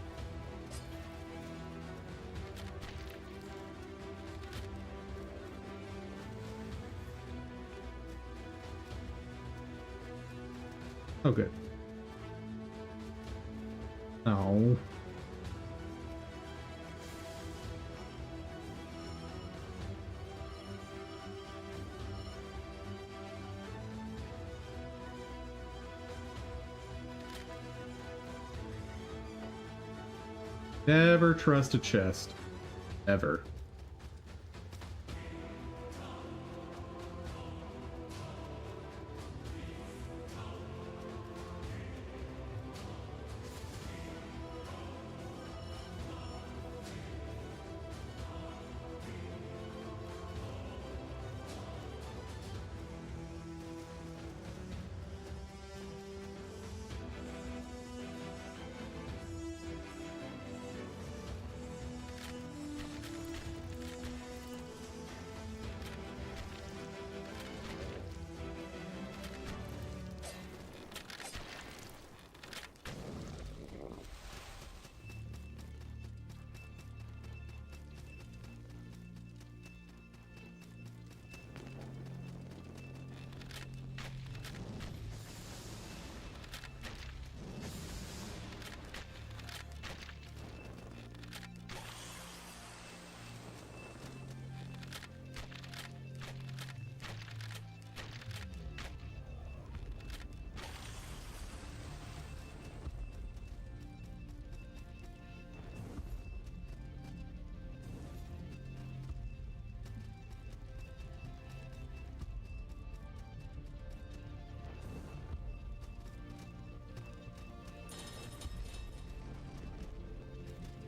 Speaker 1: Oh, good. Oh. Never trust a chest. Ever.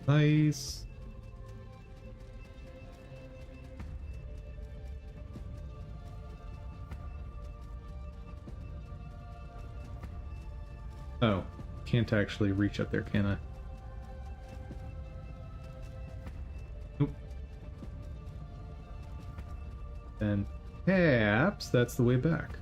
Speaker 1: Nice. Oh, can't actually reach up there, can I? Nope. Then perhaps that's the way back.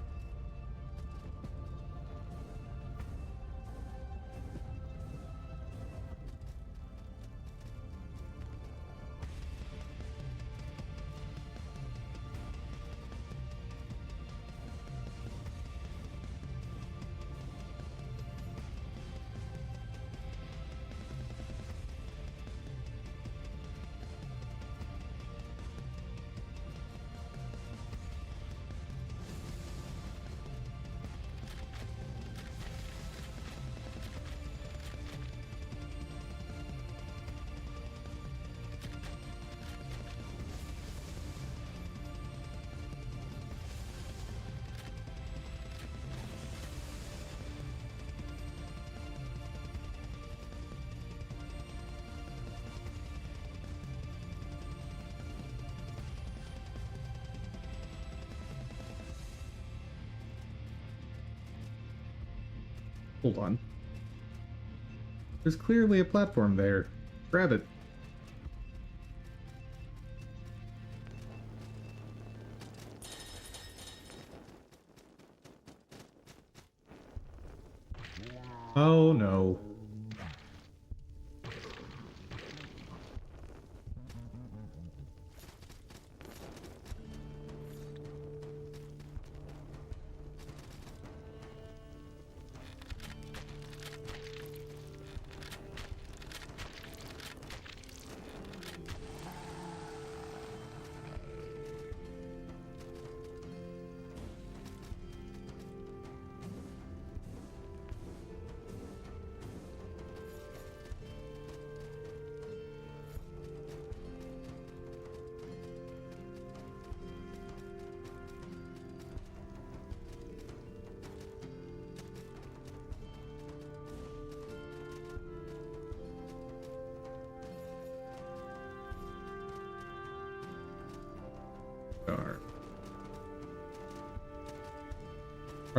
Speaker 1: Hold on. There's clearly a platform there. Grab it. Oh no.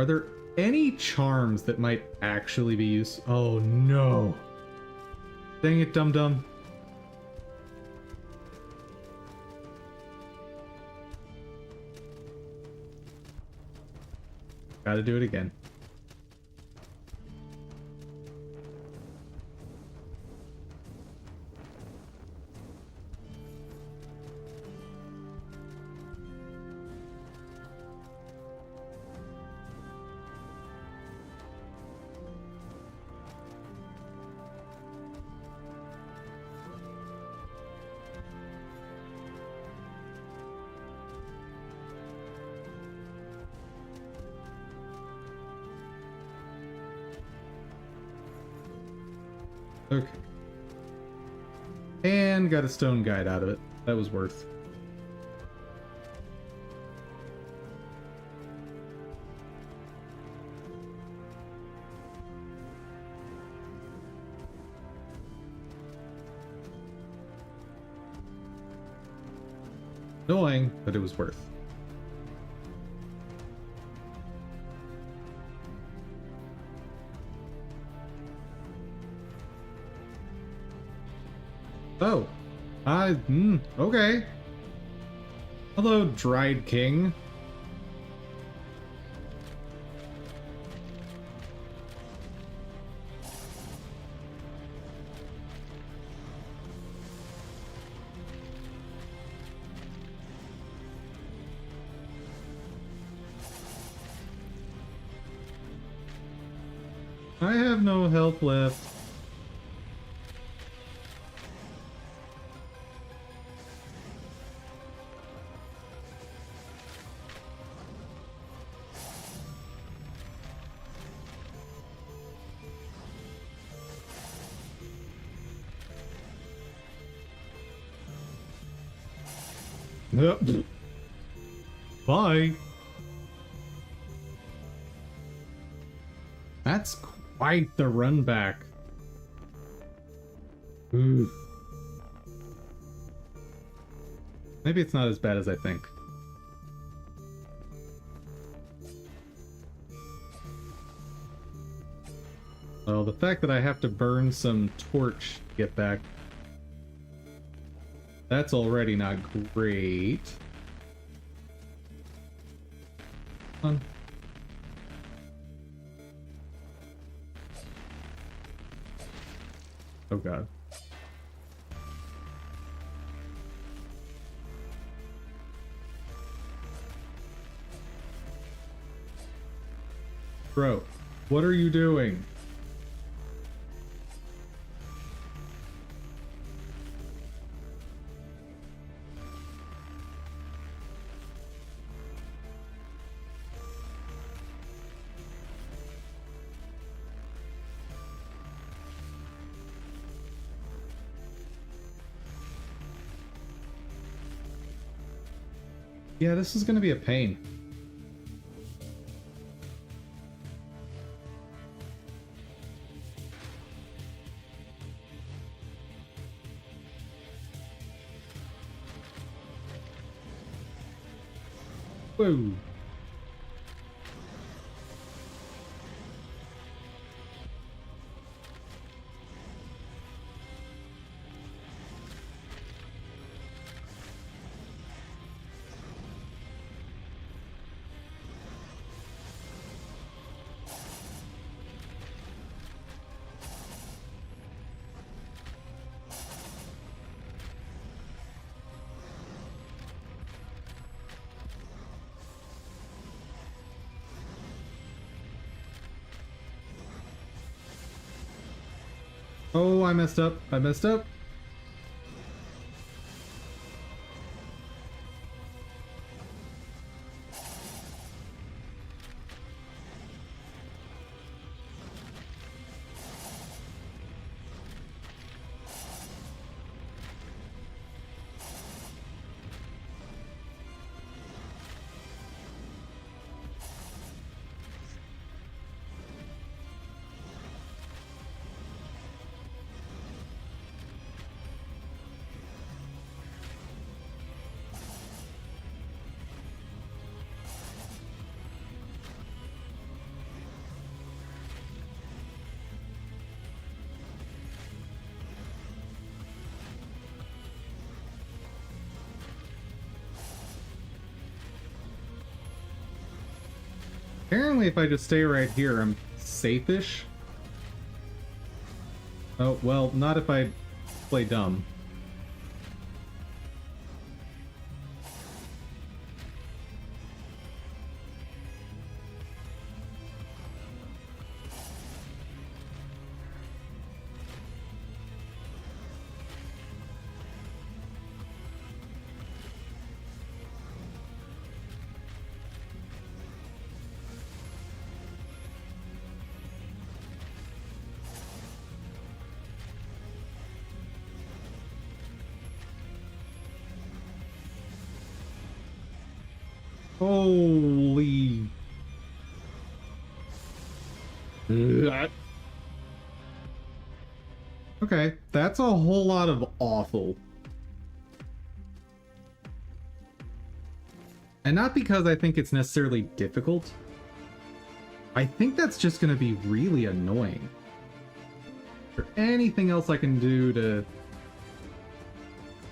Speaker 1: Are there any charms that might actually be used? Oh no. Dang it, dum-dum. Gotta do it again. Okay. And got a stone guide out of it. That was worth. Annoying, but it was worth. Oh. Okay. Hello, Dried King. I have no health left. Yep. Bye. That's quite the run back. Ooh. Maybe it's not as bad as I think. Well, the fact that I have to burn some torch to get back, that's already not great. Come on. Oh god. Bro, what are you doing? Yeah, this is gonna be a pain. Whoa. Oh, I messed up. I messed up. Apparently, if I just stay right here, I'm safe-ish. Oh, well, not if I play dumb. Holy. Okay, that's a whole lot of awful. And not because I think it's necessarily difficult. I think that's just going to be really annoying. Is there anything else I can do to...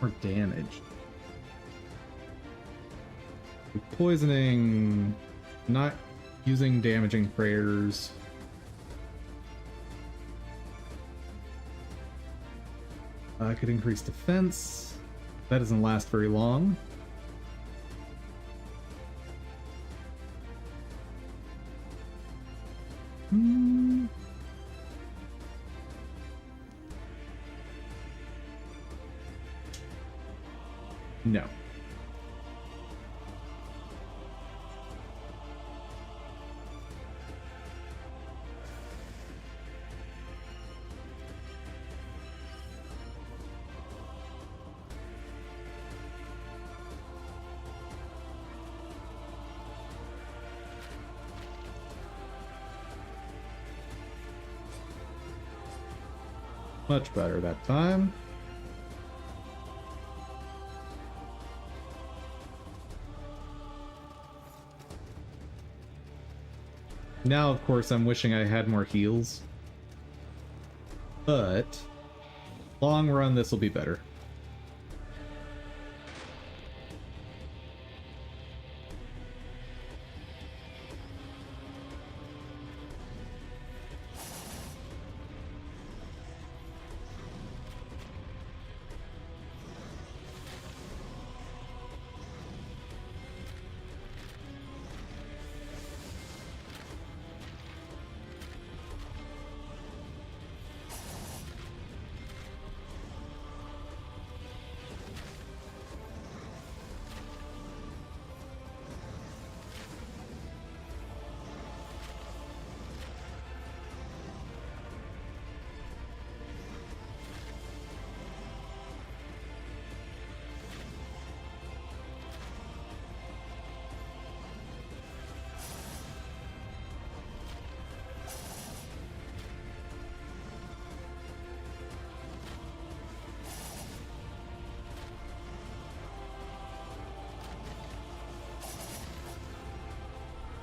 Speaker 1: more damage? Poisoning... not using damaging prayers... I could increase defense. That doesn't last very long. No. Much better that time. Now, of course, I'm wishing I had more heals. But, long run, this will be better.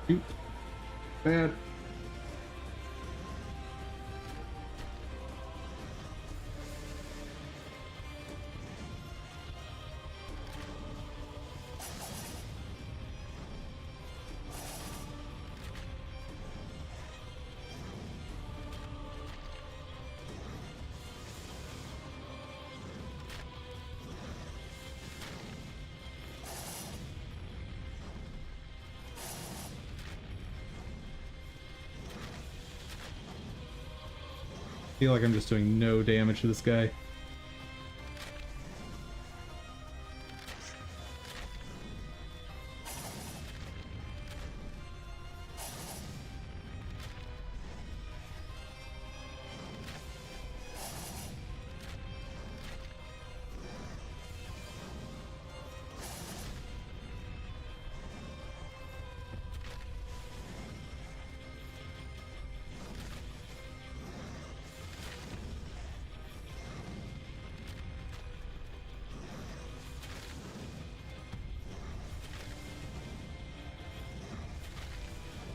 Speaker 1: Shoot. Bad. I feel like I'm just doing no damage to this guy.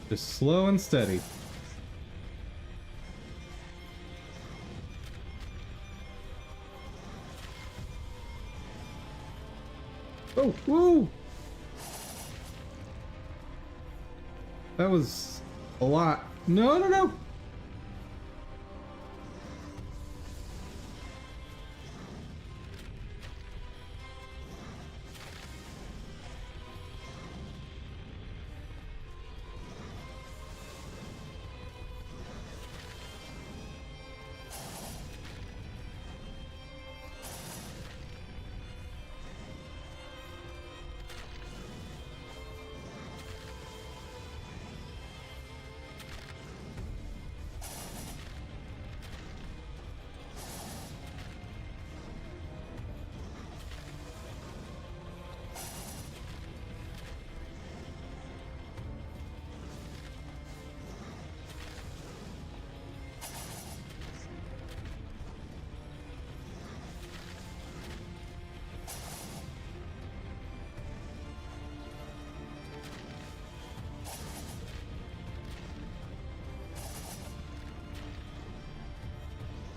Speaker 1: Just slow and steady. Oh, woo! That was a lot. No, no, no!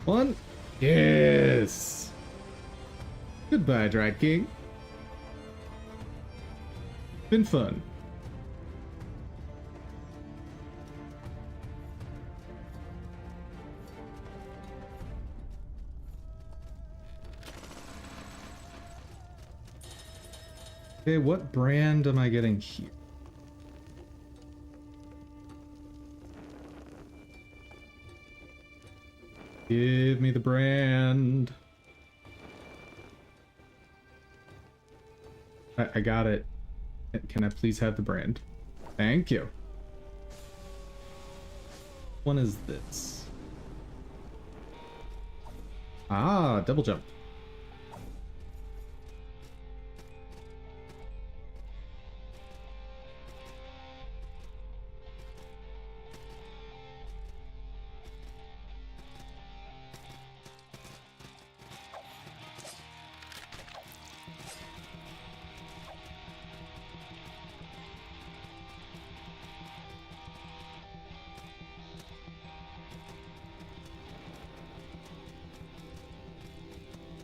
Speaker 1: One. Yes. Goodbye, Drat King. Been fun. Okay, what brand am I getting here? Give me the brand. I got it. Can I please have the brand? Thank you. One is this. Ah, double jump.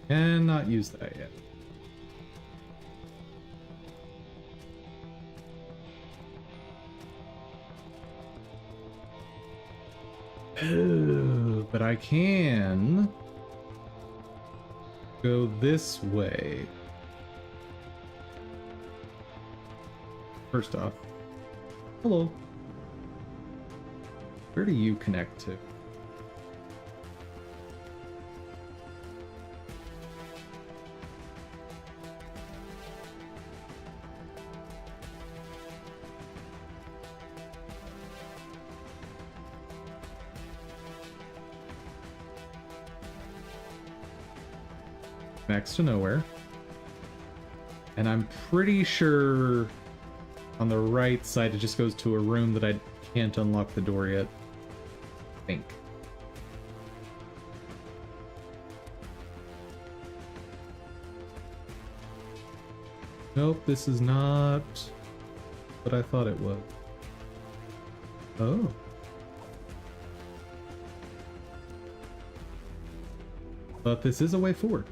Speaker 1: Cannot use that yet. Oh, but I can go this way. First off, hello. Where do you connect to? Next to nowhere. And I'm pretty sure on the right side it just goes to a room that I can't unlock the door yet. I think. Nope, this is not what I thought it was. Oh. But this is a way forward.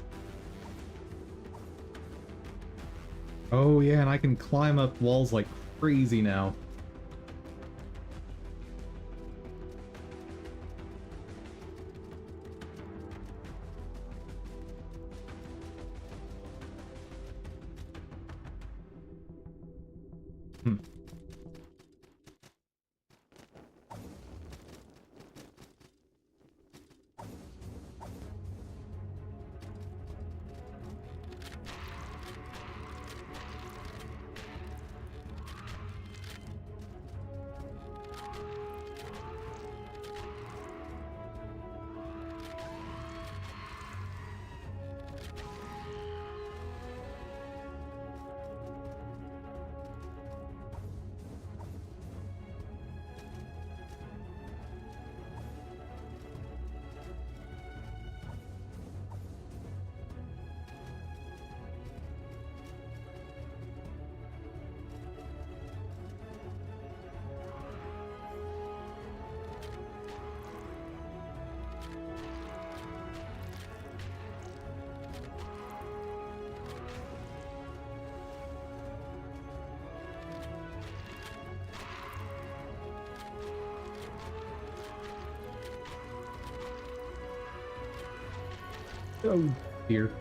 Speaker 1: Oh yeah, and I can climb up walls like crazy now. Hmm. Oh dear.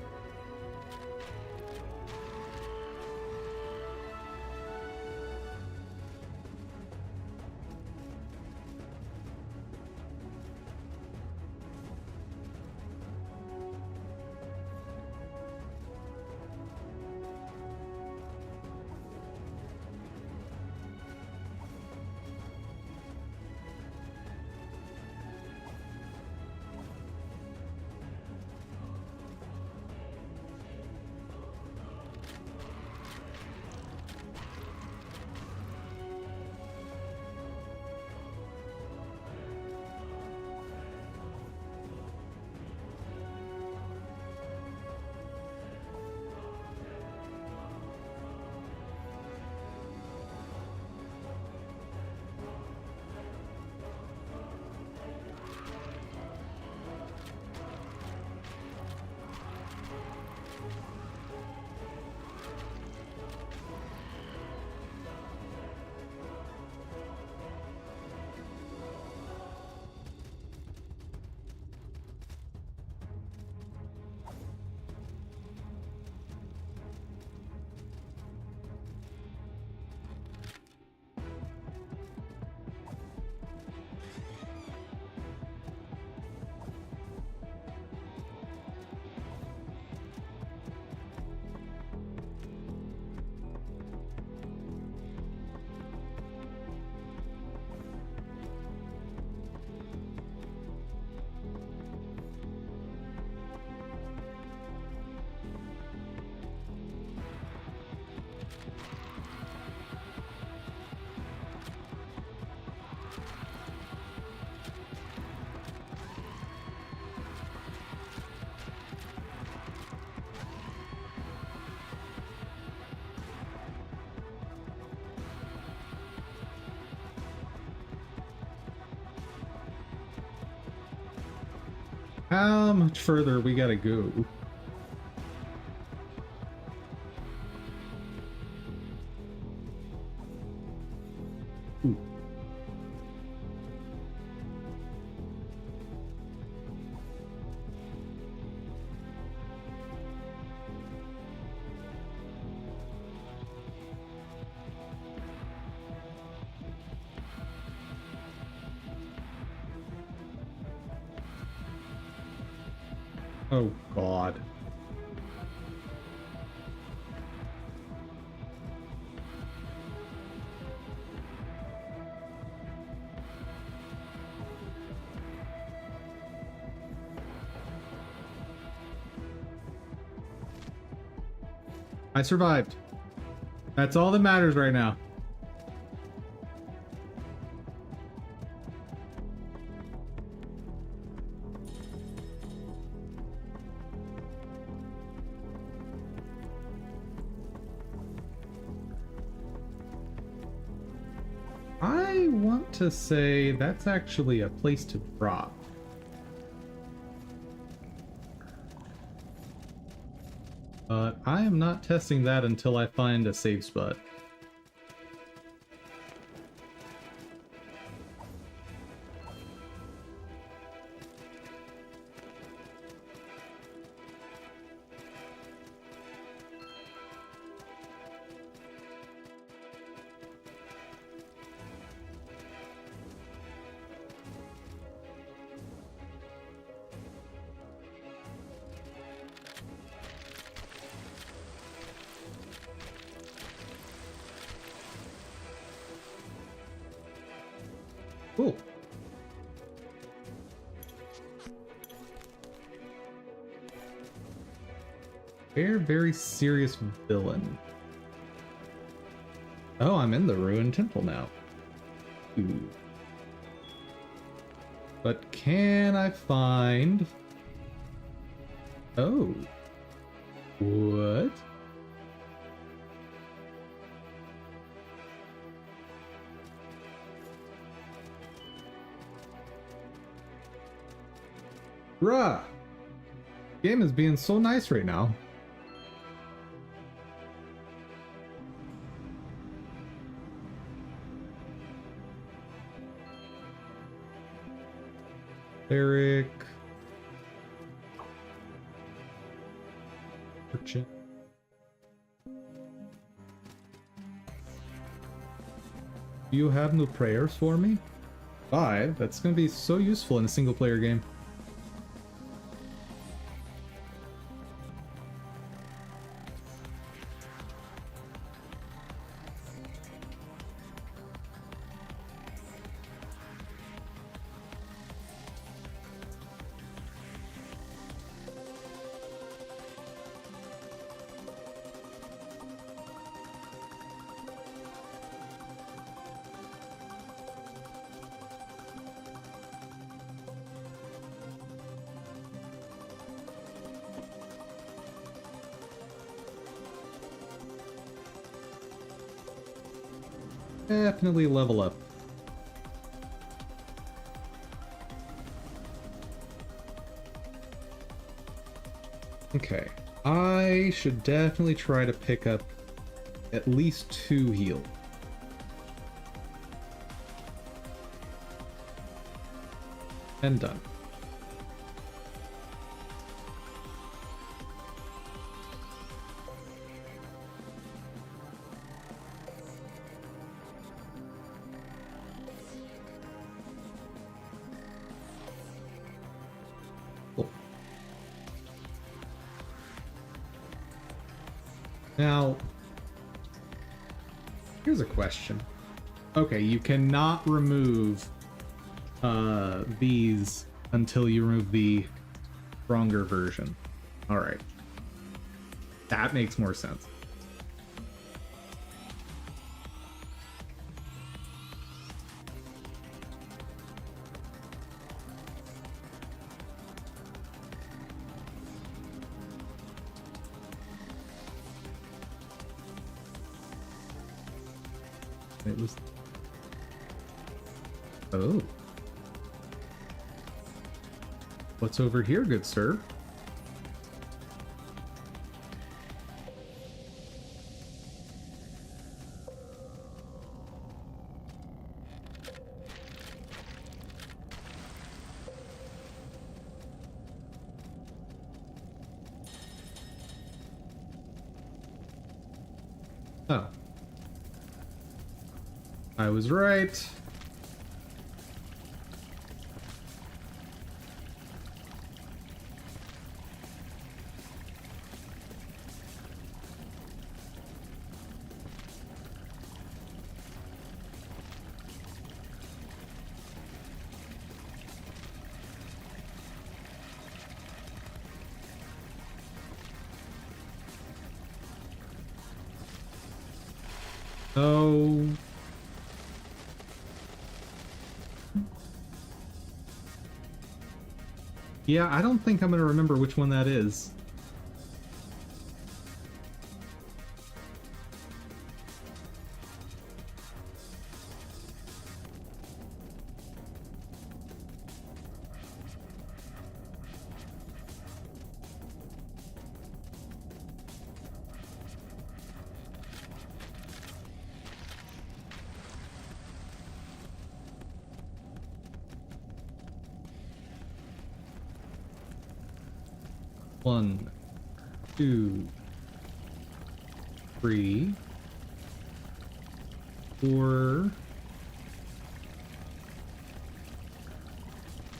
Speaker 1: How much further we gotta go? Ooh. Oh, God. I survived. That's all that matters right now. I want to say that's actually a place to drop. But I am not testing that until I find a safe spot. Cool. Very serious villain. Oh, I'm in the ruined temple now. Ooh. But can I find... Oh. What? Bruh! Game is being so nice right now. Eric. Urchin. Do you have no prayers for me? 5? That's gonna be so useful in a single player game. Definitely level up. Okay, I should definitely try to pick up at least 2 heal. And done. Now, here's a question. Okay, you cannot remove these until you remove the stronger version. Alright. That makes more sense. It was... Oh. What's over here, good sir? Oh. I was right. Oh. Yeah, I don't think I'm going to remember which one that is. One, two, three, four,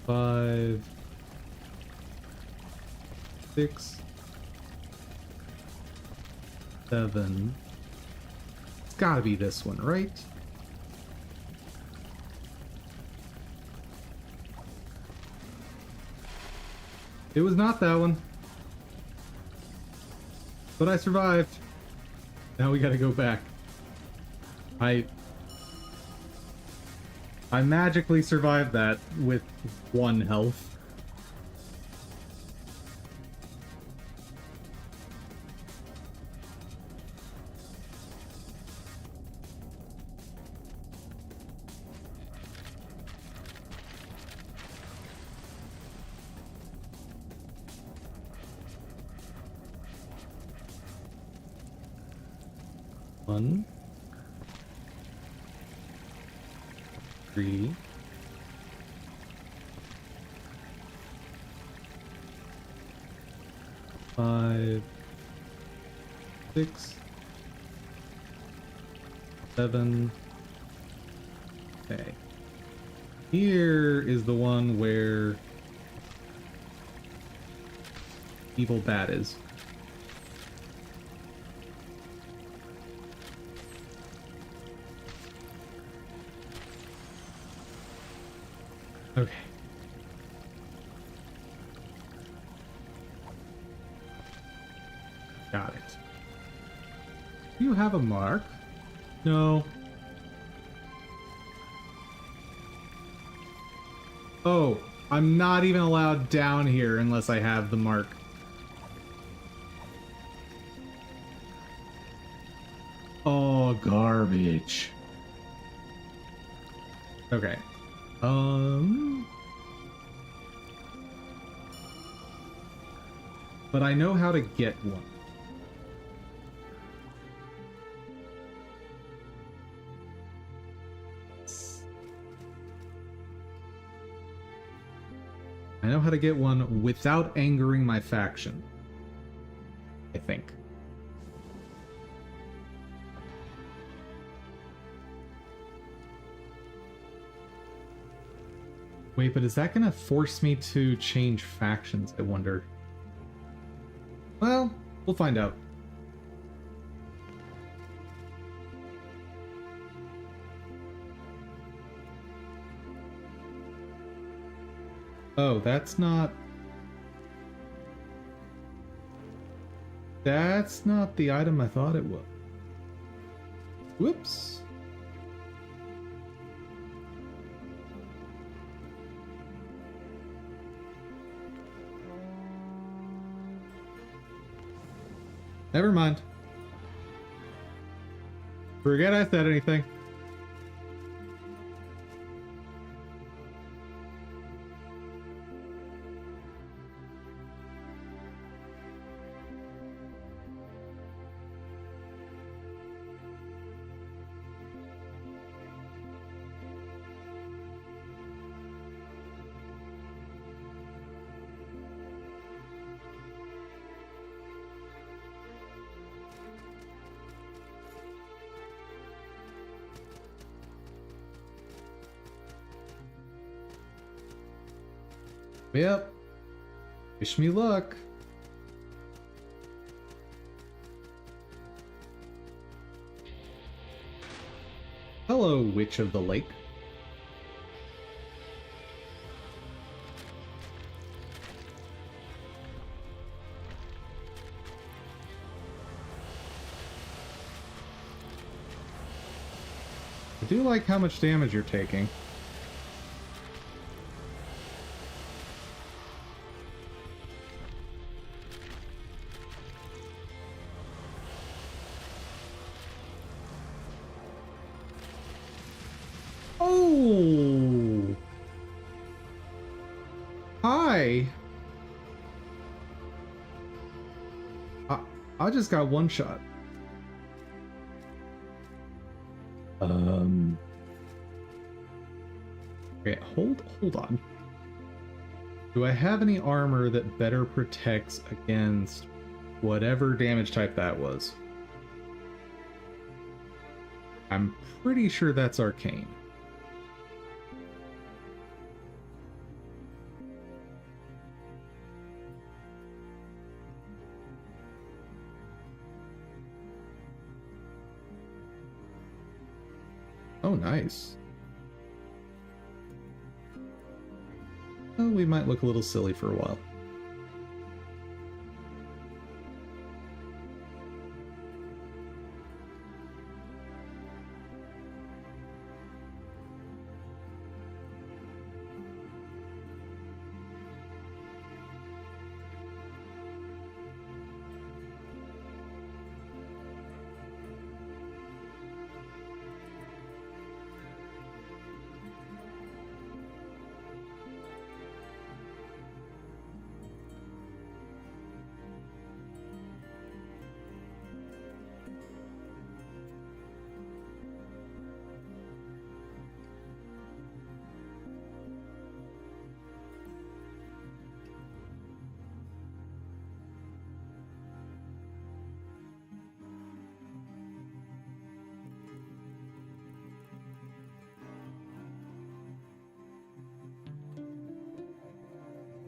Speaker 1: five, six, seven. It's gotta be this one, right? It was not that one. But I survived. Now we gotta go back. I magically survived that with 1 health. One, three, five, six, seven. Okay. Here is the one where Evil Bat is. Okay. Got it. Do you have a mark? No. Oh, I'm not even allowed down here unless I have the mark. Oh, garbage. Okay. But I know how to get one. I know how to get one without angering my faction. I think. Wait, but is that gonna force me to change factions, I wonder? Well, we'll find out. Oh, that's not... That's not the item I thought it was. Whoops. Never mind. Forget I said anything. Yep. Wish me luck. Hello, Witch of the Lake. I do like how much damage you're taking. Oh! Hi! I just got one shot. Okay, hold on. Do I have any armor that better protects against whatever damage type that was? I'm pretty sure that's arcane. Oh, nice. Well, we might look a little silly for a while.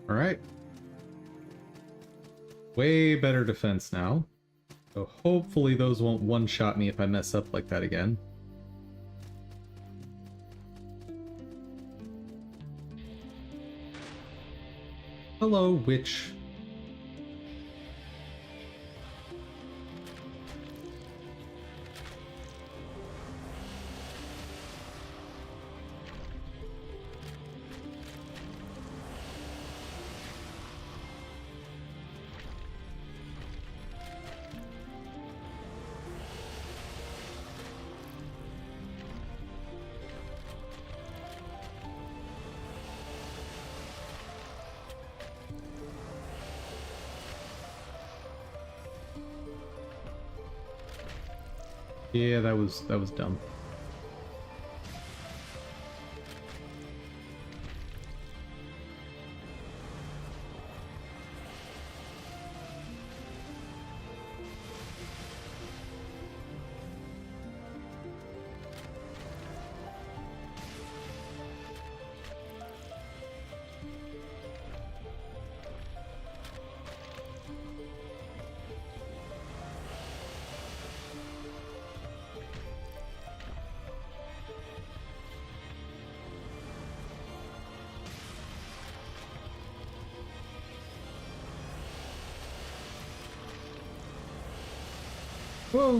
Speaker 1: All right. Way better defense now. So hopefully those won't one-shot me if I mess up like that again. Hello, witch. Yeah, that was dumb. Whoa!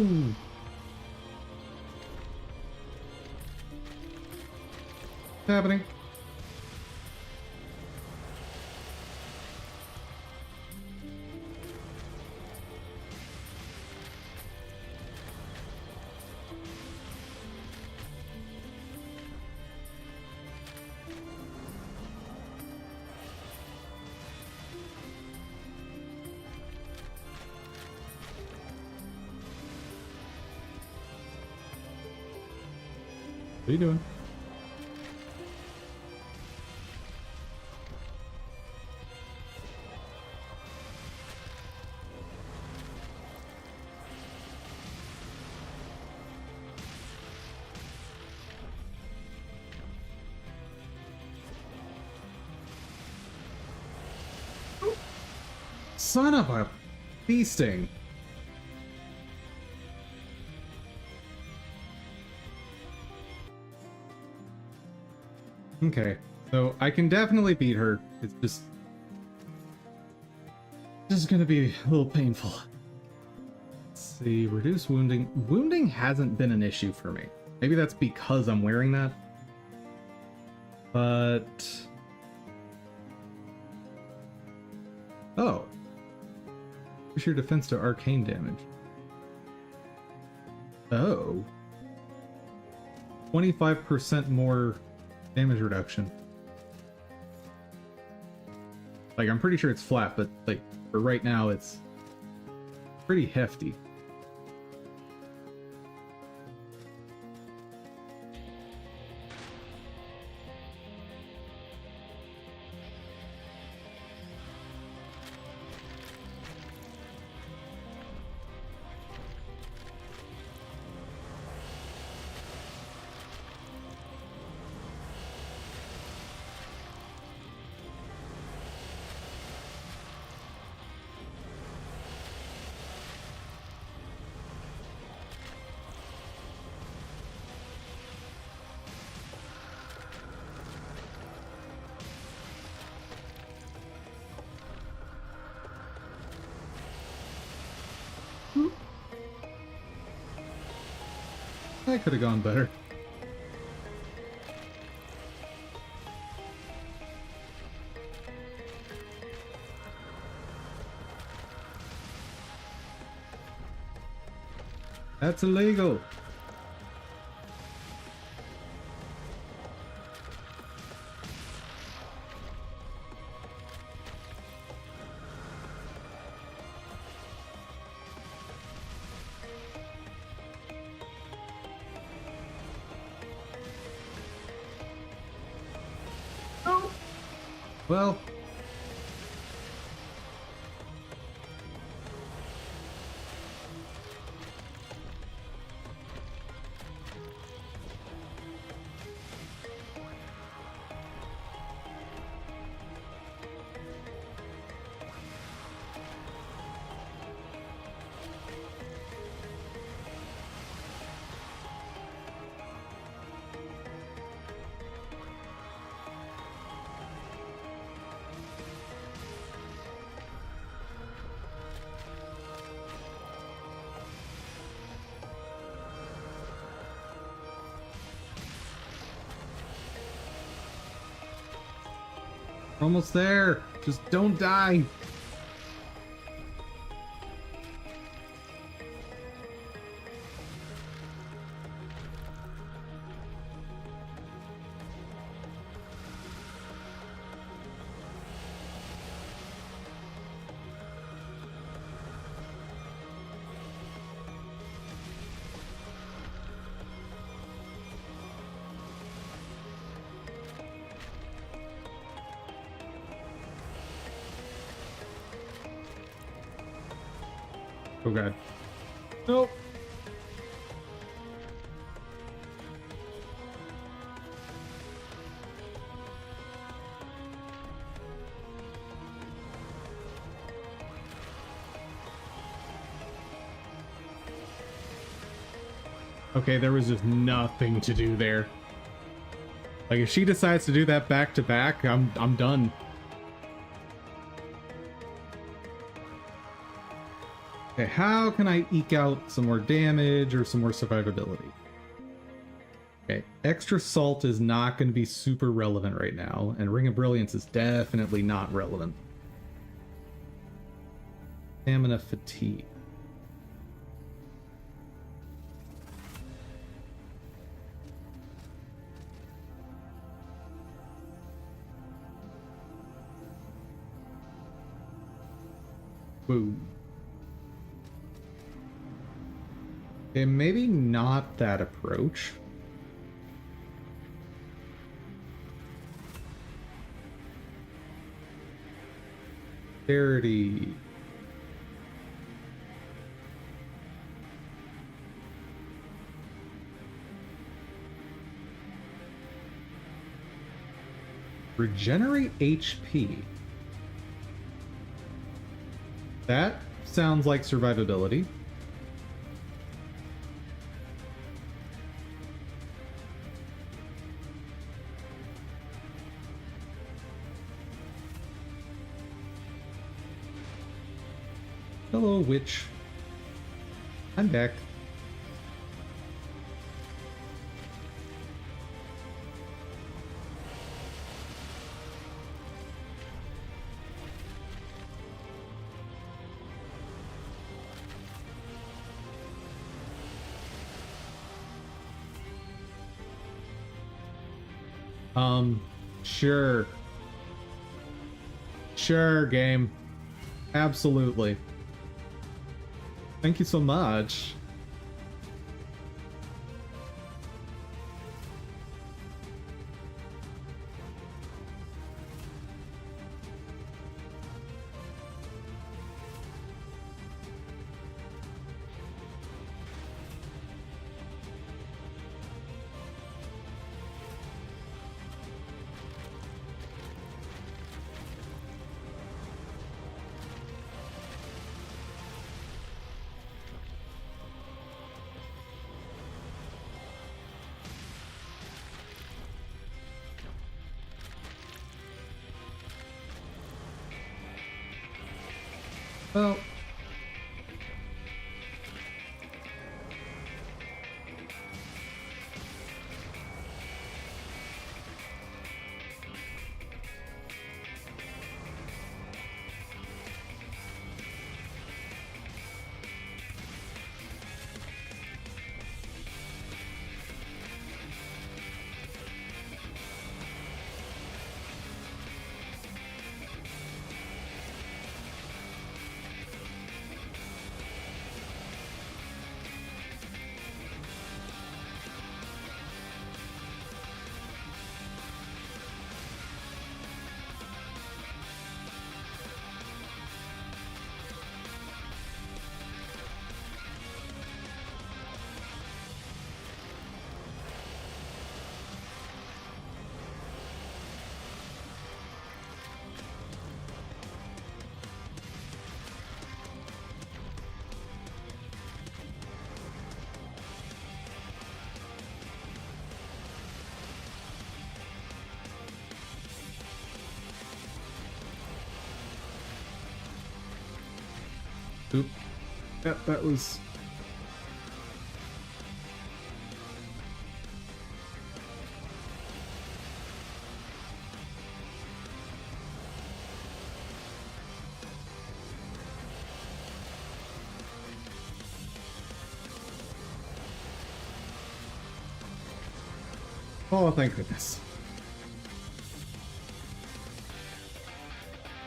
Speaker 1: What's happening? What are you doing? Son of a feasting. Okay, so I can definitely beat her. It's just gonna be a little painful. Let's see, reduce wounding. Wounding hasn't been an issue for me. Maybe that's because I'm wearing that. But... oh. Push your defense to arcane damage. Oh. 25% more damage reduction. Like, I'm pretty sure it's flat, but like, for right now, it's pretty hefty. That could have gone better. That's illegal. Oh. Well. We're almost there. Just don't die. Oh god. Nope. Okay, there was just nothing to do there. Like, if she decides to do that back to back, I'm done. Okay, how can I eke out some more damage or some more survivability? Okay, extra salt is not going to be super relevant right now, and Ring of Brilliance is definitely not relevant. Stamina fatigue. Boom. Okay, maybe not that approach. Charity. Regenerate HP. That sounds like survivability. Hello, witch. I'm back. Sure. Sure, game. Absolutely. Thank you so much. Well, oop. Yep, that was... Oh, thank goodness.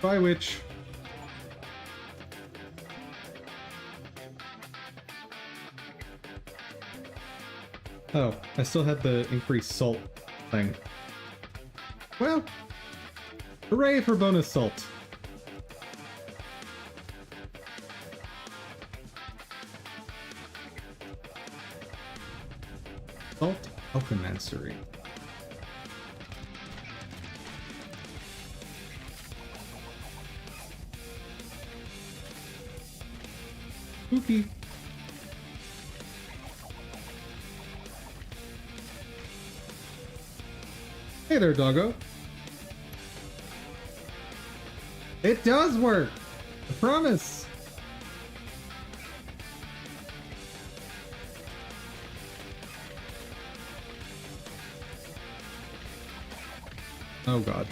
Speaker 1: Bye, witch. Oh, I still had the increased salt thing. Well, hooray for bonus salt. Salt Alchemastery. Spooky. Hey there, doggo. It does work! I promise! Oh god.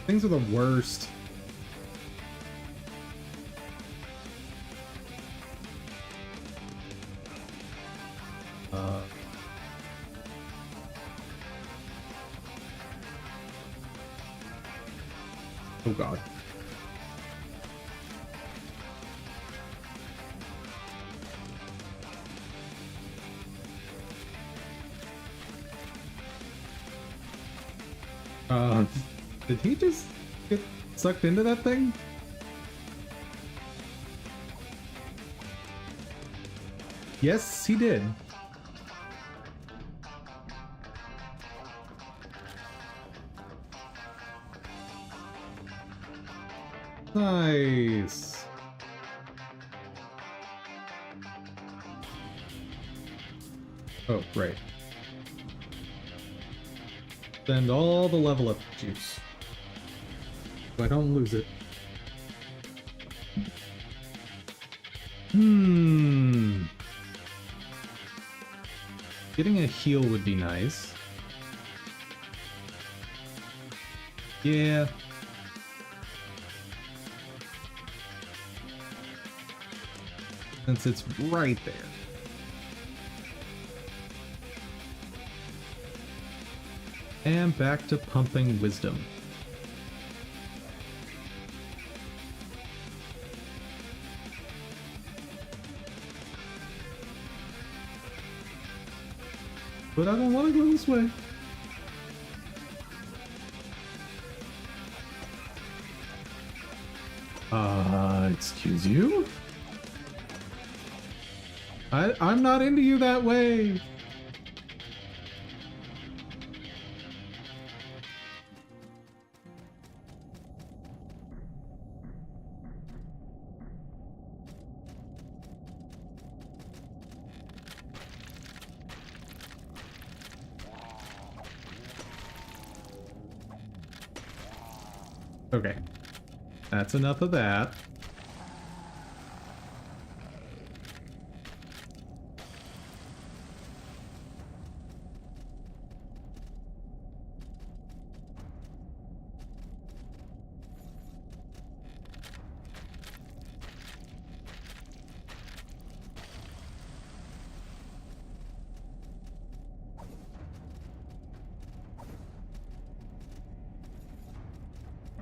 Speaker 1: Things are the worst. Oh god. Uh, did he just get sucked into that thing? Yes, he did. Nice. Oh, right. Spend all the level up juice, so I don't lose it. Getting a heal would be nice. Yeah. Since it's right there. And back to pumping wisdom. But I don't want to go this way. Excuse you? I'm not into you that way. Okay. That's enough of that.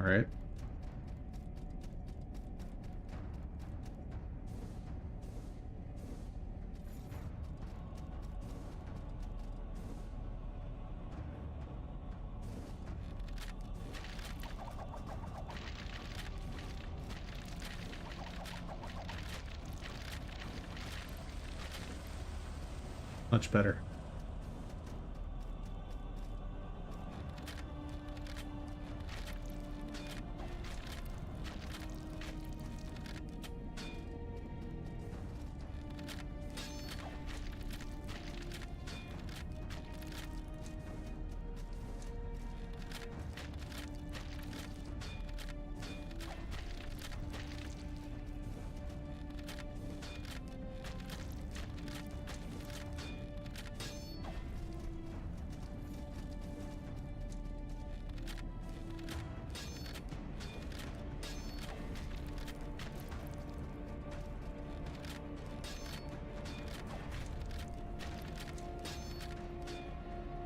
Speaker 1: All right. Much better.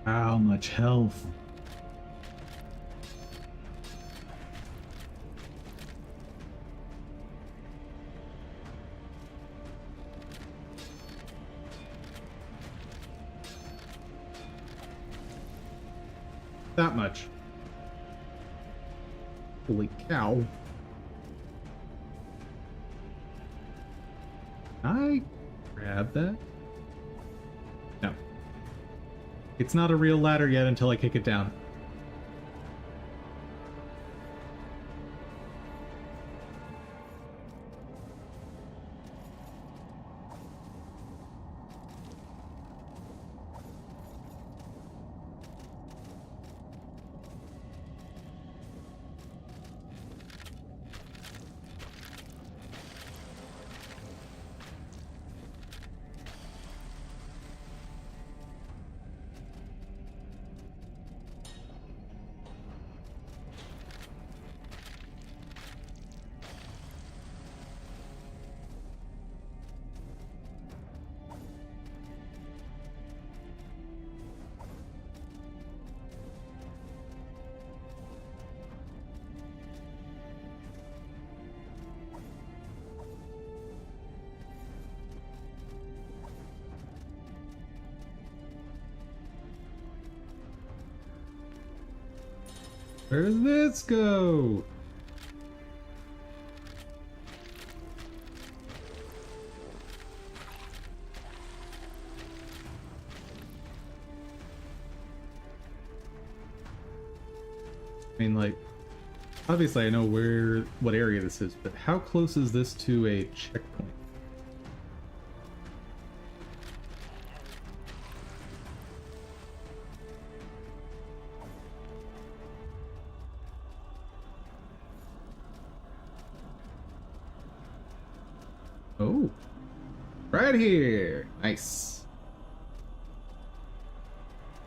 Speaker 1: How much health? That much. Holy cow. Can I grab that? No. It's not a real ladder yet until I kick it down. Where does this go? I mean, like, obviously I know what area this is, but how close is this to a checkpoint? Oh, right here. Nice.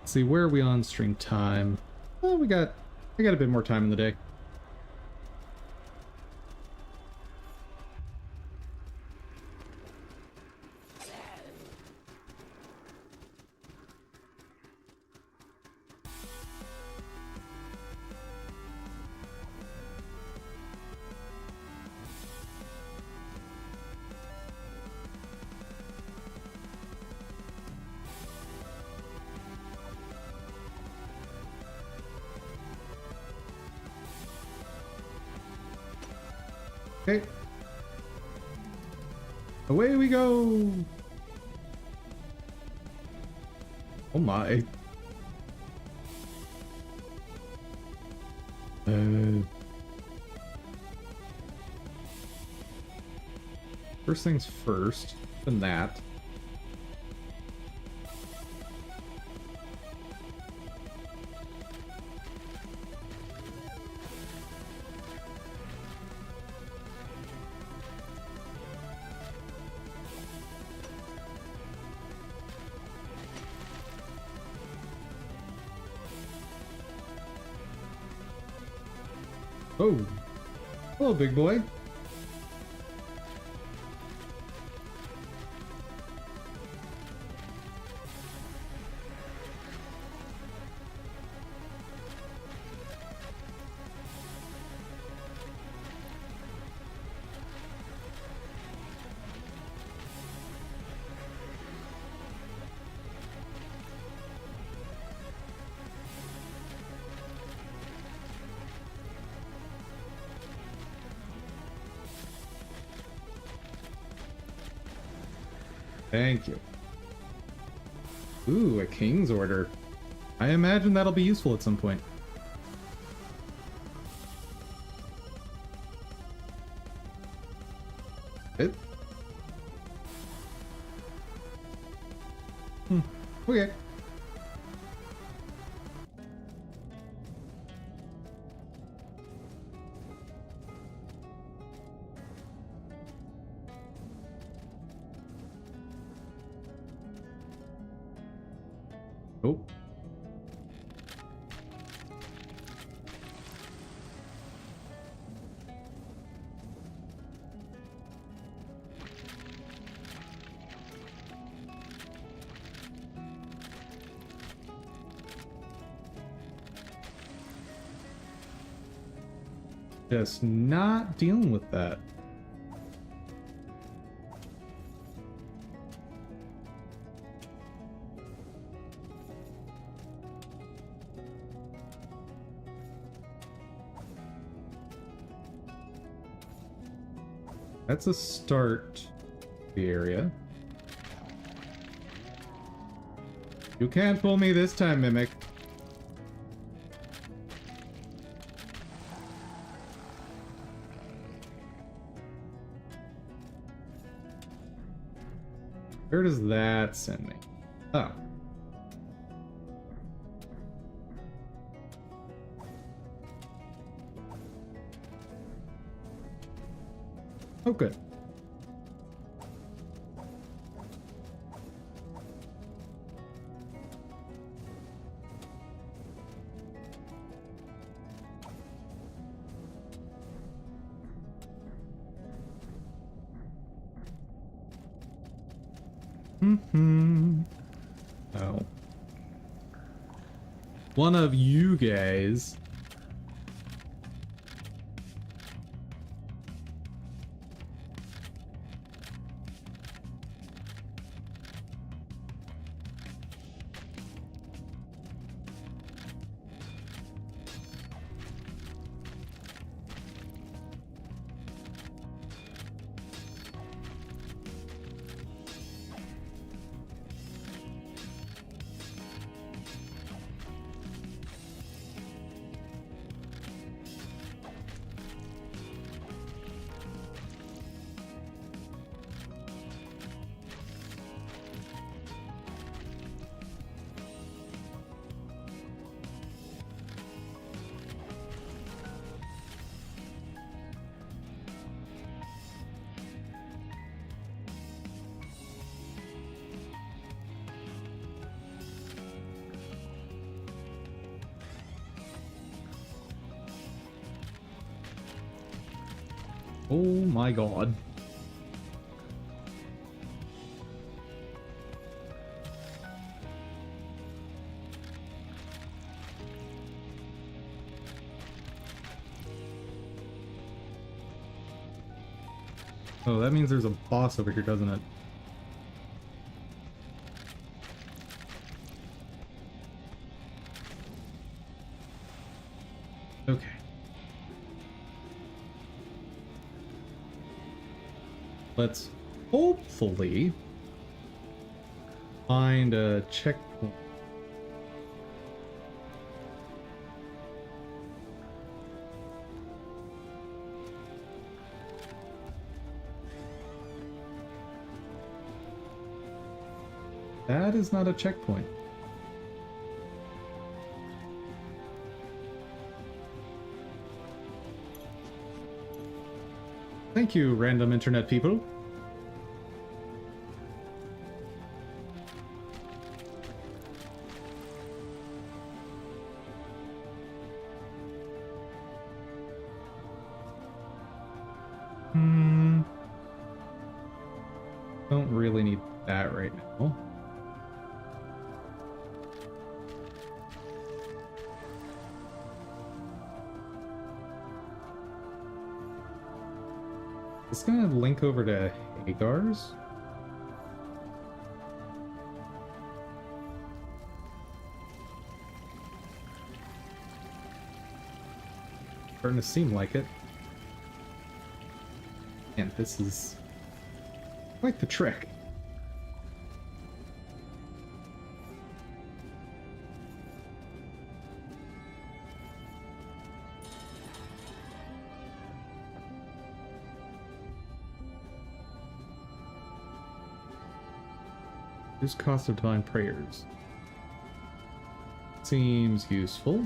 Speaker 1: Let's see, where are we on stream time? Well, I got a bit more time in the day. Okay. Away we go! Oh my. First things first, then that. Oh, hello, big boy. Thank you. Ooh, a King's Order. I imagine that'll be useful at some point. It? Okay. Oh. Just not dealing with that. That's a start to the area. You can't fool me this time, Mimic. Where does that send me? Oh. Oh, good. Oh. One of you guys. Oh my god. Oh, that means there's a boss over here, doesn't it? Okay. Let's hopefully find a checkpoint. That is not a checkpoint. Thank you, random internet people. Don't really need that right now. It's gonna link over to Hagar's. Starting to seem like it. And this is quite the trick. Reduce cost of divine prayers. Seems useful.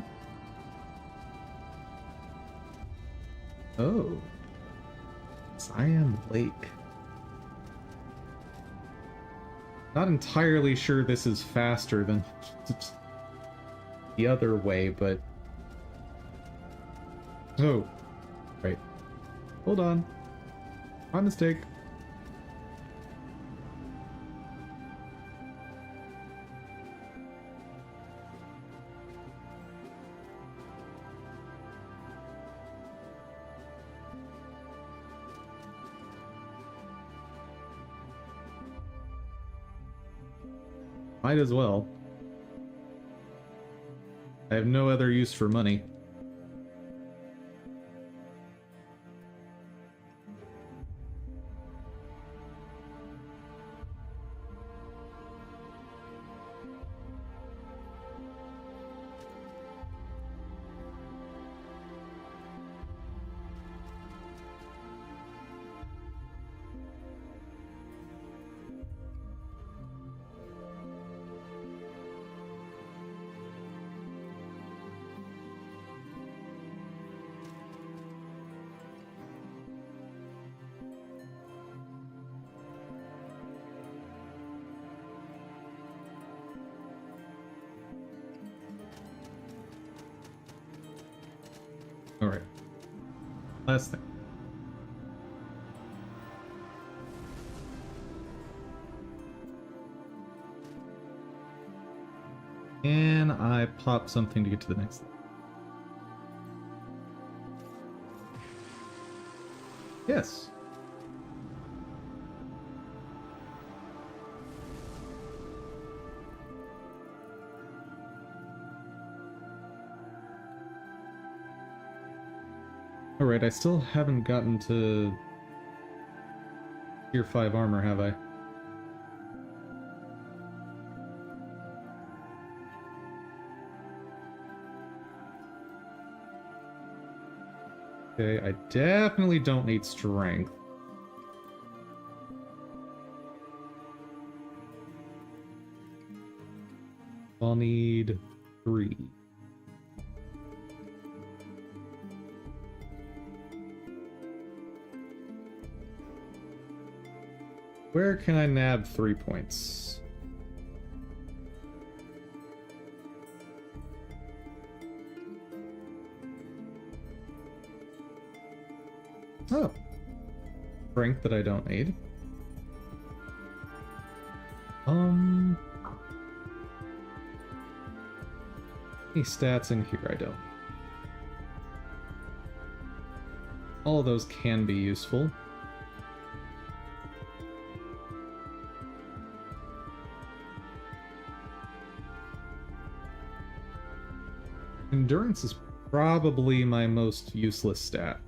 Speaker 1: Oh. Siam Lake. Not entirely sure this is faster than the other way, but... Oh. Right. Hold on. My mistake. Might as well. I have no other use for money. Alright. Last thing. And I pop something to get to the next thing. Yes. Alright, I still haven't gotten to Tier 5 armor, have I? Okay, I definitely don't need strength. I'll need 3. Where can I nab 3 points? Oh, strength that I don't need. Any stats in here I don't. All of those can be useful. Endurance is probably my most useless stat.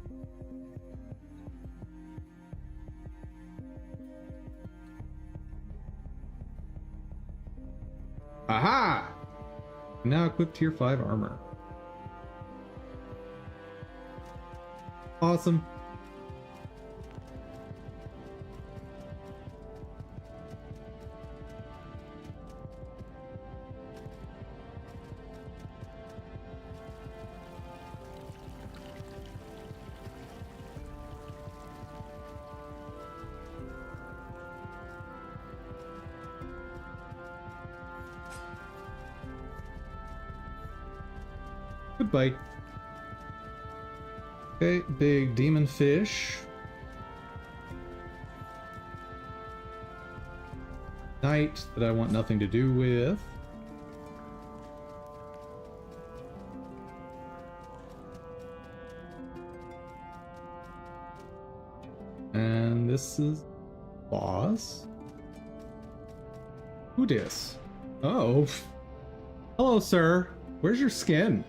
Speaker 1: Aha! Now equip tier 5 armor. Awesome. Goodbye. Okay, big demon fish. Knight that I want nothing to do with. And this is boss. Who dis? Oh. Hello, sir. Where's your skin?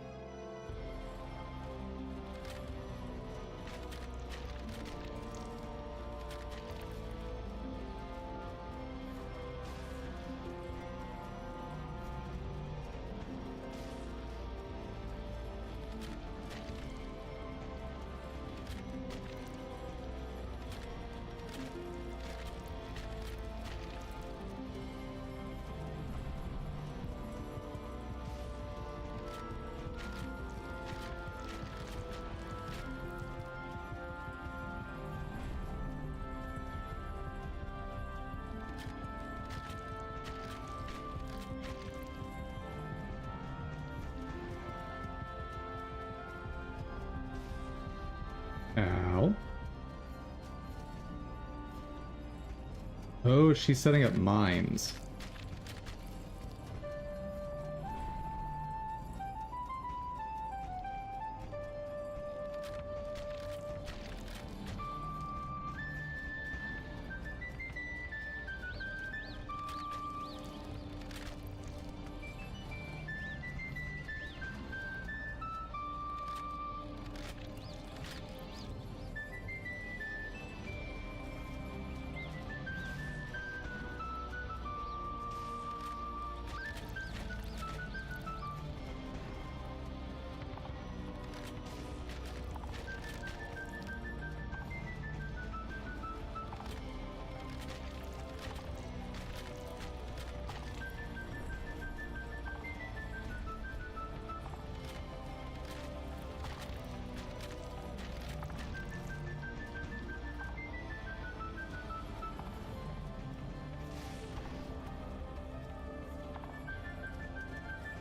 Speaker 1: Ow. Oh, she's setting up mines.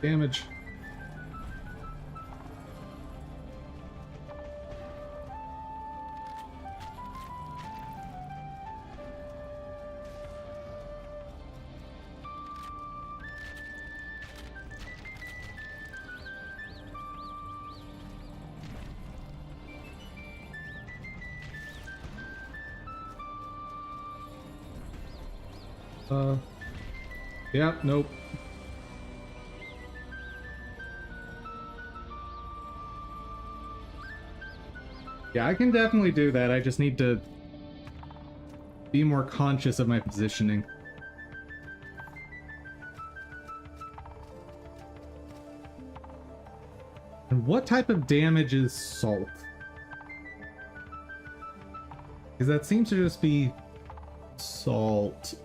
Speaker 1: Damage. Yeah, nope. Yeah, I can definitely do that. I just need to be more conscious of my positioning. And what type of damage is salt? Because that seems to just be salt.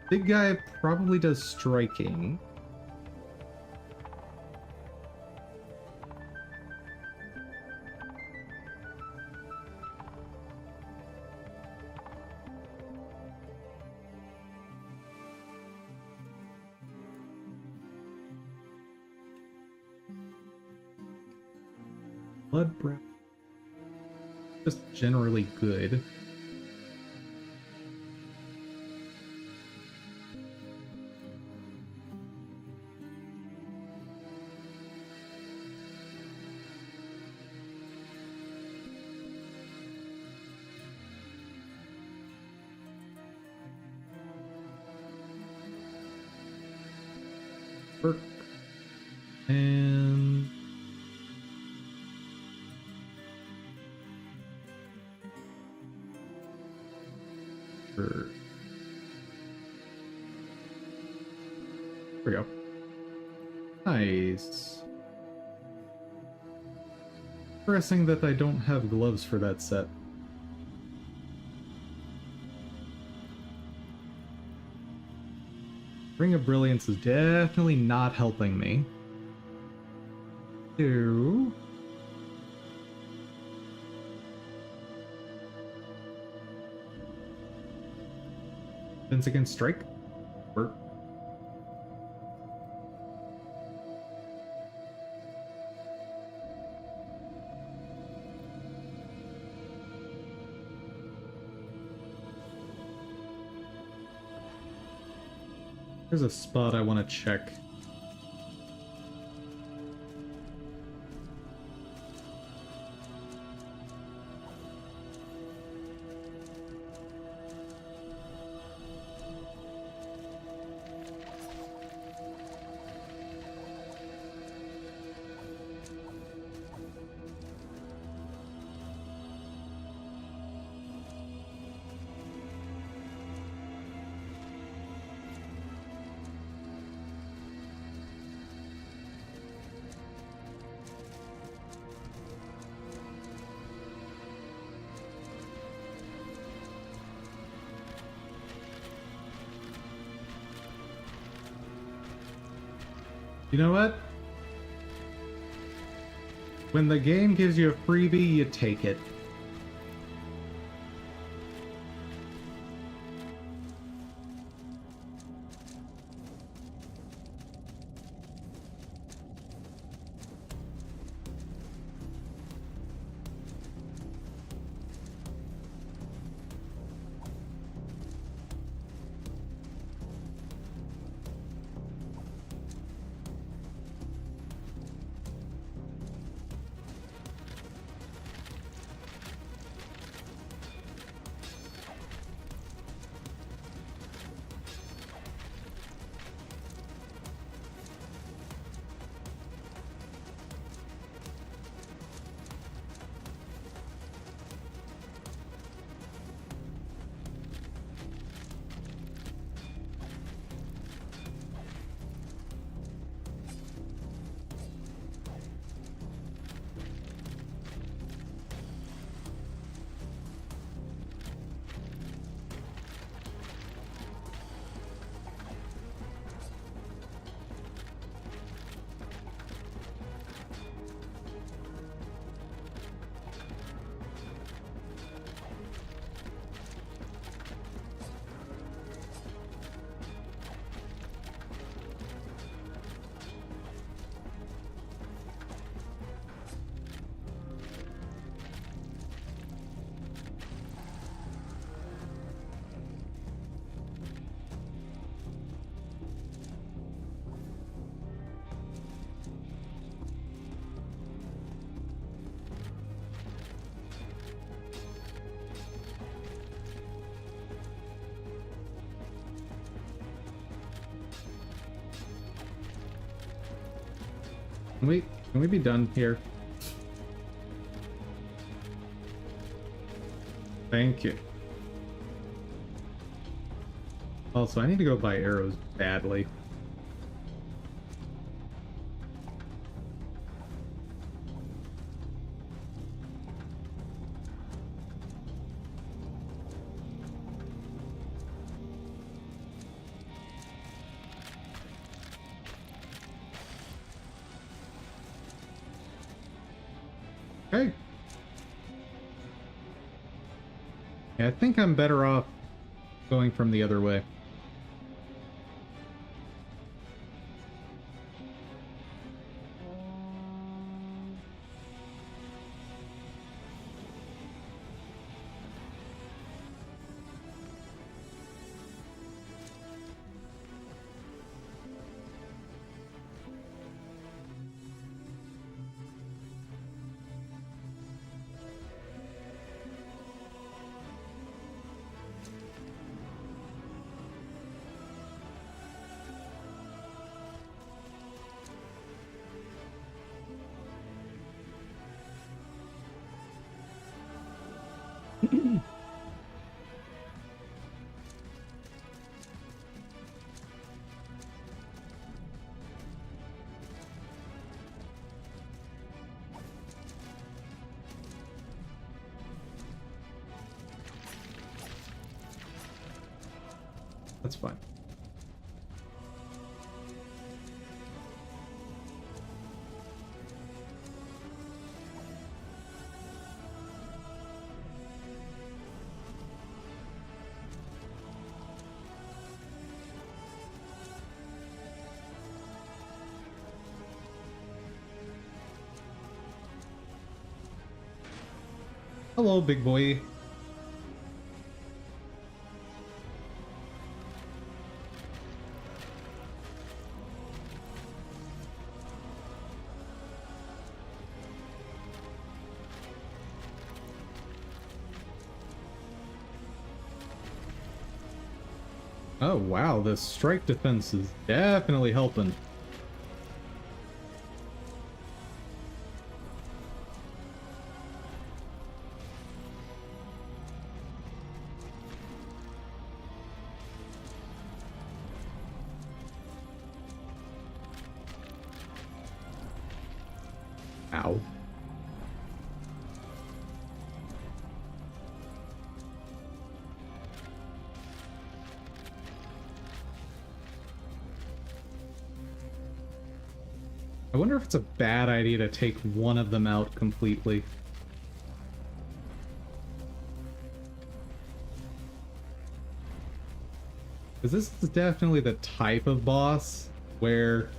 Speaker 1: Big guy probably does striking. Blood breath. just generally good. Work. And there we go. Nice. Interesting that I don't have gloves for that set. Ring of Brilliance is definitely not helping me. Two. Defense against strike. Work. There's a spot I want to check. You know what? When the game gives you a freebie, you take it. Can we be done here? Thank you. Also, I need to go buy arrows badly. Okay. Yeah, I think I'm better off going from the other way. That's fine. Hello, big boy. Oh wow, the strike defense is definitely helping. Ow. I wonder if it's a bad idea to take one of them out completely. Because this is definitely the type of boss where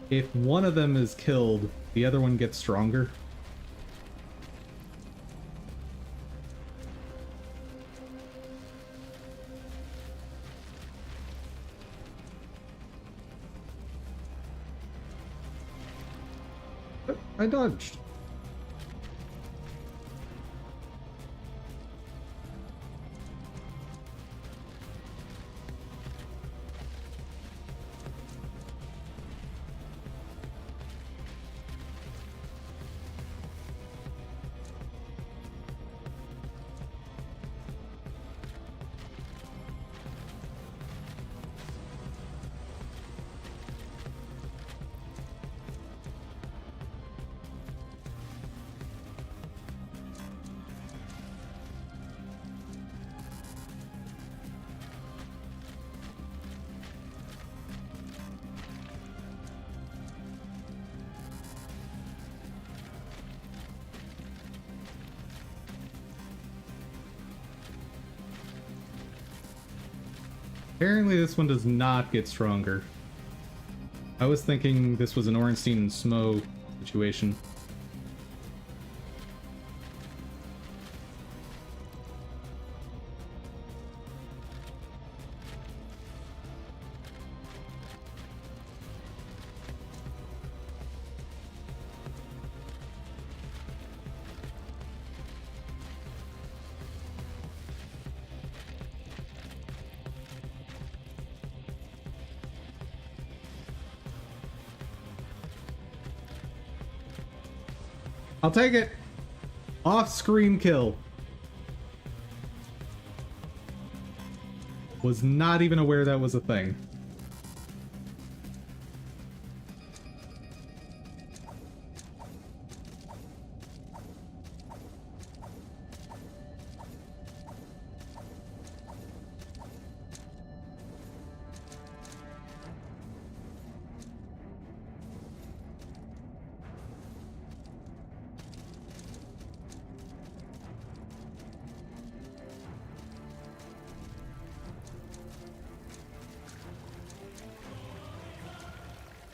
Speaker 1: if one of them is killed, the other one gets stronger. I dodged. Apparently this one does not get stronger. I was thinking this was an Ornstein and Smo situation. I'll take it. Off-screen kill. Was not even aware that was a thing.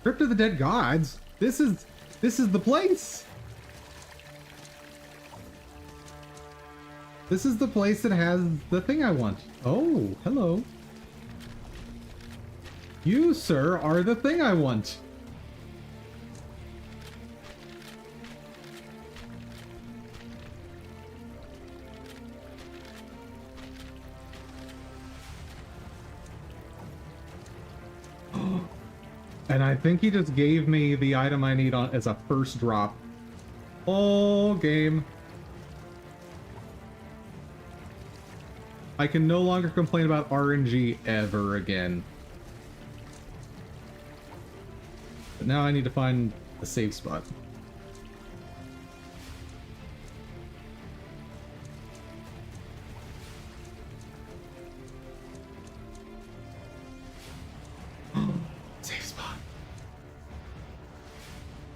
Speaker 1: Crypt of the Dead Gods. This is the place. This is the place that has the thing I want. Oh, hello. You, sir, are the thing I want. And I think he just gave me the item I need on as a first drop. Oh, game. I can no longer complain about RNG ever again. But now I need to find a safe spot. Safe spot.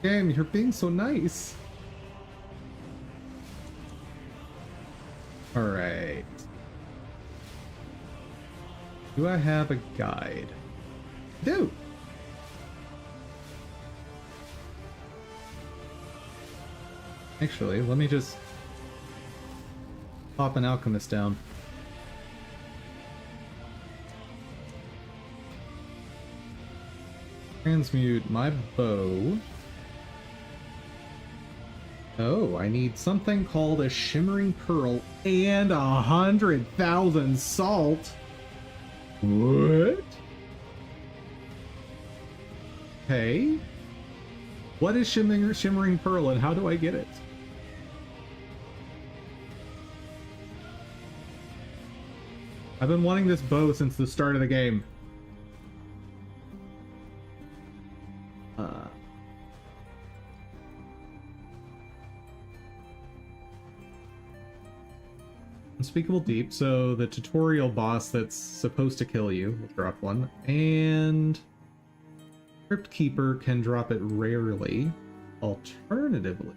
Speaker 1: Damn, you're being so nice. Alright. Do I have a guide? I do. Actually, let me just pop an alchemist down. Transmute my bow. Oh, I need something called a shimmering pearl and 100,000 salt. What? Hey, what is shimmering pearl and how do I get it? I've been wanting this bow since the start of the game. Unspeakable Deep, so the tutorial boss that's supposed to kill you will drop one, and Crypt Keeper can drop it rarely. Alternatively,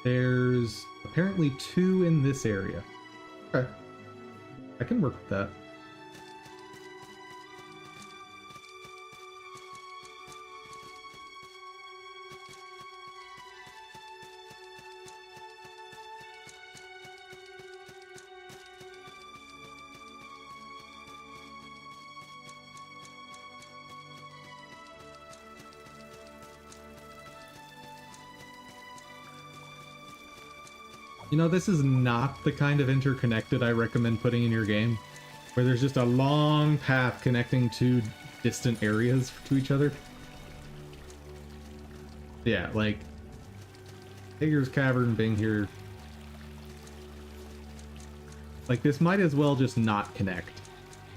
Speaker 1: there's apparently 2 in this area. Okay, I can work with that. You know, this is not the kind of interconnected I recommend putting in your game, where there's just a long path connecting 2 distant areas to each other. Yeah, like Hager's Cavern being here. Like, this might as well just not connect,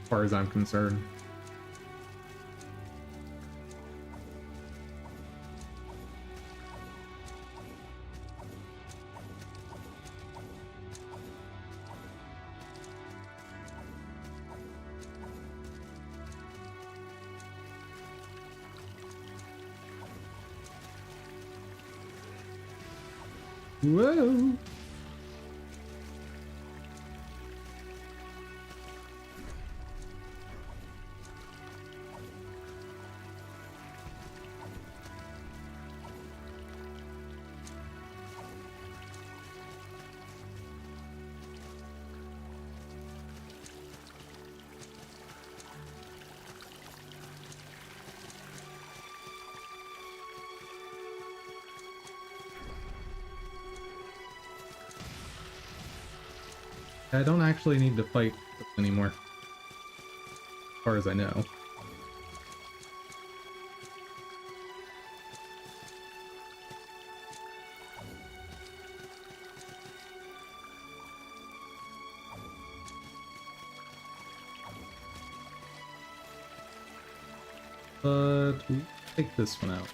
Speaker 1: as far as I'm concerned. Whoa! I don't actually need to fight anymore, as far as I know. But we'll take this one out.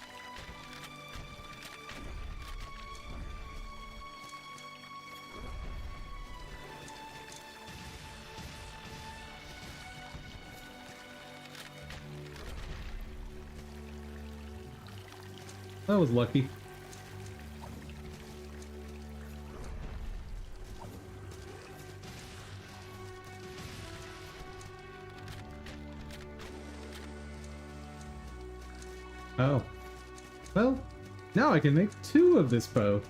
Speaker 1: That was lucky. Oh. Well, now I can make 2 of this bow.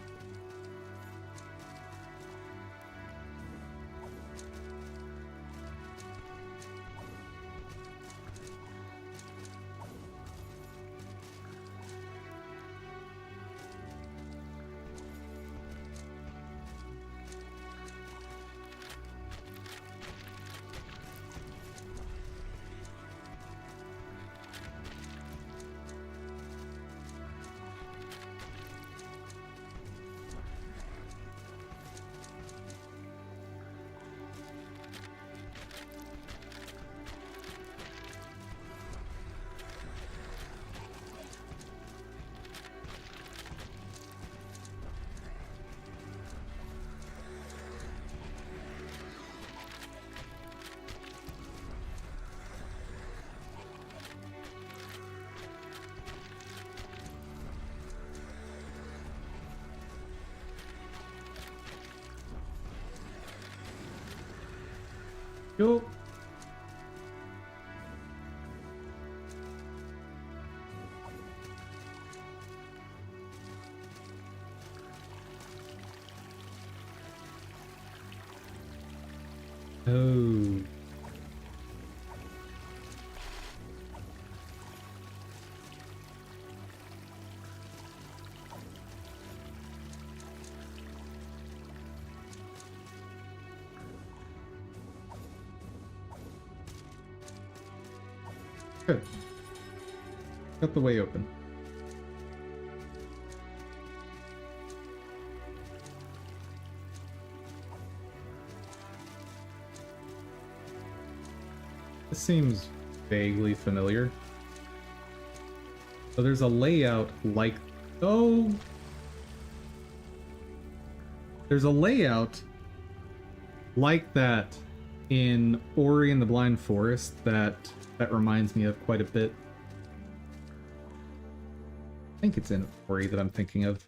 Speaker 1: Yo. Oh. Good. Got the way open. This seems vaguely familiar. So there's a layout like... Oh! There's a layout like that in Ori and the Blind Forest that reminds me of quite a bit. I think it's in Ori that I'm thinking of.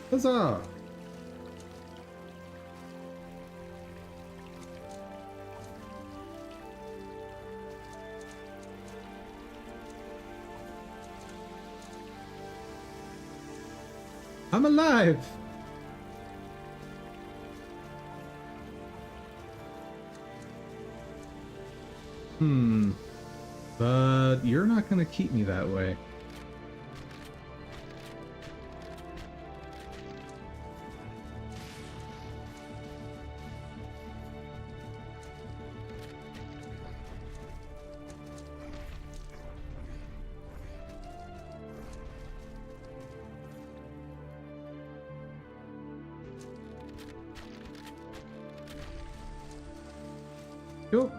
Speaker 1: Huzzah! I'm alive! But you're not gonna keep me that way. Cool.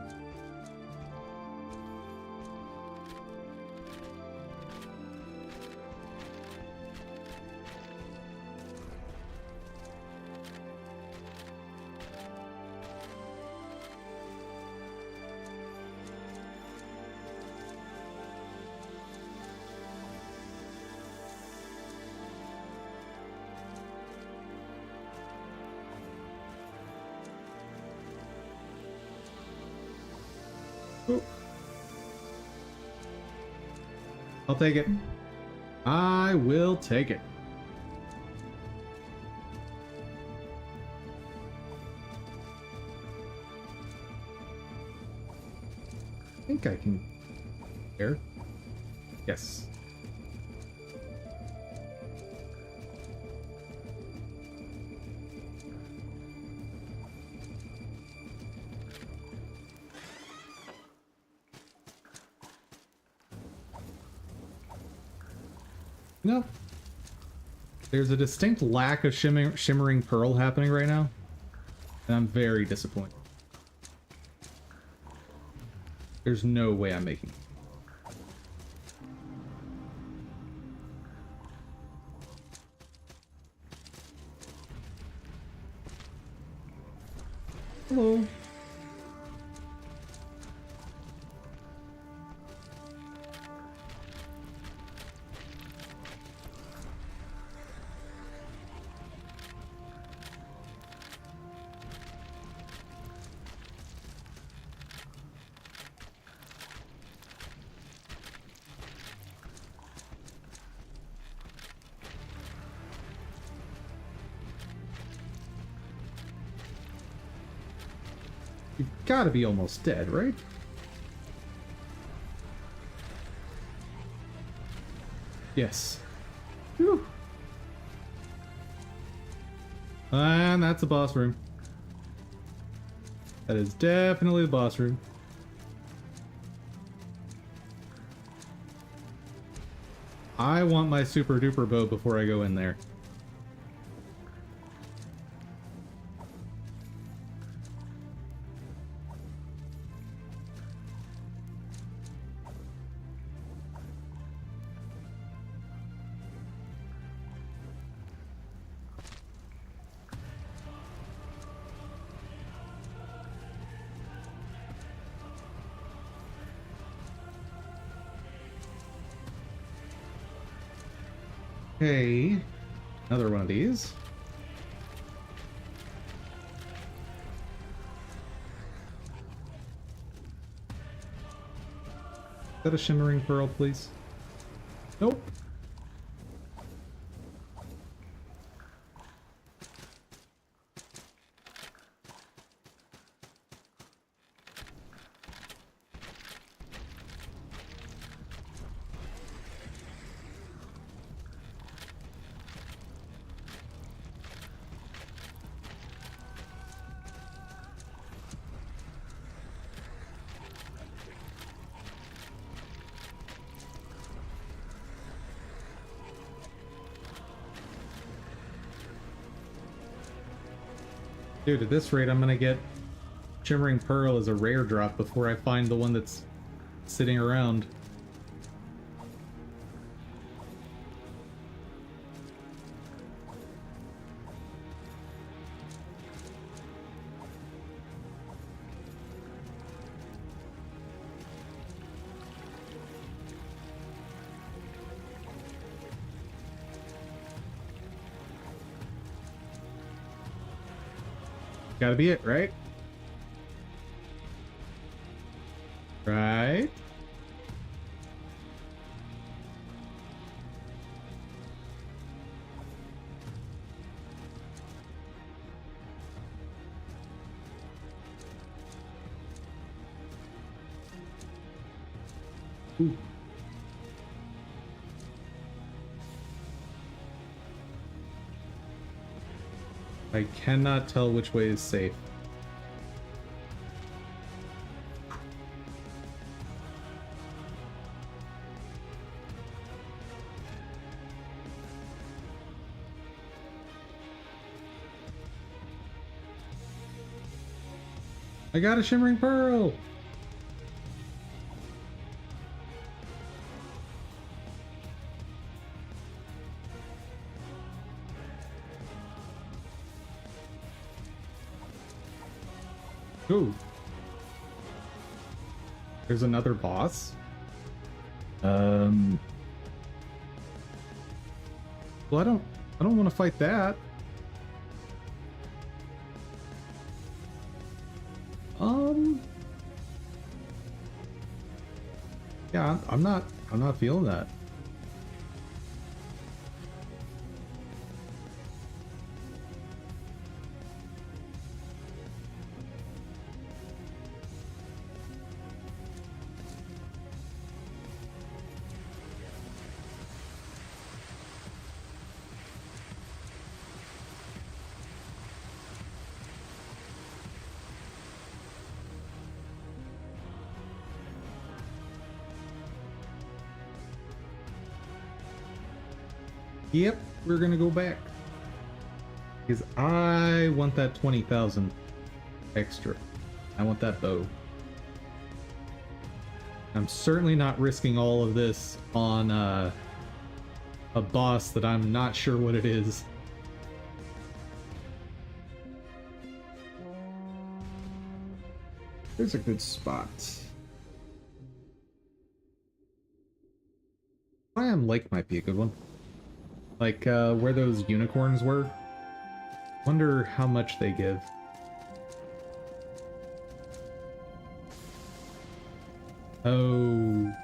Speaker 1: Cool. I'll take it. I will take it. I think I can... There? Yes. No. There's a distinct lack of shimmering pearl happening right now, and I'm very disappointed. There's no way I'm making it. Hello. You've gotta be almost dead, right? Yes. Whew. And that's the boss room. That is definitely the boss room. I want my super duper bow before I go in there. Okay, another one of these. Is that a shimmering pearl, please? Nope. Dude, at this rate, I'm gonna get Shimmering Pearl as a rare drop before I find the one that's sitting around. Gotta be it, right? Right? Ooh. I cannot tell which way is safe. I got a Shimmering Pearl! Ooh. There's another boss. Well, I don't want to fight that. Yeah, I'm not feeling that. Yep, we're gonna go back. Because I want that 20,000 extra. I want that bow. I'm certainly not risking all of this on a boss that I'm not sure what it is. There's a good spot. Siam Lake might be a good one. Like, where those unicorns were. Wonder how much they give. Oh.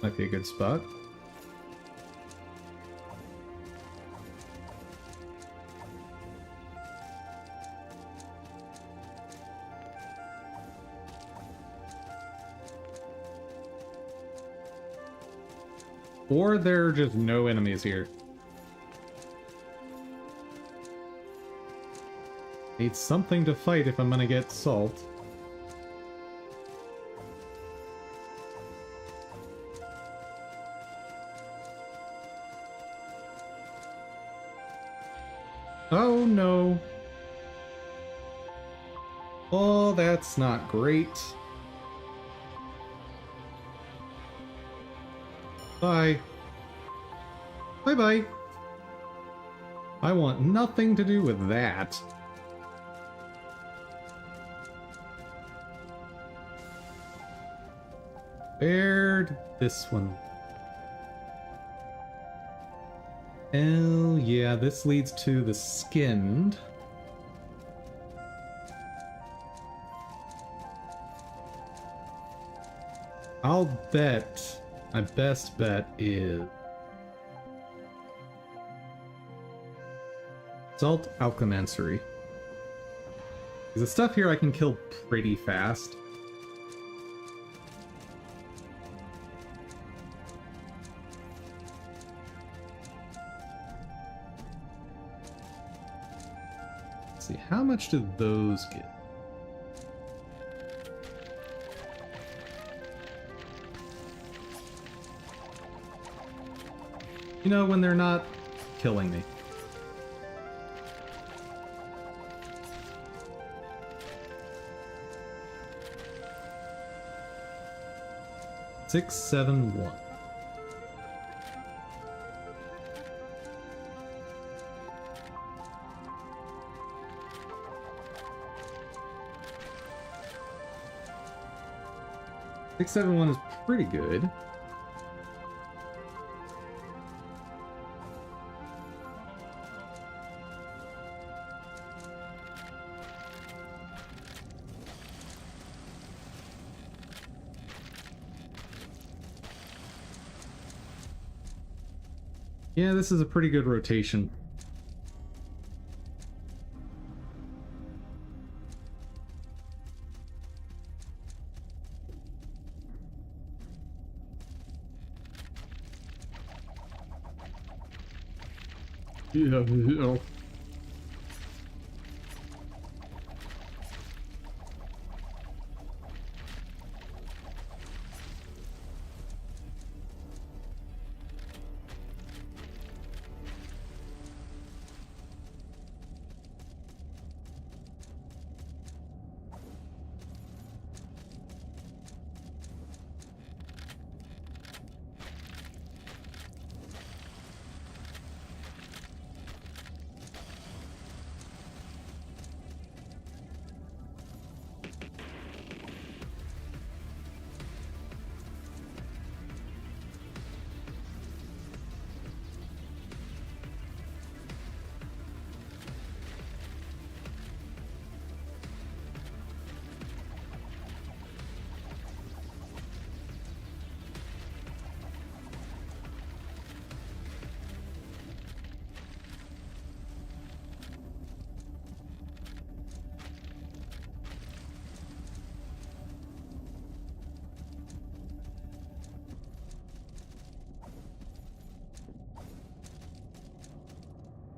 Speaker 1: Might be a good spot. Or there are just no enemies here. Need something to fight if I'm gonna get salt. Oh no. Oh, that's not great. Bye. Bye-bye. I want nothing to do with that. Where'd this one? Oh yeah, this leads to the skinned. I'll bet, my best bet is Salt Alchemancry. Because the stuff here I can kill pretty fast. Let's see, how much do those get? You know, when they're not killing me. Six, 7, 1. Six, 7, 1 is pretty good. Yeah, this is a pretty good rotation. Yeah.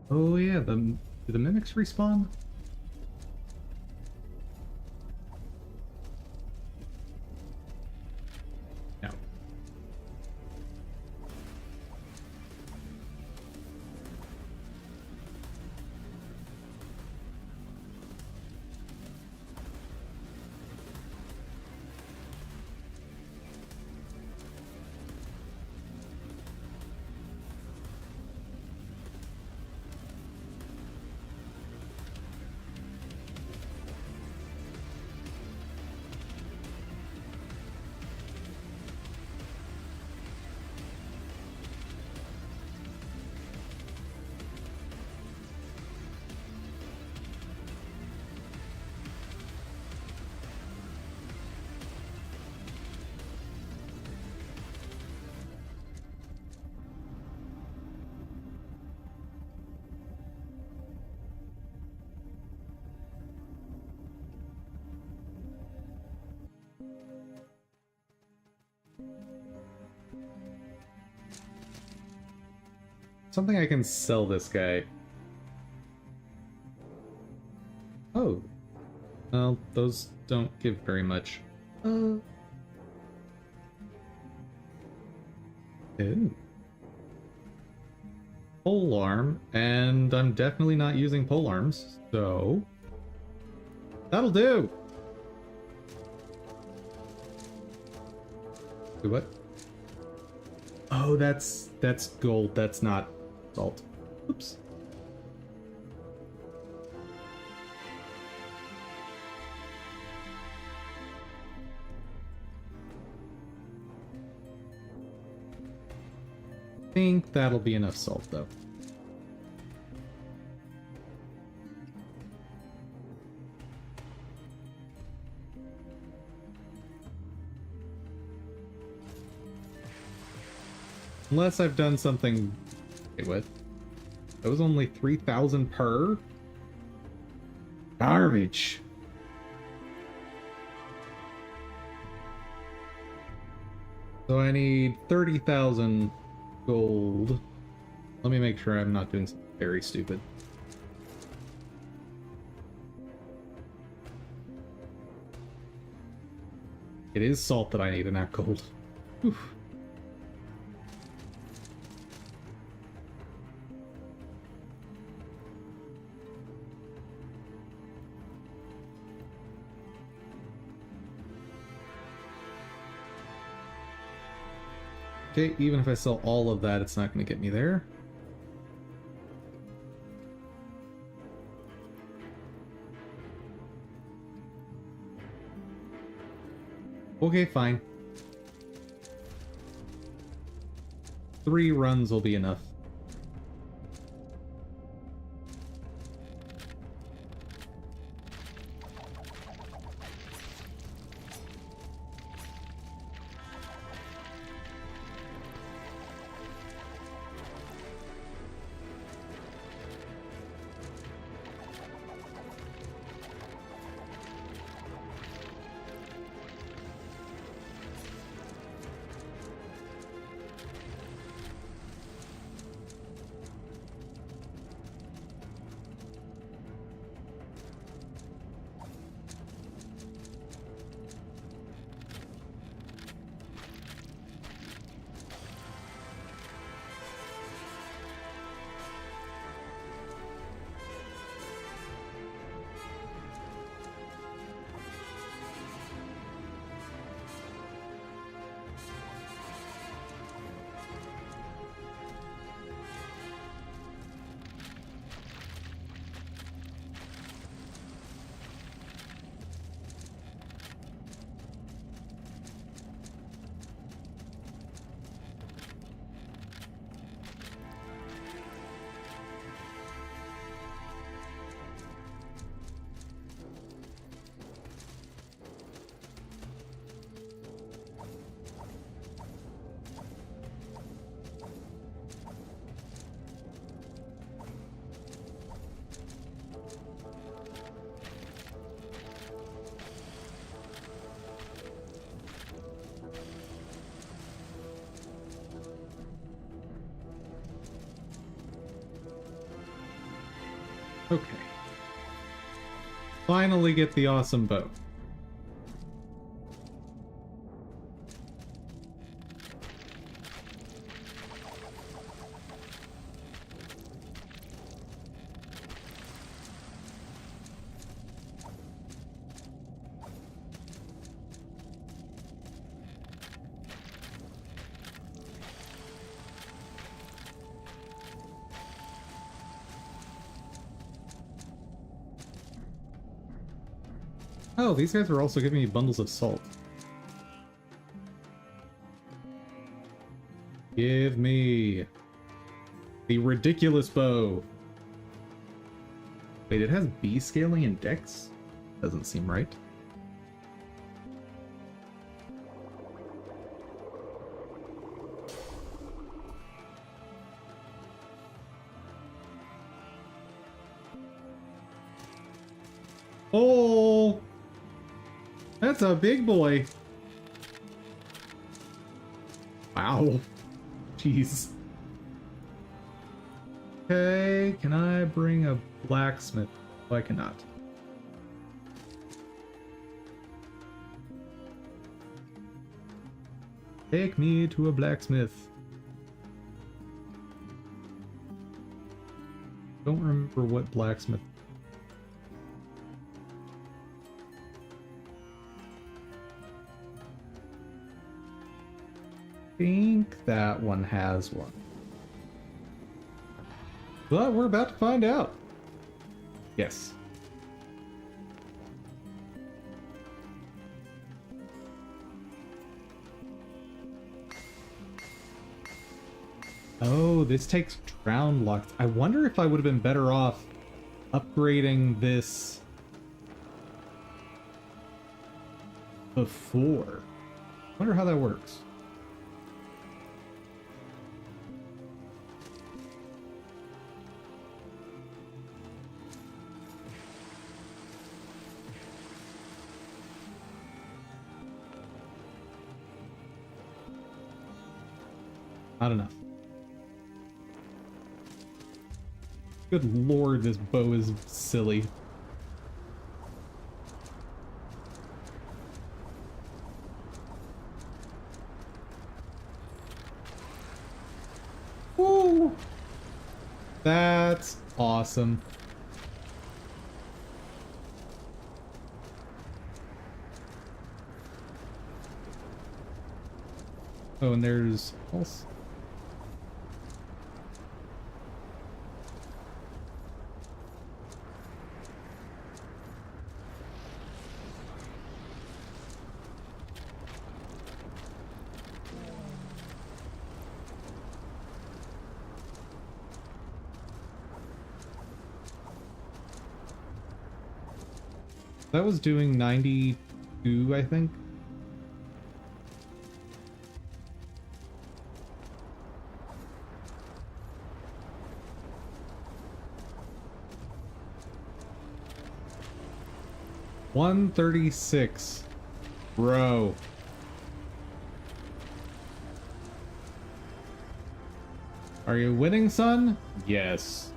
Speaker 1: Oh yeah, do the mimics respawn? No. Something I can sell this guy. Oh. Well, those don't give very much. Ooh. Pole arm, and I'm definitely not using pole arms, so that'll do. Do what? Oh, that's gold. That's not salt. Oops. I think that'll be enough salt, though. Unless I've done something with. That was only 3,000 per? Garbage. So I need 30,000 gold. Let me make sure I'm not doing something very stupid. It is salt that I need and not gold. Oof. Okay, even if I sell all of that, it's not going to get me there. Okay, fine. 3 runs will be enough. Okay. Finally get the awesome bow. Oh, these guys are also giving me bundles of salt. Give me the ridiculous bow. Wait, it has B scaling and dex? Doesn't seem right. Oh! That's a big boy. Wow. Jeez. Okay, can I bring a blacksmith? Oh, I cannot. Take me to a blacksmith. Don't remember what blacksmith. I think that one has one. But we're about to find out. Yes. Oh, this takes drown luck. I wonder if I would have been better off upgrading this before. Wonder how that works. Not enough. Good lord, this bow is silly. Woo! That's awesome. Oh, and there's also... That was doing 92, I think. $136. Bro. Are you winning, son? Yes.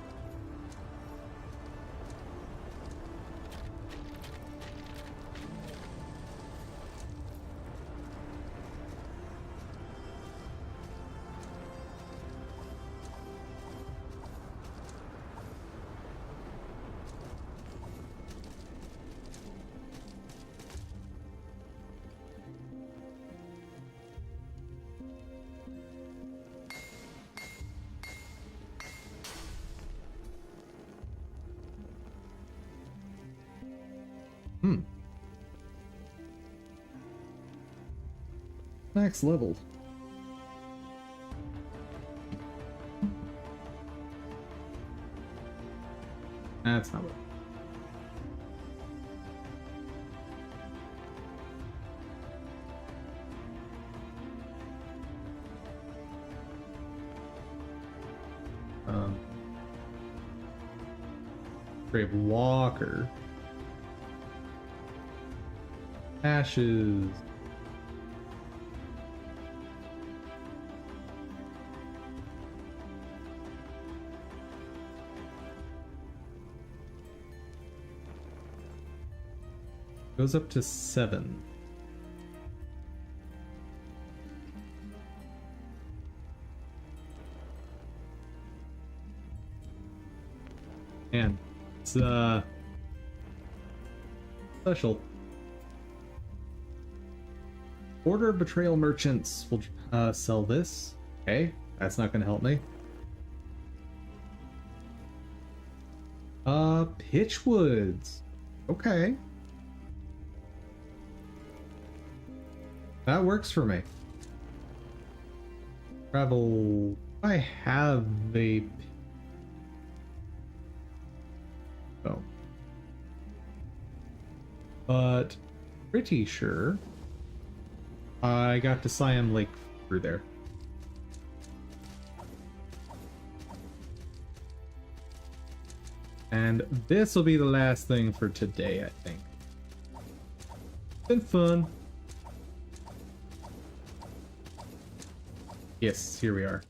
Speaker 1: Next level. That's not what. Grave Walker. Ashes. Goes up to 7. And it's special. Order of Betrayal Merchants will sell this. Okay, that's not gonna help me. Pitchwoods. Okay. That works for me. Travel. I have a... Oh. But pretty sure I got to Siam Lake through there. And this will be the last thing for today, I think. Been fun. Yes, here we are.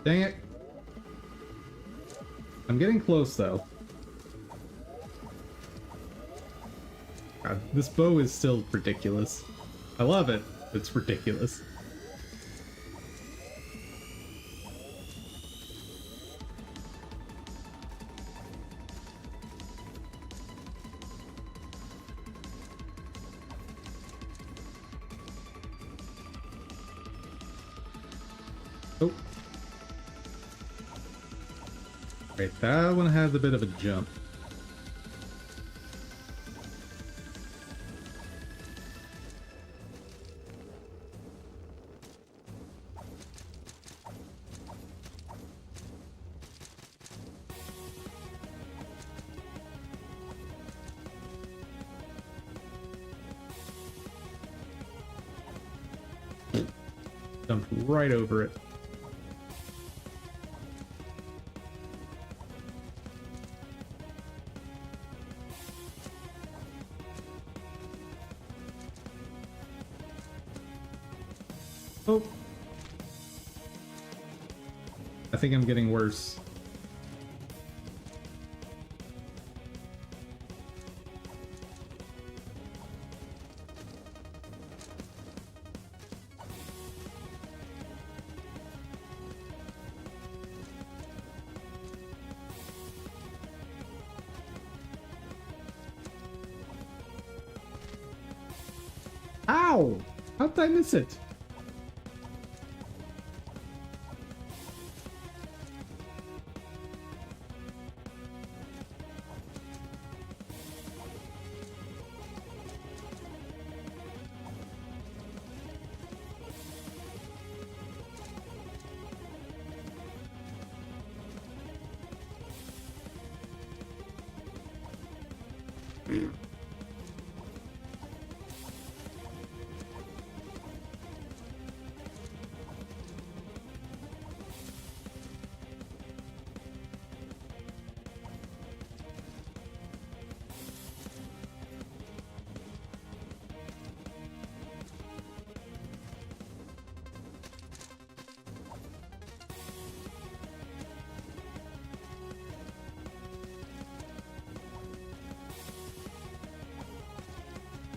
Speaker 1: Dang it. I'm getting close, though. God, this bow is still ridiculous. I love it. It's ridiculous. Oh. Right, that one has a bit of a jump. Jumped right over it. Oh. I think I'm getting worse. Ow! How did I miss it?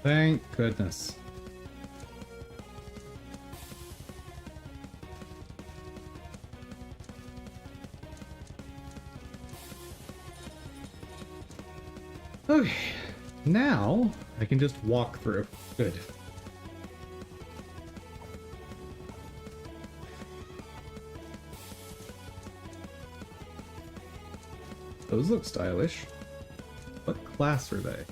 Speaker 1: Thank goodness. Okay, now I can just walk through. Good. Those look stylish. What class are they?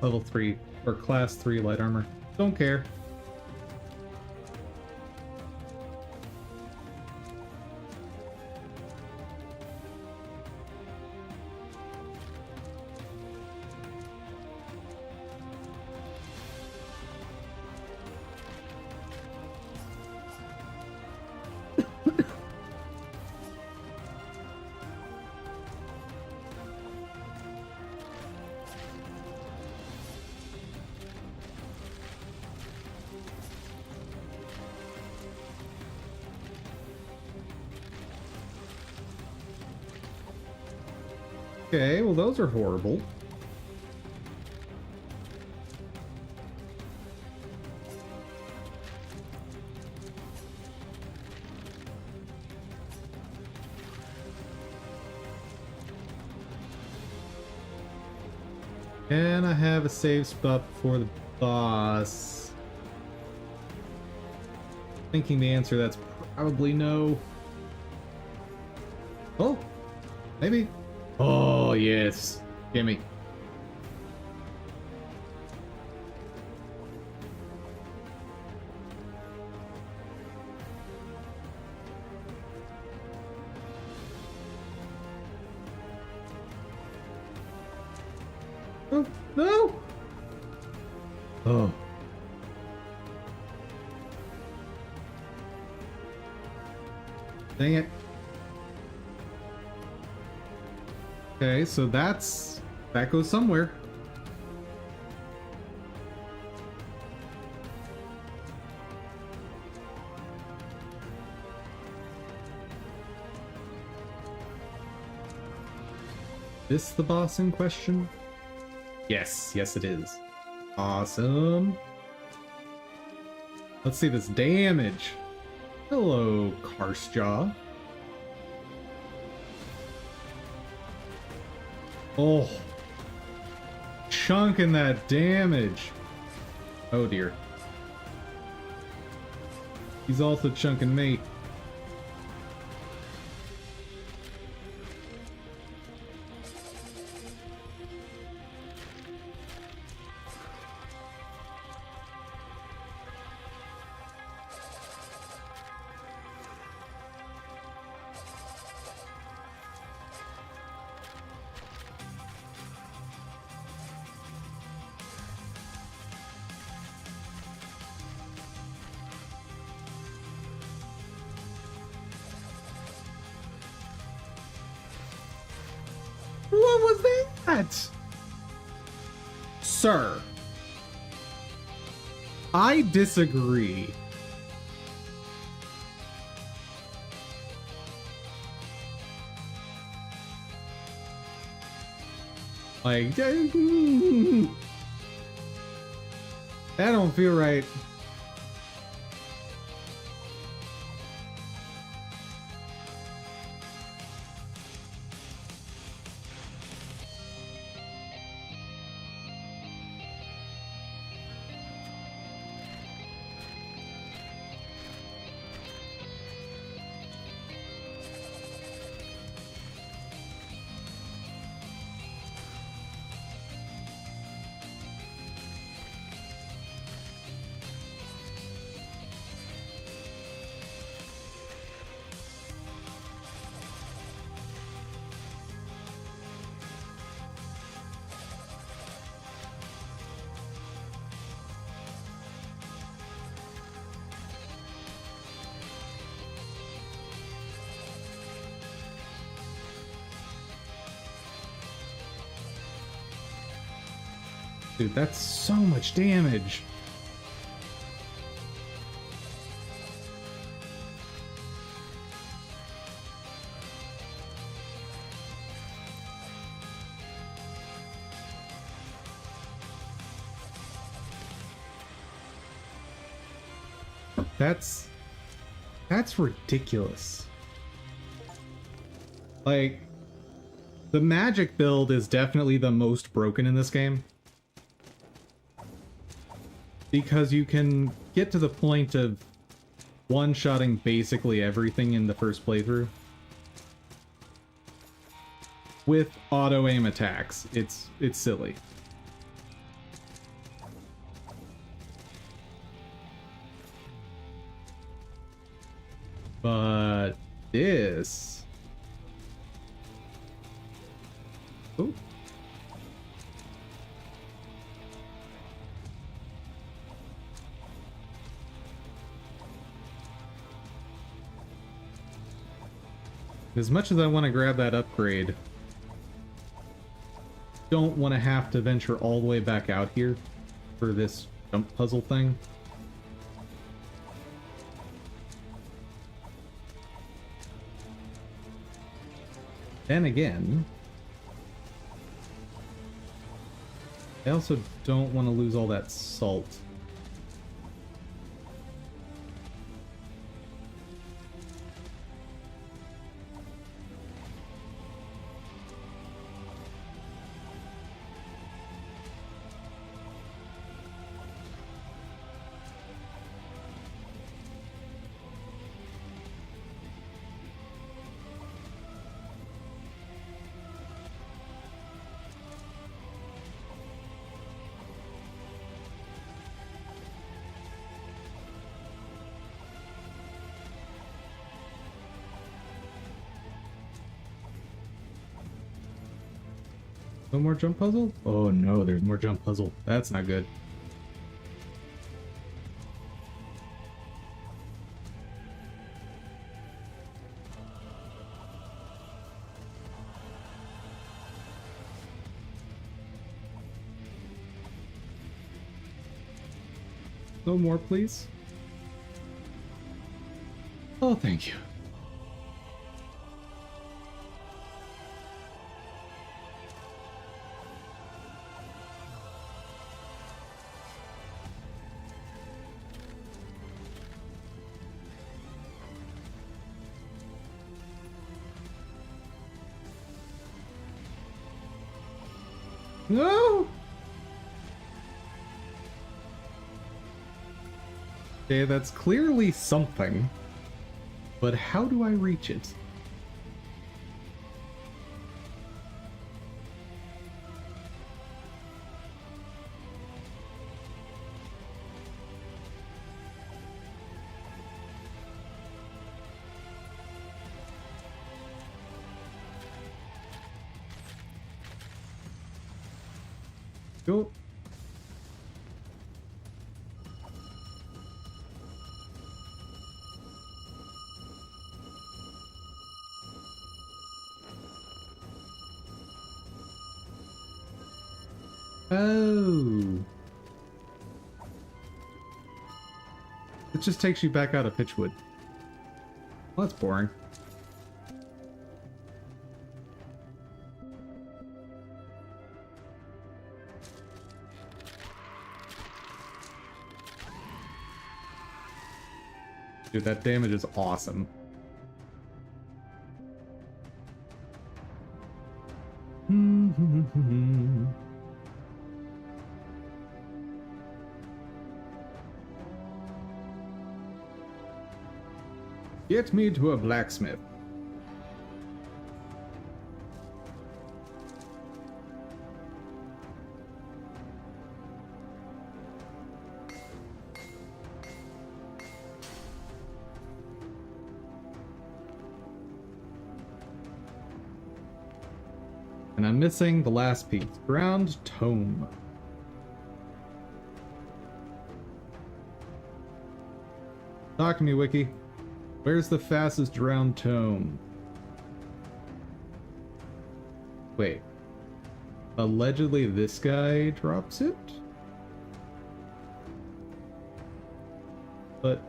Speaker 1: Level 3 or class 3 light armor. Don't care. Okay, well those are horrible. Can I have a save spot before the boss? Thinking the answer that's probably no. Oh, maybe. Oh, yes. Gimme. Oh, no! Oh. Dang it. Okay, so that goes somewhere. This the boss in question? Yes, yes it is. Awesome. Let's see this damage. Hello, Karstjaw. Oh. Chunking that damage. Oh dear. He's also chunking me. What was that? Sir, I disagree. Like, that don't feel right. Dude, that's so much damage. That's ridiculous. Like, the magic build is definitely the most broken in this game. Because you can get to the point of one-shotting basically everything in the first playthrough. With auto-aim attacks. It's silly. But this... Oh. As much as I want to grab that upgrade, don't want to have to venture all the way back out here for this jump puzzle thing. Then again, I also don't want to lose all that salt. No more jump puzzle? Oh no, there's more jump puzzle. That's not good. No more, please. Oh, thank you. No! Okay, that's clearly something. But how do I reach it? Go. Oh. It just takes you back out of Pitchwood. Well, that's boring. Dude, that damage is awesome. Get me to a blacksmith. And I'm missing the last piece. Ground tome. Talk to me, Wiki. Where's the fastest drowned tome? Wait. Allegedly this guy drops it? But...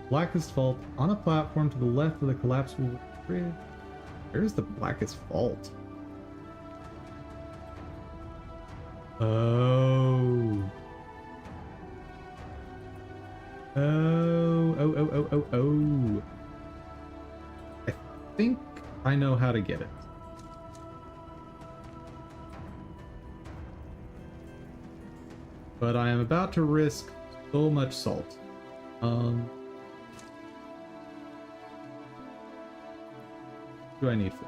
Speaker 1: Blackest Vault on a platform to the left of the collapsible bridge. Where's the Blackest Vault? Oh. Oh. I think I know how to get it. But I am about to risk so much salt. What do I need for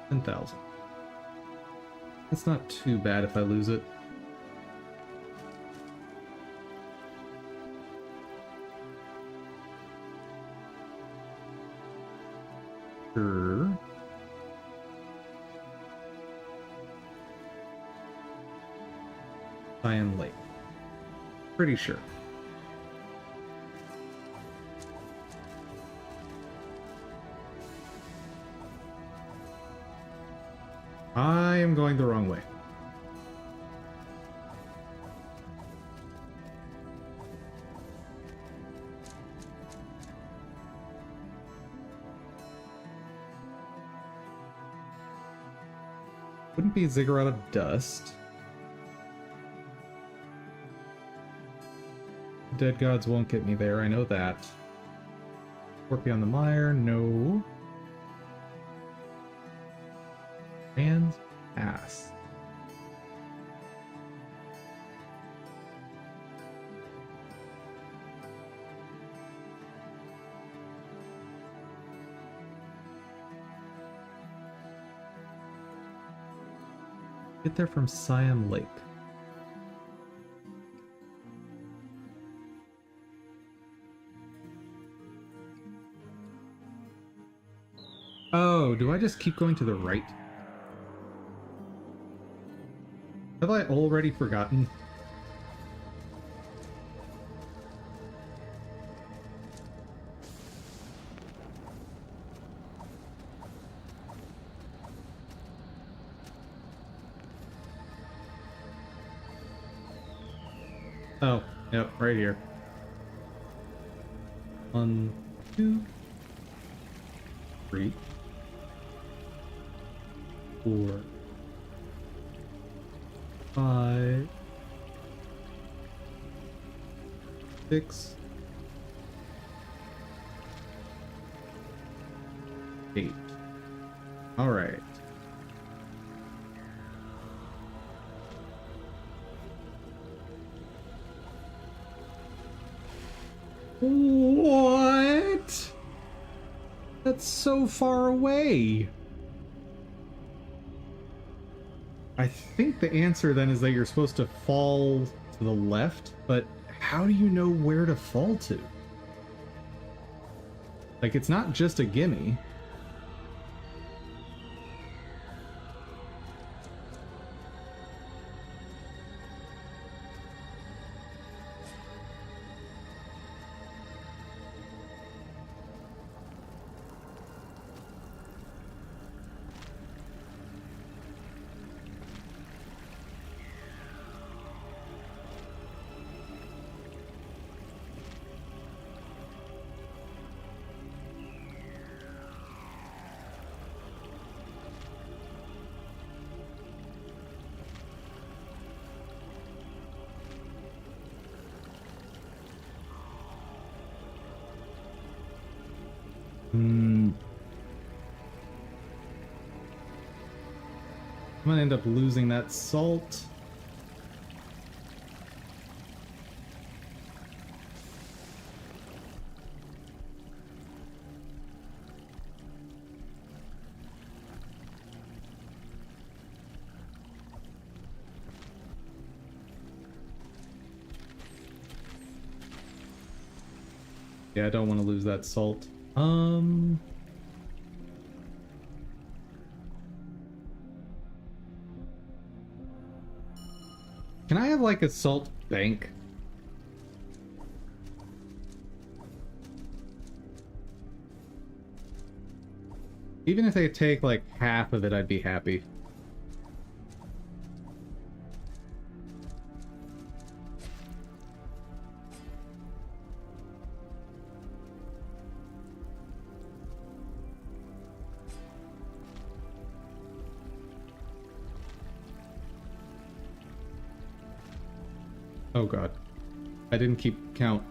Speaker 1: 10,000? It's not too bad if I lose it. Sure. Cyan Lake. Pretty sure. I am going the wrong way. Wouldn't be Ziggurat of Dust. Dead gods won't get me there, I know that. Scorpion the Mire, no. Man's ass. Get there from Siam Lake. Oh, do I just keep going to the right? Have I already forgotten? Oh, yep, right here. 1, 2, 3, 4, 5, 6, 8. All right. What? That's so far away. I think the answer then is that you're supposed to fall to the left, but how do you know where to fall to? Like, it's not just a gimme. I'm gonna end up losing that salt. Yeah, I don't want to lose that salt. Can I have like a salt bank? Even if they take like half of it, I'd be happy. Oh god. I didn't keep count.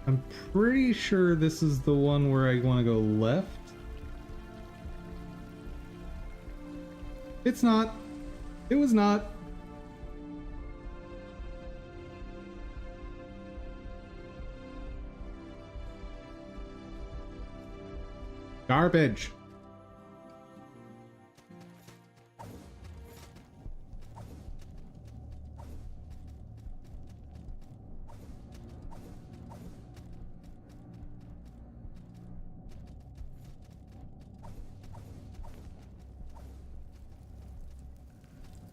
Speaker 1: I'm pretty sure this is the one where I want to go left. It's not. It was not. Garbage.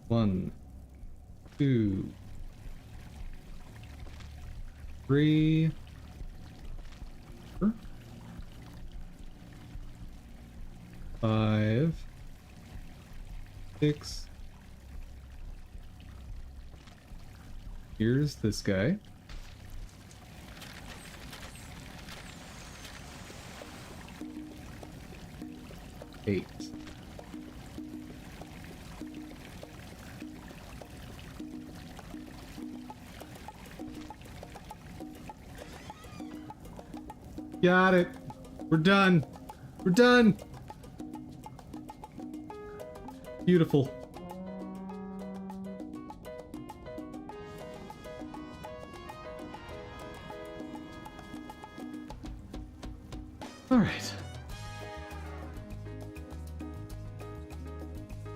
Speaker 1: One, 2, 3, 4, 5, 6. Here's this guy. 8. Got it. We're done. We're done. Beautiful. All right.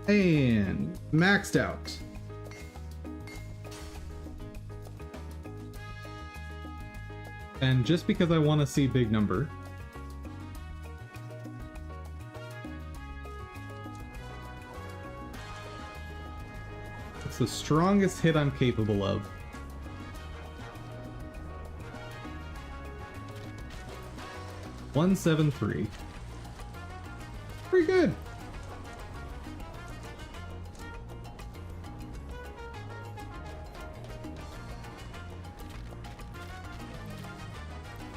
Speaker 1: And maxed out. And just because I want to see big number, it's the strongest hit I'm capable of. $173. Pretty good.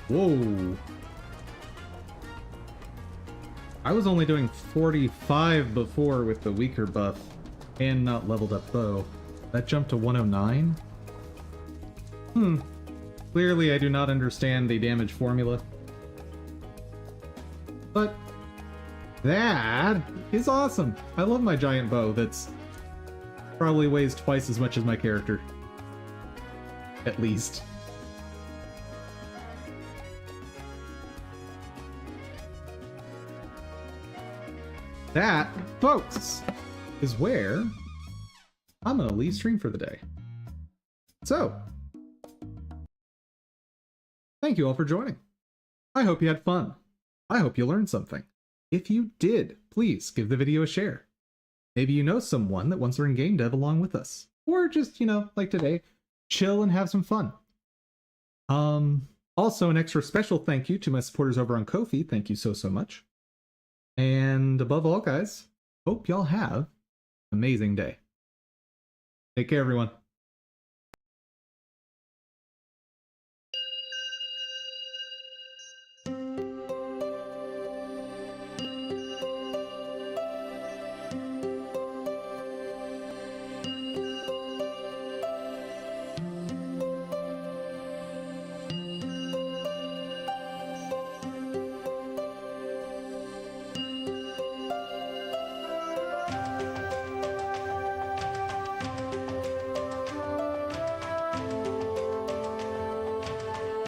Speaker 1: Whoa. I was only doing 45 before with the weaker buff and not leveled up bow. That jumped to 109? Clearly I do not understand the damage formula. But that is awesome. I love my giant bow that's probably weighs twice as much as my character. At least. That, folks, is where I'm gonna leave stream for the day. So, thank you all for joining. I hope you had fun. I hope you learned something. If you did, please give the video a share. Maybe you know someone that wants to learn game dev along with us. Or just, you know, like today, chill and have some fun. Also, an extra special thank you to my supporters over on Ko-fi. Thank you so much. And above all, guys, hope y'all have an amazing day. Take care, everyone.